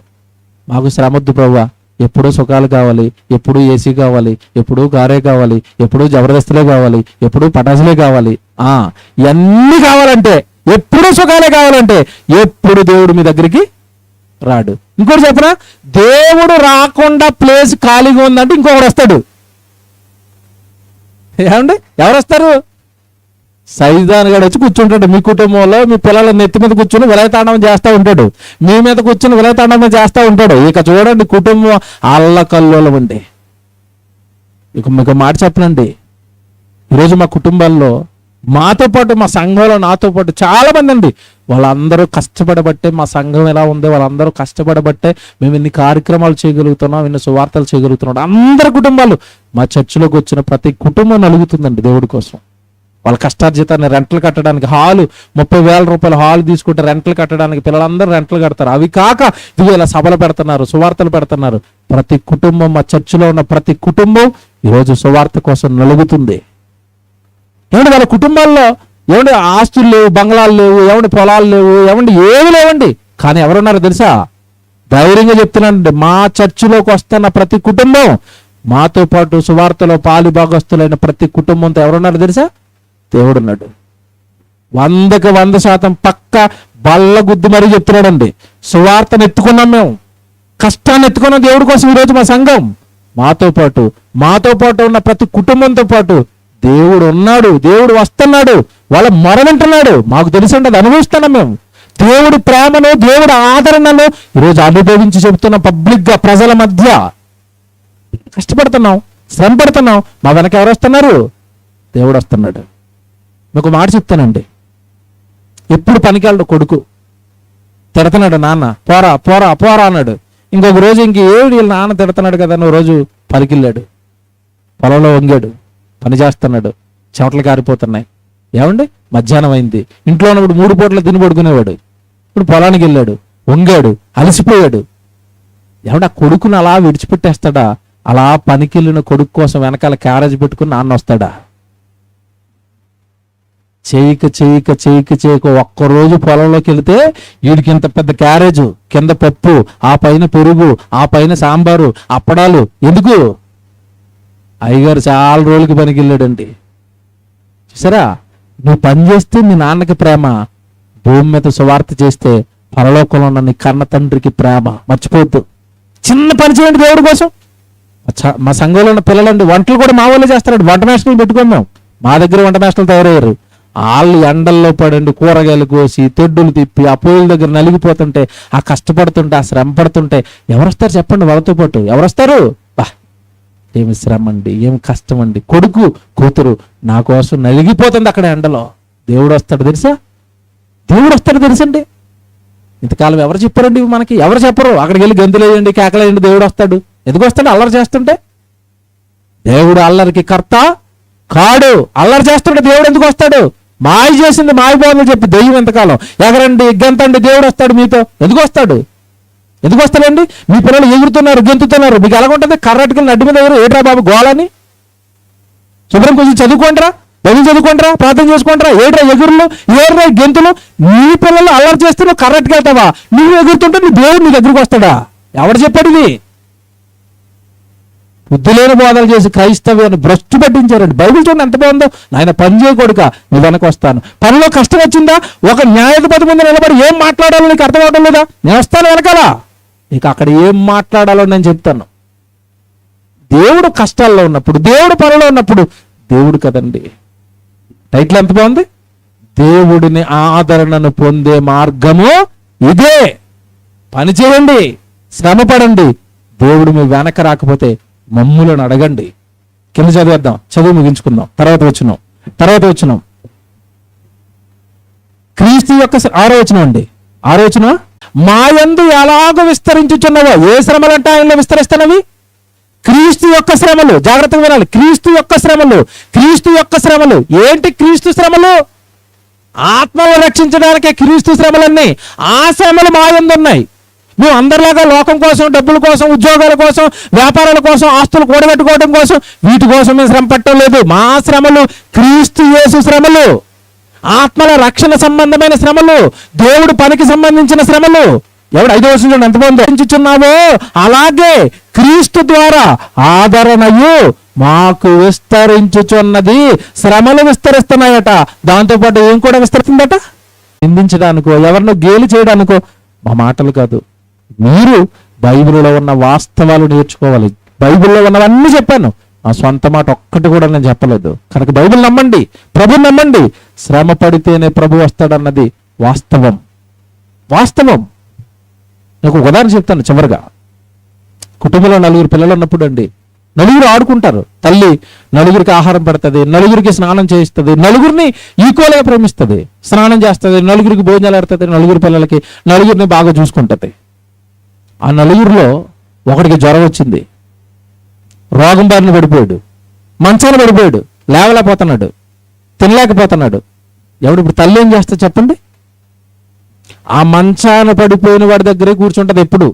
మాకు శ్రమ వద్దు ప్రభువా, ఎప్పుడూ సుఖాలు కావాలి, ఎప్పుడూ ఏసీ కావాలి, ఎప్పుడూ కారే కావాలి, ఎప్పుడూ జబర్దస్తులే కావాలి, ఎప్పుడూ పటాసులే కావాలి. ఇవన్నీ కావాలంటే, ఎప్పుడూ సుఖాలే కావాలంటే ఎప్పుడు దేవుడు మీ దగ్గరికి రాడు. ఇంకోటి చెప్పనా, దేవుడు రాకుండా ప్లేస్ ఖాళీగా ఉందంటే ఇంకొకడు వస్తాడు. ఏమండి, ఎవరు వస్తారు? సైదాన్ గడు వచ్చి కూర్చుంటాడు. మీ కుటుంబంలో మీ పిల్లల నెత్తి మీద కూర్చుని విలయతాండవం చేస్తూ ఉంటాడు, మీ మీద కూర్చుని విలయతాండవం చేస్తూ ఉంటాడు. ఇక చూడండి, కుటుంబం అల్లకల్లోలం అండి. ఇక మీకు మాట చెప్పనండి, ఈరోజు మా కుటుంబాల్లో మాతో పాటు, మా సంఘంలో నాతో పాటు చాలా మంది అండి, వాళ్ళందరూ కష్టపడబట్టే మా సంఘం ఎలా ఉంది, వాళ్ళందరూ కష్టపడబట్టే మేము ఇన్ని కార్యక్రమాలు చేయగలుగుతున్నాం, ఇన్ని సువార్తలు చేయగలుగుతున్నాం. అందరి కుటుంబాలు, మా చర్చిలోకి వచ్చిన ప్రతి కుటుంబం నలుగుతుందండి దేవుడి కోసం. వాళ్ళ కష్టార్జితాన్ని రెంట్లు కట్టడానికి, హాలు 30,000 రూపాయల హాల్ తీసుకుంటే రెంట్లు కట్టడానికి పిల్లలందరూ రెంట్లు కడతారు. అవి కాక ఇవి ఇలా సభలు పెడుతున్నారు, సువార్తలు పెడుతున్నారు. ప్రతి కుటుంబం, మా చర్చిలో ఉన్న ప్రతి కుటుంబం ఈరోజు సువార్త కోసం నలుగుతుంది. ఏమండి, వాళ్ళ కుటుంబాల్లో ఏమండి ఆస్తులు లేవు, బంగ్లాలు లేవు, ఏమండి పొలాలు లేవు, ఏమండి ఏమి లేవండి. కానీ ఎవరున్నారో తెలుసా? ధైర్యంగా చెప్తున్నానండి, మా చర్చిలోకి వస్తున్న ప్రతి కుటుంబం, మాతో పాటు సువార్తలో పాలి భాగస్తులైన ప్రతి కుటుంబంతో ఎవరున్నారో తెలుసా? దేవుడున్నాడు. 100కి 100% పక్క బల్ల గుద్దు మరీ చెప్తున్నాడండి. సువార్తను ఎత్తుకున్నాం, మేము కష్టాన్ని ఎత్తుకున్నాం దేవుడి కోసం. ఈరోజు మా సంఘం మాతో పాటు ఉన్న ప్రతి కుటుంబంతో పాటు దేవుడు ఉన్నాడు, దేవుడు వస్తున్నాడు, వాళ్ళ మొరవింటున్నాడు. మాకు తెలిసింది, అది అనుభవిస్తున్నాం మేము. దేవుడి ప్రేమను, దేవుడి ఆదరణను ఈరోజు అనుభవించి చెబుతున్నాం పబ్లిక్ గా, ప్రజల మధ్య. కష్టపడుతున్నాం, శ్రమ పడుతున్నాం, మా వెనక ఎవరు వస్తున్నారు? దేవుడు వస్తున్నాడు. మీకు మాట చెప్తానండి, ఎప్పుడు పనికెళ్ళడు కొడుకు, తిడుతున్నాడు నాన్న, పోరా పోరా పోరా అన్నాడు. ఇంకొక రోజు ఏడు వీళ్ళ నాన్న తిడుతున్నాడు కదా, నువ్వు రోజు పలికిళ్ళాడు, పొలంలో వంగాడు, పని చేస్తున్నాడు, చెమటలు కారిపోతున్నాయి. ఏమండి, మధ్యాహ్నం అయింది, ఇంట్లో ఉన్నప్పుడు 3 పూటలు తిని పడుకునేవాడు. ఇప్పుడు పొలానికి వెళ్ళాడు, వంగాడు, అలసిపోయాడు. ఏమంటే ఆ కొడుకుని అలా విడిచిపెట్టేస్తాడా? అలా పనికెళ్ళిన కొడుకు కోసం వెనకాల క్యారేజ్ పెట్టుకుని నాన్న వస్తాడా? చేయక ఒక్కరోజు పొలంలోకి వెళితే వీడికి ఇంత పెద్ద క్యారేజ్, కింద పప్పు, ఆ పైన పెరుగు, ఆ పైన సాంబారు, అప్పడాలు. ఎందుకు? అయ్యగారు చాలా రోజులకి పనికి వెళ్ళాడండి. చూసారా, నువ్వు పని చేస్తే నీ నాన్నకి ప్రేమ, భూమి మీద సువార్త చేస్తే పరలోకంలో ఉన్న నీ కన్న తండ్రికి ప్రేమ. మర్చిపోవద్దు. చిన్న పని చేయండి దేవుడి కోసం. మా సంఘంలో ఉన్న పిల్లలండి వంటలు కూడా మా వాళ్ళే చేస్తారండి. వంట మేస్టర్లు పెట్టుకోం మేము. మా దగ్గర వంట మేస్టర్లు తయారయ్యారు. వాళ్ళు ఎండల్లో పడండి, కూరగాయలు కోసి, తెడ్డులు తిప్పి, ఆ పొయ్యిల దగ్గర నలిగిపోతుంటే, ఆ కష్టపడుతుంటే, ఆ శ్రమ పడుతుంటే ఎవరు వస్తారు చెప్పండి? వాళ్ళతో పాటు ఎవరు వస్తారు? ఏమి శ్రమ అండి, ఏమి కష్టం అండి. కొడుకు కూతురు నా కోసం నలిగిపోతుంది అక్కడ ఎండలో. దేవుడు వస్తాడు తెలుసా? దేవుడు వస్తాడు తెలుసండి. ఇంతకాలం ఎవరు చెప్పారండి మనకి? ఎవరు చెప్పరు. అక్కడికి వెళ్ళి గంతులేయండి, కేకలేయండి, దేవుడు వస్తాడు. ఎందుకు వస్తాడు? అల్లరి చేస్తుంటే. దేవుడు అల్లరికి కర్త కాడు. అల్లరి చేస్తుంటే దేవుడు ఎందుకు వస్తాడు? మాయ చేసింది మాయ బోధలు చెప్పి దెయ్యం ఎంతకాలం ఎగరండి, గెంతండి, దేవుడు వస్తాడు మీతో. ఎందుకు వస్తాడు? ఎందుకు వస్తాడండి? మీ పిల్లలు ఎగురుతున్నారు, గెంతుతున్నారు, మీకు ఎలాగుంటుంది? కర్రట్టుకెళ్ళి నడ్డి మీద ఎవరు ఏట్రా బాబు గోళని? శుభ్రం కొంచెం చదువుకోండిరా. బైబిల్ చదువుకుంటారా, ప్రార్థన చేసుకుంటారా, ఏడ్రా ఎగురులు, ఏడ్రా గెంతులు. నీ పిల్లలు అల్లరి చేస్తే నువ్వు కరెక్ట్గా వెళ్తావా? నువ్వు ఎగురుతుంటే నీ దేవుడు నీ దగ్గరికి వస్తాడా? ఎవడు చెప్పాడు ఇది? బుద్ధులేని బోధలు చేసి క్రైస్తవ్యాన్ని భ్రష్టు పట్టించారండి. బైబిల్ చూడండి ఎంత బాగుందో. నాయన పని చేయకూడక నీ వెనక వస్తాను. పనిలో కష్టం వచ్చిందా, ఒక న్యాయాధిపతి ముందు నిలబడి ఏం మాట్లాడాలో నీకు అర్థం అవడం లేదా? నేను వస్తాను వెనకాల, నీకు అక్కడ ఏం మాట్లాడాలో నేను చెప్తాను. దేవుడు కష్టాల్లో ఉన్నప్పుడు, దేవుడు పనిలో ఉన్నప్పుడు, దేవుడు కదండి. టైటిల్ ఎంత బాగుంది, దేవుడిని ఆదరణను పొందే మార్గము ఇదే. పని చేయండి, శ్రమ పడండి. దేవుడు మీ వెనక రాకపోతే మమ్ములను అడగండి. కింద చదివేద్దాం, చదువు ముగించుకుందాం. తర్వాత వచ్చినాం క్రీస్తు యొక్క 6వ వచనం అండి. 6వ వచనం, మాయందు ఎలాగో విస్తరించుచున్నవో. ఏ శ్రమలంటే ఆయనలో విస్తరిస్తున్నవి? క్రీస్తు యొక్క శ్రమలు. జాగ్రత్తగా వినాలి. క్రీస్తు యొక్క శ్రమలు. క్రీస్తు యొక్క శ్రమలు ఏంటి? క్రీస్తు శ్రమలు ఆత్మను రక్షించడానికే క్రీస్తు శ్రమలన్నీ. ఆ శ్రమలు మాయందు ఉన్నాయి. నువ్వు అందరిలాగా లోకం కోసం, డబ్బుల కోసం, ఉద్యోగాల కోసం, వ్యాపారాల కోసం, ఆస్తులు కూడగట్టుకోవడం కోసం, వీటి కోసం మేము శ్రమ పట్టడం లేదు. మా శ్రమలు క్రీస్తు యేసు శ్రమలు, ఆత్మల రక్షణ సంబంధమైన శ్రమలు, దేవుడు పనికి సంబంధించిన శ్రమలు. ఎవడు 5వ వచనం ఎంత పొందించుచున్నావో అలాగే క్రీస్తు ద్వారా ఆదరణయు మాకు విస్తరించుచున్నది. శ్రమలు విస్తరిస్తున్నాయట, దాంతోపాటు ఏం కూడా విస్తరిస్తుందట? నిందించడానికో, ఎవరినో గేలి చేయడానికో మా మాటలు కాదు. మీరు బైబిల్లో ఉన్న వాస్తవాలు నేర్చుకోవాలి. బైబిల్లో ఉన్నవన్నీ చెప్పాను, ఆ సొంత మాట ఒక్కటి కూడా నేను చెప్పలేదు. కనుక బైబిల్ నమ్మండి, ప్రభుని నమ్మండి. శ్రమ పడితేనే ప్రభు వస్తాడన్నది వాస్తవం. నాకు ఒక ఉదాహరణ చెప్తాను చివరిగా. కుటుంబంలో 4 పిల్లలు ఉన్నప్పుడు అండి, 4 ఆడుకుంటారు. తల్లి 4 ఆహారం పెడుతుంది, 4 స్నానం చేయిస్తుంది, 4 ఈక్వల్గా ప్రేమిస్తుంది, స్నానం చేస్తుంది, 4 భోజనాలు పెడుతుంది, 4 పిల్లలకి 4 బాగా చూసుకుంటుంది. ఆ 4 ఒకడికి జ్వరం వచ్చింది, రోగం బారిన పడిపోయాడు, మంచాన పడిపోయాడు, లేవలేకపోతున్నాడు, తినలేకపోతున్నాడు. ఇప్పుడు తల్లి ఏం చేస్తా చెప్పండి? ఆ మంచాన పడిపోయిన వాడి దగ్గరే కూర్చుంటది. ఎప్పుడు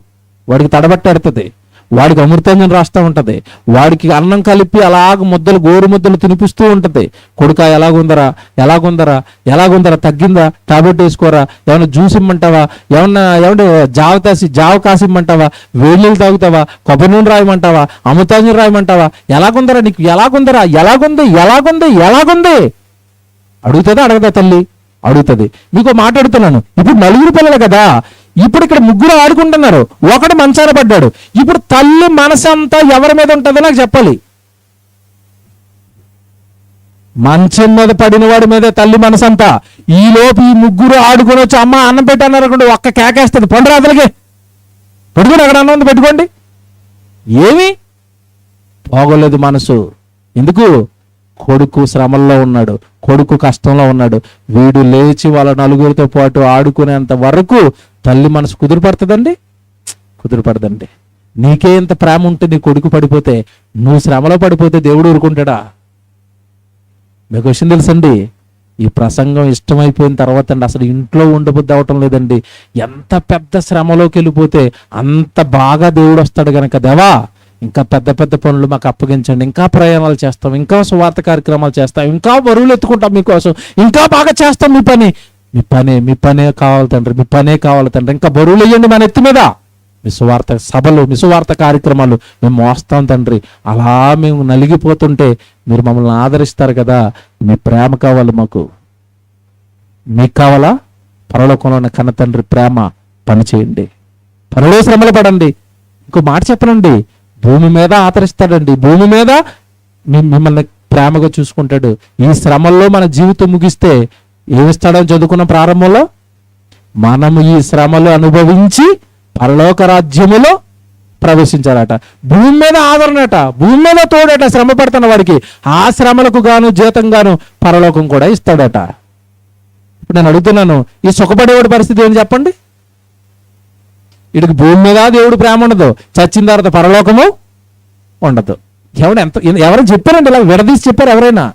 వాడికి తడబట్టాడుతుంది, వాడికి అమృతాంజనం రాస్తూ ఉంటుంది, వాడికి అన్నం కలిపి అలాగ ముద్దలు, గోరు ముద్దలు తినిపిస్తూ ఉంటుంది. కొడుక ఎలాగుందరా, తగ్గిందా, టాబ్లెట్ వేసుకోరా, ఏమన్నా జ్యూస్ ఇమ్మంటావా, ఏమన్నా జావ కాసిమ్మంటావా, వేడి నీళ్ళు తాగుతావా, కొబ్బరి నూనె రాయమంటావా, అమృతాంజనం రాయమంటావా, ఎలాగుందరా నీకు, ఎలాగుంది అడుగుతుందా? అడగదా? తల్లి అడుగుతుంది. మీకు మాట్లాడుతున్నాను. ఇప్పుడు 4 పిల్లలు కదా, ఇప్పుడు ఇక్కడ 3 ఆడుకుంటున్నారు, ఒకడు మంచాన పడ్డాడు. ఇప్పుడు తల్లి మనసంతా ఎవరి మీద ఉంటుందో నాకు చెప్పాలి. మంచం మీద పడిన వాడి మీద తల్లి మనసంతా. ఈలోపు ఈ 3 ఆడుకుని వచ్చి అమ్మ అన్నం పెట్టాననుకోండి, ఒక్క కేకేస్తుంది, పండురా అతలికి పెట్టుకోండి, అక్కడ అన్నం ఉంది పెట్టుకోండి. ఏమి పోగలేదు మనసు. ఎందుకు? కొడుకు శ్రమల్లో ఉన్నాడు, కొడుకు కష్టంలో ఉన్నాడు. వీడు లేచి వాళ్ళ 4 పాటు ఆడుకునేంత వరకు తల్లి మనసు కుదురుపడదండి. నీకే ఇంత ప్రేమ ఉంటే నీ కొడుకు పడిపోతే, నువ్వు శ్రమలో పడిపోతే దేవుడు ఊరుకుంటాడా? మీకు విషయం తెలుసండి, ఈ ప్రసంగం ఇష్టమైపోయిన తర్వాత అండి అసలు ఇంట్లో ఉండబుద్ధి అవటం లేదండి. ఎంత పెద్ద శ్రమలోకి వెళ్ళిపోతే అంత బాగా దేవుడు వస్తాడు కనుక, దేవా ఇంకా పెద్ద పెద్ద పనులు మాకు అప్పగించండి, ఇంకా ప్రయాణాలు చేస్తాం, ఇంకా సువార్త కార్యక్రమాలు చేస్తాం, ఇంకా బరువులు ఎత్తుకుంటాం మీకోసం, ఇంకా బాగా చేస్తాం. మీ పనే కావాలి తండ్రి, మీ పనే కావాలి తండ్రి, ఇంకా బరువులు వేయండి మన ఎత్తి మీద. మీ సువార్త సభలు, మీ సువార్త కార్యక్రమాలు మేము మోస్తాం తండ్రి. అలా మేము నలిగిపోతుంటే మీరు మమ్మల్ని ఆదరిస్తారు కదా. మీ ప్రేమ కావాలి మాకు. మీకు కావాలా? పరలోకంలో ఉన్న కన్న తండ్రి ప్రేమ పని చేయండి, పనిలో శ్రమలు పడండి. ఇంకో మాట చెప్పనండి, భూమి మీద ఆదరిస్తాడండి, భూమి మీద మిమ్మల్ని ప్రేమగా చూసుకుంటాడు. ఈ శ్రమల్లో మన జీవితం ముగిస్తే ఏమిస్తాడని చదువుకున్న ప్రారంభంలో, మనము ఈ శ్రమలు అనుభవించి పరలోక రాజ్యములో ప్రవేశించారట. భూమి మీద ఆదరణట, భూమి మీద తోడట శ్రమ పడుతున్న వాడికి. ఆ శ్రమలకు గాను జీతం గాను పరలోకం కూడా ఇస్తాడట. ఇప్పుడు నేను అడుగుతున్నాను, ఈ సుఖపడేవాడి పరిస్థితి ఏంటి చెప్పండి? వీడికి భూమి మీద దేవుడు ప్రేమ ఉండదు, చచ్చిన తర్వాత పరలోకము ఉండదు. ఎవరు చెప్పారండి ఇలా విడదీసి చెప్పారు ఎవరైనా?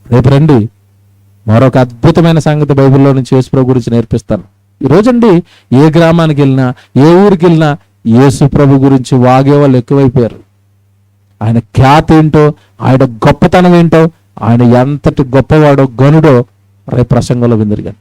రేపు రండి, మరొక అద్భుతమైన సంగతి బైబిల్లో నుంచి యేసు ప్రభు గురించి నేర్పిస్తాను. ఈరోజండి ఏ గ్రామానికి వెళ్ళినా, ఏ ఊరికి వెళ్ళినా యేసు ప్రభు గురించి వాగేవాళ్ళు ఎక్కువైపోయారు. ఆయన ఖ్యాతి ఏంటో, ఆయన గొప్పతనం ఏంటో, ఆయన ఎంతటి గొప్పవాడో గనుడో రేపు ప్రసంగంలో విందురుగా.